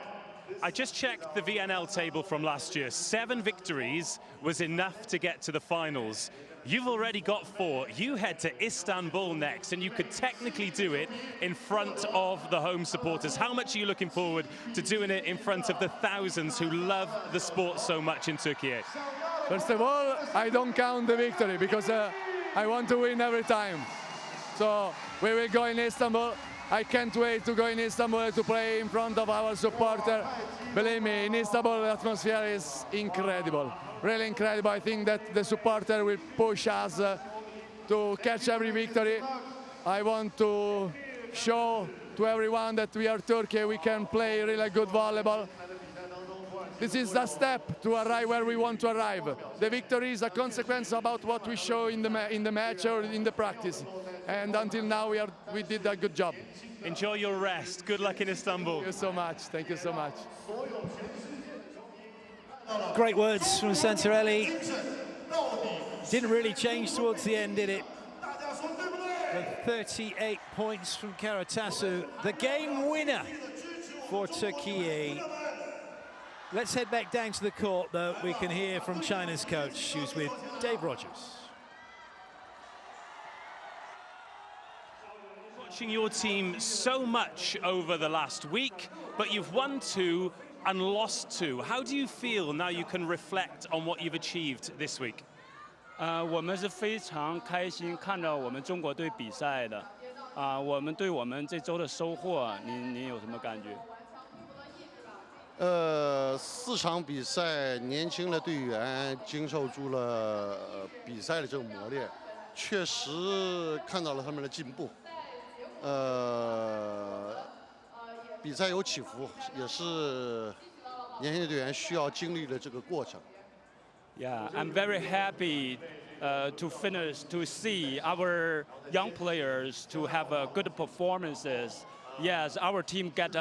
I just checked the VNL table from last year. 7 victories was enough to get to the finals. You've already got 4. You head to Istanbul next, and you could technically do it in front of the home supporters. How much are you looking forward to doing it in front of the thousands who love the sport so much in Türkiye? First of all, I don't count the victory because I want to win every time. So we will go in Istanbul. I can't wait to go in Istanbul to play in front of our supporter. Believe me, in Istanbul the atmosphere is incredible, really incredible. I think that the supporter will push us to catch every victory. I want to show to everyone that we are Turkey, we can play really good volleyball. This is the step to arrive where we want to arrive. The victory is a consequence about what we show in the match or in the practice. And until now, we did a good job. Enjoy your rest. Good luck in Istanbul. Thank you so much. Thank you so much. Great words from Santarelli. Didn't really change towards the end, did it? The 38 points from Karatasu. The game winner for Türkiye. Let's head back down to the court, though. We can hear from China's coach, who's with Dave Rogers. Watching your team so much over the last week, but you've won 2 and lost 2. How do you feel now you can reflect on what you've achieved this week? 我们是非常开心看到我们中国队比赛的。我们对我们这周的收获，您有什么感觉？4场比赛，年轻的队员经受住了比赛的这种磨练，确实看到了他们的进步。比赛有起伏，也是年轻的队员需要经历的这个过程。Yeah, I'm very happy to see our young players to have good performances. Yes, our team get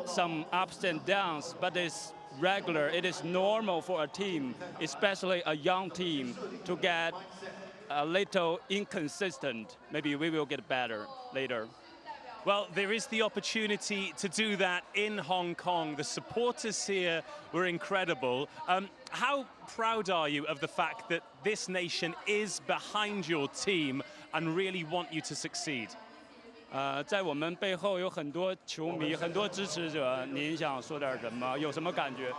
some ups and downs, but it's regular. It is normal for a team, especially a young team, to get a little inconsistent. Maybe we will get better later. Well, there is the opportunity to do that in Hong Kong. The supporters here were incredible. How proud are you of the fact that this nation is behind your team and really want you to succeed? 在我们背后有很多球迷、很多支持者，您想说点什么？有什么感觉？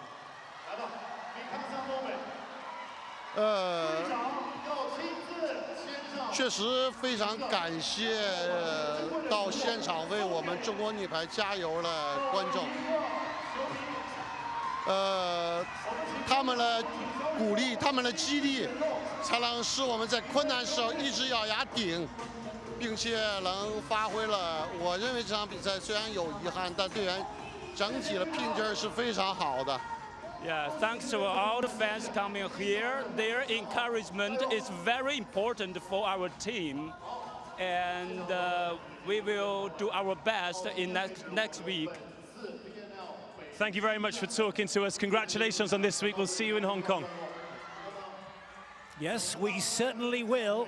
确实非常感谢到现场为我们中国女排加油的观众。他们的鼓励、他们的激励，才能使我们在困难时候一直咬牙顶，并且能发挥了。我认为这场比赛虽然有遗憾，但队员整体的拼劲是非常好的。Yeah, thanks to all the fans coming here. Their encouragement is very important for our team, and we will do our best in next week. Thank you very much for talking to us. Congratulations on this week. We'll see you in Hong Kong. Yes, we certainly will.